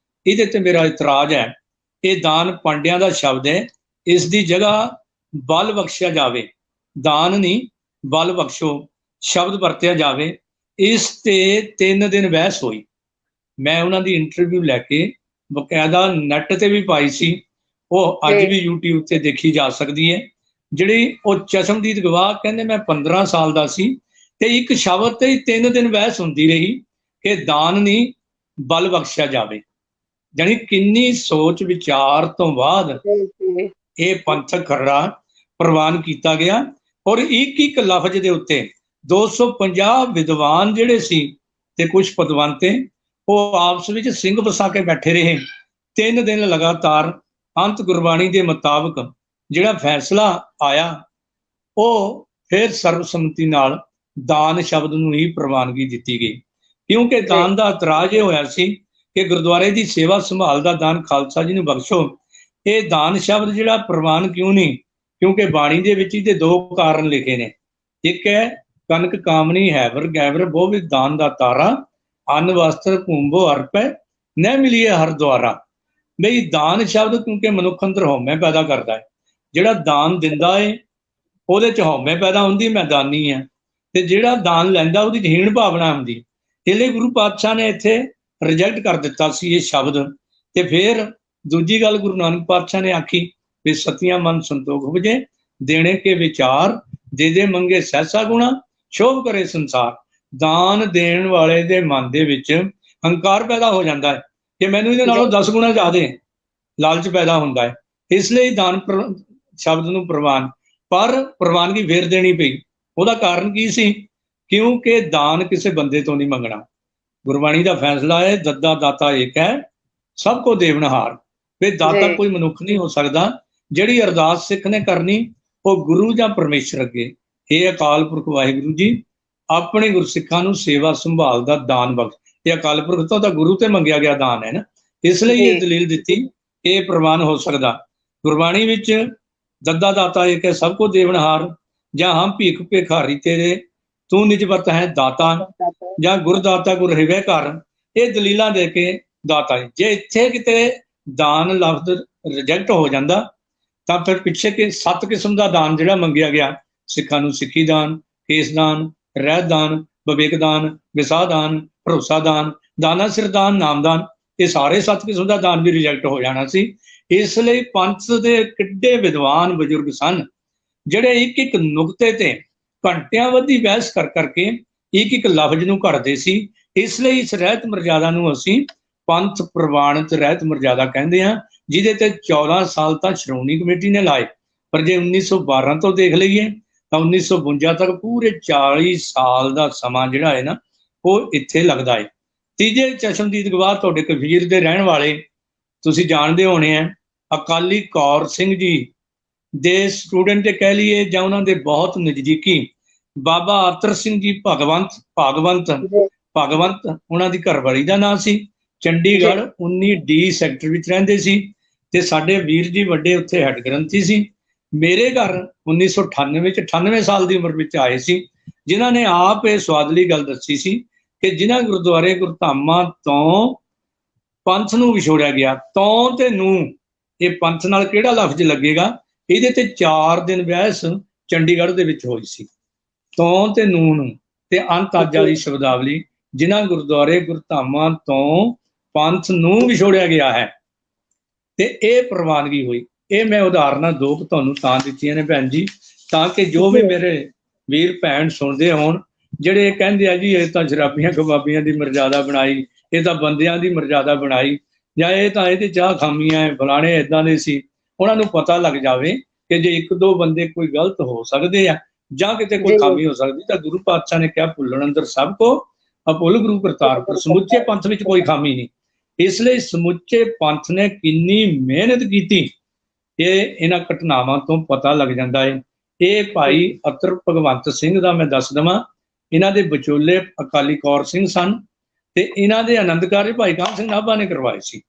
ਇਹਦੇ ਤੇ ਮੇਰਾ ਇਤਰਾਜ਼ ਹੈ। ਇਹ ਦਾਨ ਪਾਂਡਿਆਂ ਦਾ ਸ਼ਬਦ ਹੈ, ਇਸ ਦੀ ਜਗ੍ਹਾ ਬਲ ਬਖਸ਼ਿਆ ਜਾਵੇ। ਦਾਨ ਨਹੀਂ, ਬਲ ਬਖਸ਼ੋ ਸ਼ਬਦ ਵਰਤਿਆ ਜਾਵੇ। ਇਸ ਤੇ 3 ਦਿਨ ਬਹਿਸ ਹੋਈ। ਮੈਂ ਉਹਨਾਂ ਦੀ ਇੰਟਰਵਿਊ ਲੈ ਕੇ ਬਕਾਇਦਾ ਨੈਟ ਤੇ ਵੀ ਪਾਈ ਸੀ, ਉਹ ਅੱਜ ਵੀ YouTube ਤੇ ਦੇਖੀ ਜਾ ਸਕਦੀ ਹੈ। ਜਿਹੜੀ ਉਹ ਚਸ਼ਮਦੀਦ ਗਵਾਹ ਕਹਿੰਦੇ ਮੈਂ 15 ਸਾਲ ਦਾ ਸੀ ਤੇ ਇੱਕ ਸ਼ਬਦ ਤੇ 3 ਦਿਨ ਬਹਿਸ ਹੁੰਦੀ ਰਹੀ ਕਿ ਦਾਨ ਨਹੀਂ ਬਲ ਬਖਸ਼ਿਆ ਜਾਵੇ। ਜਾਨੀ ਕਿੰਨੀ ਸੋਚ ਵਿਚਾਰ ਤੋਂ ਬਾਅਦ ਇਹ ਪੰਥਕ ਖਰੜਾ ਪ੍ਰਵਾਨ ਕੀਤਾ ਗਿਆ। ਔਰ ਇੱਕ ਲਫ਼ਜ਼ ਦੇ ਉੱਤੇ 250 ਵਿਦਵਾਨ ਜਿਹੜੇ ਸੀ ਤੇ ਕੁਝ ਪਦਵੰਤੇ ਉਹ ਆਪਸ ਵਿੱਚ ਸਿੰਘ ਵਸਾ ਕੇ ਬੈਠੇ ਰਹੇ 3 ਦਿਨ ਲਗਾਤਾਰ। ਅੰਤ ਗੁਰਬਾਣੀ ਦੇ ਮੁਤਾਬਕ ਜਿਹੜਾ ਫੈਸਲਾ ਆਇਆ ਉਹ ਫਿਰ ਸਰਬਸੰਮਤੀ ਨਾਲ ਦਾਨ ਸ਼ਬਦ ਨੂੰ ਹੀ ਪ੍ਰਵਾਨਗੀ ਦਿੱਤੀ ਗਈ, ਕਿਉਂਕਿ ਦਾਨ ਦਾ ਇਤਰਾਜ਼ ਇਹ ਹੋਇਆ ਸੀ ਕਿ ਗੁਰਦੁਆਰੇ ਦੀ ਸੇਵਾ ਸੰਭਾਲ ਦਾ ਦਾਨ ਖਾਲਸਾ ਜੀ ਨੂੰ ਬਖਸ਼ੋ। ਇਹ ਦਾਨ ਸ਼ਬਦ ਜਿਹੜਾ ਪ੍ਰਵਾਨ ਕਿਉਂ ਨਹੀਂ? ਕਿਉਂਕਿ ਬਾਣੀ ਦੇ ਵਿੱਚ ਇਹਦੇ 2 ਕਾਰਨ ਲਿਖੇ ਨੇ। ਇੱਕ ਹੈ ਕਨਕ ਕਾਮਨੀ ਹੈਵਰ ਗੈਵਰ ਬਹੁ ਵੀ ਦਾਨ ਦਾ ਤਾਰਾ, ਅੰਨ ਵਸਤਰ ਭੂੰਬੋ ਅਰਪੈ ਨ ਮਿਲੀਏ ਹਰ ਦੁਆਰਾ। ਬਈ ਦਾਨ ਸ਼ਬਦ ਕਿਉਂਕਿ ਮਨੁੱਖ ਅੰਦਰ ਹਉਮੈ ਪੈਦਾ ਕਰਦਾ ਹੈ। ਜਿਹੜਾ ਦਾਨ ਦਿੰਦਾ ਹੈ ਉਹਦੇ ਚ ਹਉਮੈ ਪੈਦਾ ਹੁੰਦੀ, ਮੈਂ ਦਾਨੀ ਹਾਂ, ਤੇ ਜਿਹੜਾ ਦਾਨ ਲੈਂਦਾ ਉਹਦੀ ਹੀਣ ਭਾਵਨਾ ਹੁੰਦੀ। ਇਸ ਲਈ ਗੁਰੂ ਪਾਤਸ਼ਾਹ ਨੇ ਇੱਥੇ ਰਿਜੈਕਟ ਕਰ ਦਿੱਤਾ ਸੀ ਇਹ ਸ਼ਬਦ। ਤੇ ਫਿਰ ਦੂਜੀ ਗੱਲ ਗੁਰੂ ਨਾਨਕ ਪਾਤਸ਼ਾਹ ਨੇ ਆਖੀ ਵੀ ਸਤੀਆਂ ਮਨ ਸੰਤੋਖ ਉਪਜੇ, ਦੇਣੇ ਕੇ ਵਿਚਾਰ, ਦੇ ਦੇ ਮੰਗੇ ਸਹਿਸਾ ਗੁਣਾ, ਸ਼ੋਭ ਕਰੇ ਸੰਸਾਰ। ਦਾਨ ਦੇਣ ਵਾਲੇ ਦੇ ਮਨ ਦੇ ਵਿੱਚ ਹੰਕਾਰ ਪੈਦਾ ਹੋ ਜਾਂਦਾ ਹੈ ਕਿ ਮੈਨੂੰ ਇਹਦੇ ਨਾਲੋਂ 10 ਗੁਣਾ ਜ਼ਿਆਦਾ ਲਾਲਚ ਪੈਦਾ ਹੁੰਦਾ ਹੈ। ਇਸ ਲਈ ਦਾਨ ਸ਼ਬਦ ਨੂੰ ਪ੍ਰਵਾਨਗੀ ਫੇਰ ਦੇਣੀ ਪਈ। ਉਹਦਾ ਕਾਰਨ ਕੀ ਸੀ? ਕਿਉਂਕਿ ਦਾਨ ਕਿਸੇ ਬੰਦੇ ਤੋਂ ਨਹੀਂ ਮੰਗਣਾ। ਗੁਰਬਾਣੀ ਦਾ ਫੈਸਲਾ ਹੈ ਦੱਦਾ ਦਾਤਾ ਏਕ ਹੈ ਸਭ ਕੋ ਦੇਵਨਹਾਰ। ਵੀ ਦਾਤਾ ਕੋਈ ਮਨੁੱਖ ਨਹੀਂ ਹੋ ਸਕਦਾ। ਜਿਹੜੀ ਅਰਦਾਸ ਸਿੱਖ ਨੇ ਕਰਨੀ ਉਹ ਗੁਰੂ ਜਾਂ ਪਰਮੇਸ਼ਰ ਅੱਗੇ, ਇਹ ਅਕਾਲ ਪੁਰਖ ਵਾਹਿਗੁਰੂ ਜੀ ਆਪਣੇ ਗੁਰਸਿੱਖਾਂ ਨੂੰ ਸੇਵਾ ਸੰਭਾਲ ਦਾ ਦਾਨ ਬਖਸ਼। ਇਹ ਅਕਾਲ ਪੁਰਖ ਤੋਂ ਤਾਂ ਗੁਰੂ ਤੇ ਮੰਗਿਆ ਗਿਆ ਦਾਨ ਹੈ ਨਾ, ਇਸ ਲਈ ਇਹ ਦਲੀਲ ਦਿੱਤੀ ਇਹ ਪ੍ਰਵਾਨ ਹੋ ਸਕਦਾ। ਗੁਰਬਾਣੀ ਵਿੱਚ ਦੱਦਾ ਦਾਤਾ ਏਕ ਹੈ ਸਭ ਕੋ ਦੇਵਨਹਾਰ, ਜਾਂ ਹਮ ਭੀਖ ਭਿਖਾਰੀ ਤੇਰੇ ਤੂੰ ਨਿਜਵਤ ਹੈ ਦਾਤਾ, ਜਾਂ ਗੁਰਦਾਤਾ ਗੁਰ ਹਿਵੇ ਘਰ। ਇਹ ਦਲੀਲਾਂ ਦੇ ਕੇ ਦਾਤਾ ਹੈ। ਜੇ ਇੱਥੇ ਕਿਤੇ ਦਾਨ ਲਫ਼ਜ਼ ਰਿਜੈਕਟ ਹੋ ਜਾਂਦਾ ਤਾਂ ਫਿਰ ਪਿੱਛੇ 7 ਕਿਸਮ ਦਾ ਦਾਨ ਜਿਹੜਾ ਮੰਗਿਆ ਗਿਆ ਸਿੱਖਾਂ ਨੂੰ, ਸਿੱਖੀ ਦਾਨ, ਕੇਸ ਦਾਨ, ਰਹਿਤ ਦਾਨ, ਵਿਵੇਕ ਦਾਨ, ਵਿਸਾਹ ਦਾਨ, ਭਰੋਸਾ ਦਾਨ, ਦਾਨਾ ਸਿਰ ਦਾਨ, ਨਾਮਦਾਨ, ਇਹ ਸਾਰੇ 7 ਕਿਸਮ ਦਾ ਦਾਨ ਵੀ ਰਿਜੈਕਟ ਹੋ ਜਾਣਾ ਸੀ। ਇਸ ਲਈ ਪੰਥ ਦੇ ਕਿੱਡੇ ਵਿਦਵਾਨ ਬਜ਼ੁਰਗ ਸਨ ਜਿਹੜੇ ਇੱਕ ਨੁਕਤੇ ਤੇ ਘੰਟਿਆਂ ਵੱਧੀ ਬਹਿਸ ਕਰਕੇ ਇੱਕ ਲਫ਼ਜ਼ ਨੂੰ ਘੜਦੇ ਸੀ। ਇਸ ਲਈ ਇਸ ਰਹਿਤ ਮਰਜ਼ਾਦਾ ਨੂੰ ਅਸੀਂ ਪੰਥ ਪ੍ਰਵਾਨਿਤ ਰਹਿਤ ਮਰਜ਼ਾਦਾ ਕਹਿੰਦੇ ਹਾਂ, ਜਿਹਦੇ ਤੇ 14 ਸਾਲ ਤਾਂ ਸ਼੍ਰੋਮਣੀ ਕਮੇਟੀ ਨੇ ਲਾਏ, ਪਰ ਜੇ 1912 ਤੋਂ ਦੇਖ ਲਈਏ ਤਾਂ 1952 ਤੱਕ ਪੂਰੇ 40 ਸਾਲ ਦਾ ਸਮਾਂ ਜਿਹੜਾ ਹੈ ਨਾ ਉਹ ਇੱਥੇ ਲੱਗਦਾ ਹੈ। ਤੀਜੇ ਚਸ਼ਮਦੀਦ ਗਵਾਹ ਤੁਹਾਡੇ ਕਬੀਰ ਦੇ ਰਹਿਣ ਵਾਲੇ ਤੁਸੀਂ ਜਾਣਦੇ ਹੋਣੇ ਆ, ਅਕਾਲੀ ਕੌਰ ਸਿੰਘ ਜੀ ਦੇ ਸਟੂਡੈਂਟ ਕਹਿ ਲਈਏ ਜਾਂ ਉਹਨਾਂ ਦੇ ਬਹੁਤ ਨਜ਼ਦੀਕੀ ਬਾਬਾ ਆਤਰ ਸਿੰਘ ਜੀ ਭਾਗਵੰਤ ਉਹਨਾਂ ਦੀ ਘਰਵਾਲੀ ਦਾ ਨਾਮ ਸੀ। ਚੰਡੀਗੜ੍ਹ 19D ਸੈਕਟਰ ਵਿੱਚ ਰਹਿੰਦੇ ਸੀ ਤੇ ਸਾਡੇ ਵੀਰ ਜੀ ਵੱਡੇ ਉੱਥੇ ਹੈੱਡ ਗ੍ਰੰਥੀ ਸੀ। ਮੇਰੇ ਘਰ 1998 ਵਿੱਚ 98 ਸਾਲ ਦੀ ਉਮਰ ਵਿੱਚ ਆਏ ਸੀ, ਜਿਨ੍ਹਾਂ ਨੇ ਆਪ ਇਹ ਸਵਾਦਲੀ ਗੱਲ ਦੱਸੀ ਸੀ ਕਿ ਜਿਨ੍ਹਾਂ ਗੁਰਦੁਆਰੇ ਗੁਰਧਾਮਾਂ ਤੋਂ ਪੰਥ ਨੂੰ ਵਿਛੋੜਿਆ ਗਿਆ, ਤੋਂ ਤੇ ਨੂੰ ਇਹ ਪੰਥ ਨਾਲ ਕਿਹੜਾ ਲਫ਼ਜ਼ ਲੱਗੇਗਾ, ਇਹਦੇ ਤੇ 4 ਦਿਨ ਬਹਿਸ ਚੰਡੀਗੜ੍ਹ ਦੇ ਵਿੱਚ ਹੋਈ ਸੀ। ਤੋਂ ਤੇ ਨੂੰ ਤੇ ਅੰਤ ਅੱਜ ਵਾਲੀ ਸ਼ਬਦਾਵਲੀ, ਜਿਨ੍ਹਾਂ ਗੁਰਦੁਆਰੇ ਗੁਰਧਾਮਾਂ ਤੋਂ ਪੰਥ ਨੂੰ ਵਿਛੋੜਿਆ ਗਿਆ ਹੈ ਤੇ ਇਹ ਪ੍ਰਵਾਨਗੀ ਹੋਈ। ਇਹ ਮੈਂ ਉਦਾਹਰਨਾਂ ਦੋ ਕੁ ਤੁਹਾਨੂੰ ਤਾਂ ਦਿੱਤੀਆਂ ਨੇ ਭੈਣ ਜੀ, ਤਾਂ ਕਿ ਜੋ ਵੀ ਮੇਰੇ ਵੀਰ ਭੈਣ ਸੁਣਦੇ ਹੋਣ, ਜਿਹੜੇ ਕਹਿੰਦੇ ਆ ਜੀ ਇਹ ਤਾਂ ਸ਼ਰਾਬੀਆਂ ਕਬਾਬੀਆਂ ਦੀ ਮਰਜ਼ਾਦਾ ਬਣਾਈ, ਇਹ ਤਾਂ ਬੰਦਿਆਂ ਦੀ ਮਰਜ਼ਾਦਾ ਬਣਾਈ, ਜਾਂ ਇਹ ਤਾਂ ਇਹਦੇ ਚਾਹ ਖਾਮੀਆਂ ਹੈ, ਫਲਾਣੇ ਇੱਦਾਂ ਦੇ ਸੀ, ਉਹਨਾਂ ਨੂੰ ਪਤਾ ਲੱਗ ਜਾਵੇ ਕਿ ਜੇ 1-2 ਬੰਦੇ ਕੋਈ ਗਲਤ ਹੋ ਸਕਦੇ ਆ ਜਾਂ ਕਿਤੇ ਕੋਈ ਖਾਮੀ ਹੋ ਸਕਦੀ, ਤਾਂ ਗੁਰੂ ਪਾਤਸ਼ਾਹ ਨੇ ਕਿਹਾ ਭੁੱਲਣ ਅੰਦਰ ਸਭ ਕੋ ਅਭੁੱਲ ਗੁਰੂ ਕਰਤਾਰਪੁਰ। ਸਮੁੱਚੇ ਪੰਥ ਵਿੱਚ ਕੋਈ ਖਾਮੀ ਨਹੀਂ। ਇਸ ਲਈ ਸਮੁੱਚੇ ਪੰਥ ਨੇ ਕਿੰਨੀ ਮਿਹਨਤ ਕੀਤੀ ਇਹ ਇਹਨਾਂ ਘਟਨਾਵਾਂ ਤੋਂ ਪਤਾ ਲੱਗ ਜਾਂਦਾ ਹੈ। ਇਹ ਭਾਈ ਅਤਰ ਭਗਵੰਤ ਸਿੰਘ ਦਾ ਮੈਂ ਦੱਸ ਦੇਵਾਂ, ਇਹਨਾਂ ਦੇ ਵਿਚੋਲੇ ਅਕਾਲੀ ਕੌਰ ਸਿੰਘ ਸਨ ਤੇ ਇਹਨਾਂ ਦੇ ਆਨੰਦਕਾਰੀ ਭਾਈ ਕਾਹਨ ਸਿੰਘ ਨਾਭਾ ਨੇ ਕਰਵਾਏ ਸੀ।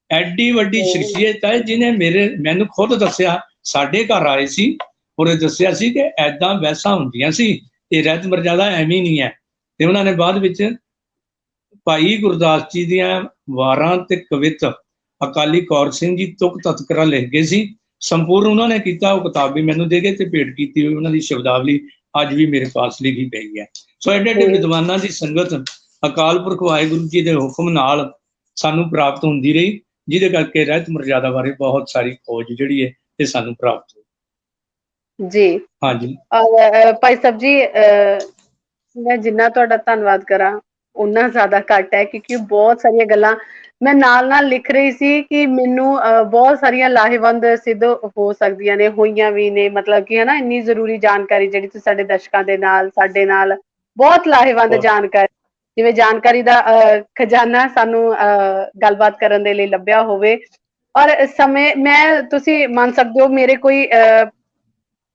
ਐਡੀ ਵੱਡੀ ਸ਼ਖਸੀਅਤ ਹੈ ਜਿਹਨੇ ਮੈਨੂੰ ਖੁਦ ਦੱਸਿਆ, ਸਾਡੇ ਘਰ ਆਏ ਸੀ ਔਰ ਦੱਸਿਆ ਸੀ ਕਿ ਐਦਾਂ ਵੈਸਾ ਹੁੰਦੀਆਂ ਸੀ, ਇਹ ਰਹਿਤ ਮਰਜ਼ਾਦਾ ਐਵੇਂ ਨਹੀਂ ਹੈ। ਤੇ ਉਹਨਾਂ ਨੇ ਬਾਅਦ ਵਿੱਚ ਭਾਈ ਗੁਰਦਾਸ ਜੀ ਦੀਆਂ ਵਾਰਾਂ ਤੇ ਕਵਿਤ ਅਕਾਲੀ ਕੌਰ ਸਿੰਘ ਜੀ ਤੁਕ ਤਤਕਰਾ ਲਿਖ ਗਏ ਸੀ, ਸੰਪੂਰਨ ਉਹਨਾਂ ਨੇ ਕੀਤਾ। ਉਹ ਕਿਤਾਬ ਵੀ ਮੈਨੂੰ ਦੇ ਗਏ ਤੇ ਭੇਟ ਕੀਤੀ ਹੋਈ ਉਹਨਾਂ ਦੀ ਸ਼ਬਦਾਵਲੀ ਅੱਜ ਵੀ ਮੇਰੇ ਪਾਸ ਲਿਖੀ ਪਈ ਹੈ। ਸੋ ਐਡੇ ਐਡੇ ਵਿਦਵਾਨਾਂ ਦੀ ਸੰਗਤ ਅਕਾਲ ਪੁਰਖ ਵਾਹਿਗੁਰੂ ਜੀ ਦੇ ਹੁਕਮ ਨਾਲ ਸਾਨੂੰ ਪ੍ਰਾਪਤ ਹੁੰਦੀ ਰਹੀ, ਜਿਹਦੇ ਕਰਕੇ ਰਹਿਤ ਮਰਜ਼ਾਦਾ ਬਾਰੇ ਬਹੁਤ ਸਾਰੀ ਖੋਜ ਜਿਹੜੀ ਹੈ ਇਹ ਸਾਨੂੰ ਪ੍ਰਾਪਤ ਹੋਈ ਜੀ। ਹਾਂਜੀ ਭਾਈ ਸਾਹਿਬ ਜੀ, ਮੈਂ ਜਿੰਨਾ ਤੁਹਾਡਾ ਧੰਨਵਾਦ ਕਰਾਂ ਉਨਾ ਜ਼ਿਆਦਾ ਘੱਟ ਹੈ, ਕਿਉਂਕਿ ਬਹੁਤ ਸਾਰੀਆਂ ਗੱਲਾਂ ਮੈਂ ਨਾਲ ਲਿਖ ਰਹੀ ਸੀ ਕਿ ਮੈਨੂੰ ਬਹੁਤ ਸਾਰੀਆਂ ਲਾਹੇਵੰਦ ਸਿੱਧ ਹੋ ਸਕਦੀਆਂ ਨੇ, ਹੋਈਆਂ ਵੀ ਨੇ। ਮਤਲਬ ਕਿ ਹਨਾ, ਇੰਨੀ ਜ਼ਰੂਰੀ ਜਾਣਕਾਰੀ ਜਿਹੜੀ ਤੁਸੀਂ ਸਾਡੇ ਦਰਸ਼ਕਾਂ ਦੇ ਨਾਲ, ਸਾਡੇ ਨਾਲ ਬਹੁਤ ਲਾਹੇਵੰਦ ਜਾਣਕਾਰੀ, ਜਿਵੇਂ ਜਾਣਕਾਰੀ ਦਾ ਖਜ਼ਾਨਾ ਸਾਨੂੰ ਗੱਲਬਾਤ ਕਰਨ ਦੇ ਲਈ ਲੱਭਿਆ ਹੋਵੇ। ਔਰ ਸਮੇਂ ਤੁਸੀਂ ਮੰਨ ਸਕਦੇ ਹੋ ਮੇਰੇ ਕੋਈ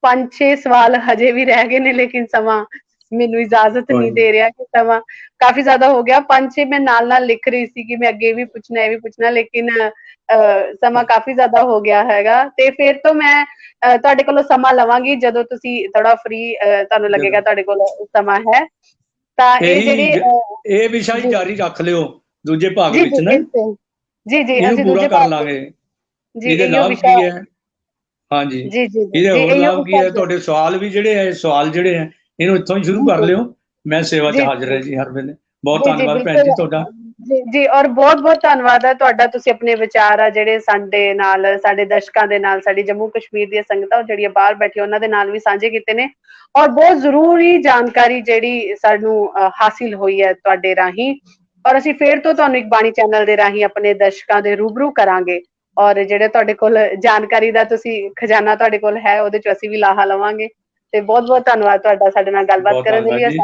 5-6 ਸਵਾਲ ਹਜੇ ਵੀ ਰਹਿ ਗਏ ਨੇ, ਲੇਕਿਨ ਸਮਾਂ ਮੈਨੂੰ ਇਜਾਜ਼ਤ ਨਹੀਂ ਦੇ ਰਿਹਾ ਕਿ ਸਮਾਂ ਕਾਫੀ ਜ਼ਿਆਦਾ ਹੋ ਗਿਆ। 5-6 ਮੈਂ ਨਾਲ ਲਿਖ ਰਹੀ ਸੀ ਕਿ ਮੈਂ ਅੱਗੇ ਵੀ ਪੁੱਛਣਾ, ਇਹ ਵੀ ਪੁੱਛਣਾ, ਲੇਕਿਨ ਸਮਾਂ ਕਾਫੀ ਜ਼ਿਆਦਾ ਹੋ ਗਿਆ ਹੈਗਾ। ਤੇ ਫਿਰ ਤੋਂ ਮੈਂ ਤੁਹਾਡੇ ਕੋਲੋਂ ਸਮਾਂ ਲਵਾਂਗੀ ਜਦੋਂ ਤੁਸੀਂ ਥੋੜਾ ਫ੍ਰੀ ਤੁਹਾਨੂੰ ਲੱਗੇਗਾ ਤੁਹਾਡੇ ਕੋਲ ਸਮਾਂ ਹੈ ਤਾਂ ਇਹ ਜਿਹੜੀ ਇਹ ਵਿਸ਼ਾ ਹੀ ਜਾਰੀ ਰੱਖ ਲਿਓ ਦੂਜੇ ਭਾਗ ਵਿੱਚ ਨਾ। ਜੀ ਅਸੀਂ ਦੂਜੇ ਕਰ ਲਾਂਗੇ। ਇਹਦੇ ਲਾਭ ਕੀ ਹੈ? ਹਾਂਜੀ ਇਹਦੇ ਹੋਰ ਲਾਭ ਕੀ ਹੈ? ਤੁਹਾਡੇ ਸਵਾਲ ਵੀ ਜਿਹੜੇ ਹੈ, ਸਵਾਲ ਜਿਹੜੇ ਹੈ ਇਹਨੂੰ ਇੱਥੋਂ ਹੀ ਸ਼ੁਰੂ ਕਰ ਲਿਓ। ਮੈਂ ਸੇਵਾ 'ਚ ਹਾਜ਼ਰ ਹੈ ਜੀ ਹਰ ਵੇਲੇ। ਬਹੁਤ ਧੰਨਵਾਦ ਭੈਣ ਜੀ ਤੁਹਾਡਾ। ਜੀ ਔਰ ਬਹੁਤ ਧੰਨਵਾਦ ਹੈ ਤੁਹਾਡਾ। ਤੁਸੀਂ ਆਪਣੇ ਵਿਚਾਰ ਆ ਜਿਹੜੇ ਸਾਡੇ ਨਾਲ, ਸਾਡੇ ਦਰਸ਼ਕਾਂ ਦੇ ਨਾਲ, ਸਾਡੀ ਜੰਮੂ ਕਸ਼ਮੀਰ ਦੀਆਂ ਸੰਗਤਾਂ ਜਿਹੜੀਆਂ ਬਾਹਰ ਬੈਠੀਆਂ ਉਹਨਾਂ ਦੇ ਨਾਲ ਵੀ ਸਾਂਝੇ ਕੀਤੇ ਨੇ, ਔਰ ਬਹੁਤ ਜ਼ਰੂਰੀ ਜਾਣਕਾਰੀ ਜਿਹੜੀ ਸਾਨੂੰ ਹਾਸਿਲ ਹੋਈ ਹੈ ਤੁਹਾਡੇ ਰਾਹੀਂ। ਔਰ ਅਸੀਂ ਫੇਰ ਤੋਂ ਤੁਹਾਨੂੰ ਇੱਕ ਬਾਣੀ ਚੈਨਲ ਦੇ ਰਾਹੀਂ ਆਪਣੇ ਦਰਸ਼ਕਾਂ ਦੇ ਰੂਬਰੂ ਕਰਾਂਗੇ, ਔਰ ਜਿਹੜੇ ਤੁਹਾਡੇ ਕੋਲ ਜਾਣਕਾਰੀ ਦਾ ਤੁਸੀਂ ਖਜ਼ਾਨਾ ਤੁਹਾਡੇ ਕੋਲ ਹੈ ਉਹਦੇ ਚ ਅਸੀਂ ਵੀ ਲਾਹਾ ਲਵਾਂਗੇ। ਤੇ ਬਹੁਤ ਧੰਨਵਾਦ ਤੁਹਾਡਾ ਸਾਡੇ ਨਾਲ ਗੱਲਬਾਤ ਕਰਨ ਦੇ ਲਈ।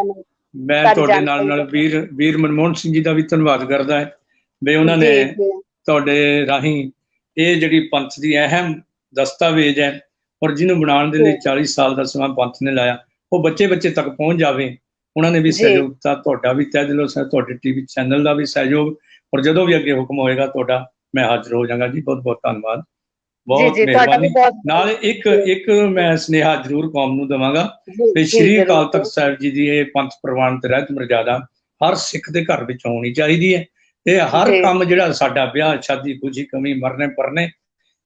ਮੈਂ ਤੁਹਾਡੇ ਨਾਲ ਵੀਰ ਮਨਮੋਹਨ ਸਿੰਘ ਜੀ ਦਾ ਵੀ ਧੰਨਵਾਦ ਕਰਦਾ ਹੈ ਵੀ ਉਹਨਾਂ ਨੇ ਤੁਹਾਡੇ ਰਾਹੀਂ ਇਹ ਜਿਹੜੀ ਪੰਥ ਦੀ ਅਹਿਮ ਦਸਤਾਵੇਜ਼ ਹੈ ਔਰ ਜਿਹਨੂੰ ਬਣਾਉਣ ਦੇ ਲਈ 40 ਸਾਲ ਦਾ ਸਮਾਂ ਪੰਥ ਨੇ ਲਾਇਆ, ਉਹ ਬੱਚੇ ਤੱਕ ਪਹੁੰਚ ਜਾਵੇ। ਉਹਨਾਂ ਨੇ ਵੀ ਸਹਿਯੋਗ ਦਿੱਤਾ, ਤੁਹਾਡਾ ਵੀ ਤਹਿ ਦਿਲੋਂ ਤੁਹਾਡੇ TV ਚੈਨਲ ਦਾ ਵੀ ਸਹਿਯੋਗ, ਔਰ ਜਦੋਂ ਵੀ ਅੱਗੇ ਹੁਕਮ ਹੋਏਗਾ ਤੁਹਾਡਾ ਮੈਂ ਹਾਜ਼ਰ ਹੋ ਜਾਵਾਂਗਾ ਜੀ। ਬਹੁਤ ਧੰਨਵਾਦ, ਬਹੁਤ ਮਿਹਰਬਾਨੀ। ਨਾਲ ਇੱਕ ਮੈਂ ਸੁਨੇਹਾ ਜ਼ਰੂਰ ਕੌਮ ਨੂੰ ਦੇਵਾਂਗਾ ਕਿ ਸ਼੍ਰੀ ਅਕਾਲ ਤਖਤ ਸਾਹਿਬ ਜੀ ਦੀ ਇਹ ਪੰਥ ਪ੍ਰਵਾਨਿਤ ਰਹਿਤ ਮਰਜ਼ਾਦਾ ਹਰ ਸਿੱਖ ਦੇ ਘਰ ਵਿੱਚ ਹੋਣੀ ਚਾਹੀਦੀ ਹੈ। ਤੇ ਹਰ ਕੰਮ ਜਿਹੜਾ ਸਾਡਾ ਵਿਆਹ ਸ਼ਾਦੀ ਖੁਸ਼ੀ ਕਮੀ ਮਰਨੇ ਪਰਨੇ,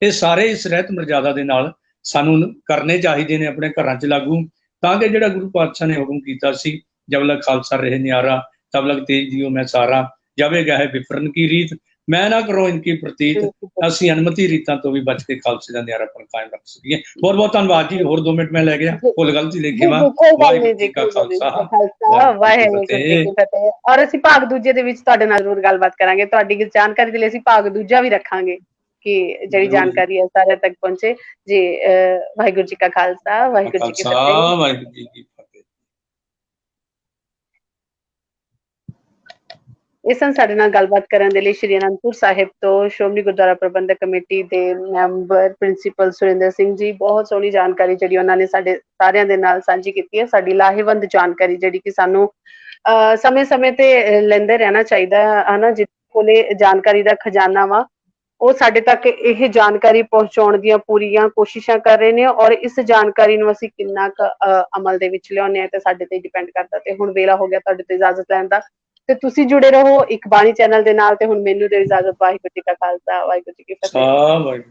ਇਹ ਸਾਰੇ ਇਸ ਰਹਿਤ ਮਰਜ਼ਾਦਾ ਦੇ ਨਾਲ ਸਾਨੂੰ ਕਰਨੇ ਚਾਹੀਦੇ ਨੇ ਆਪਣੇ ਘਰਾਂ 'ਚ ਲਾਗੂ, ਤਾਂ ਕਿ ਜਿਹੜਾ ਗੁਰੂ ਪਾਤਸ਼ਾਹ ਨੇ ਹੁਕਮ ਕੀਤਾ ਸੀ ਜਬ ਲਗ ਖਾਲਸਾ ਰਹੇ ਨਿਆਰਾ ਤਬ ਲਗ ਤੇਜ ਦਿਓ ਮੈਂ ਸਾਰਾ, ਜਾਵੇ ਗਏ ਵਿਪਰਨ ਕੀ ਰੀਤ ਮੈਂ ਨਾ ਕਰੋ ਇਨਕੀ ਪ੍ਰਤੀਤ। ਅਸੀਂ ਅਨਮਤੀ ਰੀਤਾਂ ਤੋਂ ਵੀ ਬਚ ਕੇ ਖਾਲਸੇ ਦਾ ਨਿਆਰਾਪਣ ਕਾਇਮ ਰੱਖ ਸਕੀਏ। ਬਹੁਤ ਧੰਨਵਾਦ ਜੀ। ਹੋਰ 2 ਮਿੰਟ ਮੈਂ ਲੈ ਗਿਆ, ਭੁੱਲ ਗਲਤੀ ਲਿਖੀ ਵਾ। ਵਾਹਿਗੁਰੂ ਜੀ ਕਾ ਖਾਲਸਾ ਵਾਹਿਗੁਰੂ ਜੀ ਕੀ ਫਤਿਹ। ਔਰ ਅਸੀਂ ਭਾਗ ਦੂਜੇ ਦੇ ਵਿੱਚ ਤੁਹਾਡੇ ਨਾਲ ਜ਼ਰੂਰ ਗੱਲਬਾਤ ਕਰਾਂਗੇ। ਤੁਹਾਡੀ ਜਾਣਕਾਰੀ ਦੇ ਲਈ ਅਸੀਂ ਭਾਗ ਦੂਜਾ ਵੀ ਰੱਖਾਂਗੇ कि ਜਿਹੜੀ ਜ਼ਰੂਰ ਜੀ। ਜਾਣਕਾਰੀ ਹੈ ਸਾਰਿਆਂ ਤੱਕ ਪਹੁੰਚੇ ਜੀ। ਵਾਹਿਗੁਰੂ ਜੀ ਕਾ ਖਾਲਸਾ, ਵਾਹਿਗੁਰੂ ਜੀ ਕੀ ਖਾਲਸਾ ਫਤਿਹ। ਵਾਹਿਗੁਰੂ ਜੀ ਕੀ ਫਤਿਹ। ਇਸ ਸਨ ਸਾਡੇ ਨਾਲ ਗੱਲਬਾਤ ਕਰਨ ਦੇ ਲਈ ਸ਼੍ਰੀ ਅਨੰਦਪੁਰ ਸਾਹਿਬ ਤੋਂ ਸ਼੍ਰੋਮਣੀ ਗੁਰਦੁਆਰਾ ਪ੍ਰਬੰਧਕ ਕਮੇਟੀ ਦੇ ਮੈਂਬਰ ਪ੍ਰਿੰਸੀਪਲ ਸੁਰਿੰਦਰ ਸਿੰਘ ਜੀ। ਬਹੁਤ ਸੋਹਣੀ ਜਾਣਕਾਰੀ ਜਿਹੜੀ ਉਹਨਾਂ ਨੇ ਸਾਡੇ ਸਾਰਿਆਂ ਦੇ ਨਾਲ ਸਾਂਝੀ ਕੀਤੀ ਹੈ, ਸਾਡੀ ਲਾਹੇਵੰਦ ਜਾਣਕਾਰੀ ਜਿਹੜੀ ਕਿ ਸਾਨੂੰ ਸਮੇਂ-ਸਮੇਂ ਤੇ ਲੈਂਦੇ ਰਹਿਣਾ ਚਾਹੀਦਾ ਹੈ ਨਾ। ਜਿਹਦੇ ਕੋਲੇ ਜਾਣਕਾਰੀ ਦਾ ਖਜ਼ਾਨਾ ਵਾ ਉਹ ਸਾਡੇ ਤੱਕ ਇਹ ਜਾਣਕਾਰੀ ਪਹੁੰਚਾਉਣ ਦੀਆਂ ਪੂਰੀਆਂ ਕੋਸ਼ਿਸ਼ਾਂ ਕਰ ਰਹੇ ਨੇ, ਔਰ ਇਸ ਜਾਣਕਾਰੀ ਨੂੰ ਅਸੀਂ ਕਿੰਨਾ ਕੁ ਅਮਲ ਦੇ ਵਿੱਚ ਲਿਆਉਂਦੇ ਹਾਂ ਤੇ ਸਾਡੇ ਤੇ ਡਿਪੈਂਡ ਕਰਦਾ। ਤੇ ਹੁਣ ਵੇਲਾ ਹੋ ਗਿਆ ਤੁਹਾਡੇ ਤੋਂ ਇਜਾਜ਼ਤ ਲੈਣ ਦਾ, ਤੇ ਤੁਸੀਂ ਜੁੜੇ ਰਹੋ ਇੱਕ ਬਾਣੀ ਚੈਨਲ ਦੇ ਨਾਲ। ਤੇ ਹੁਣ ਮੈਨੂੰ ਦਿਓ ਇਜਾਜ਼ਤ। ਵਾਹਿਗੁਰੂ ਜੀ ਕਾ ਖਾਲਸਾ, ਵਾਹਿਗੁਰੂ ਜੀ ਕੀ ਫਤਿਹ। ਵਾਹਿਗੁਰੂ।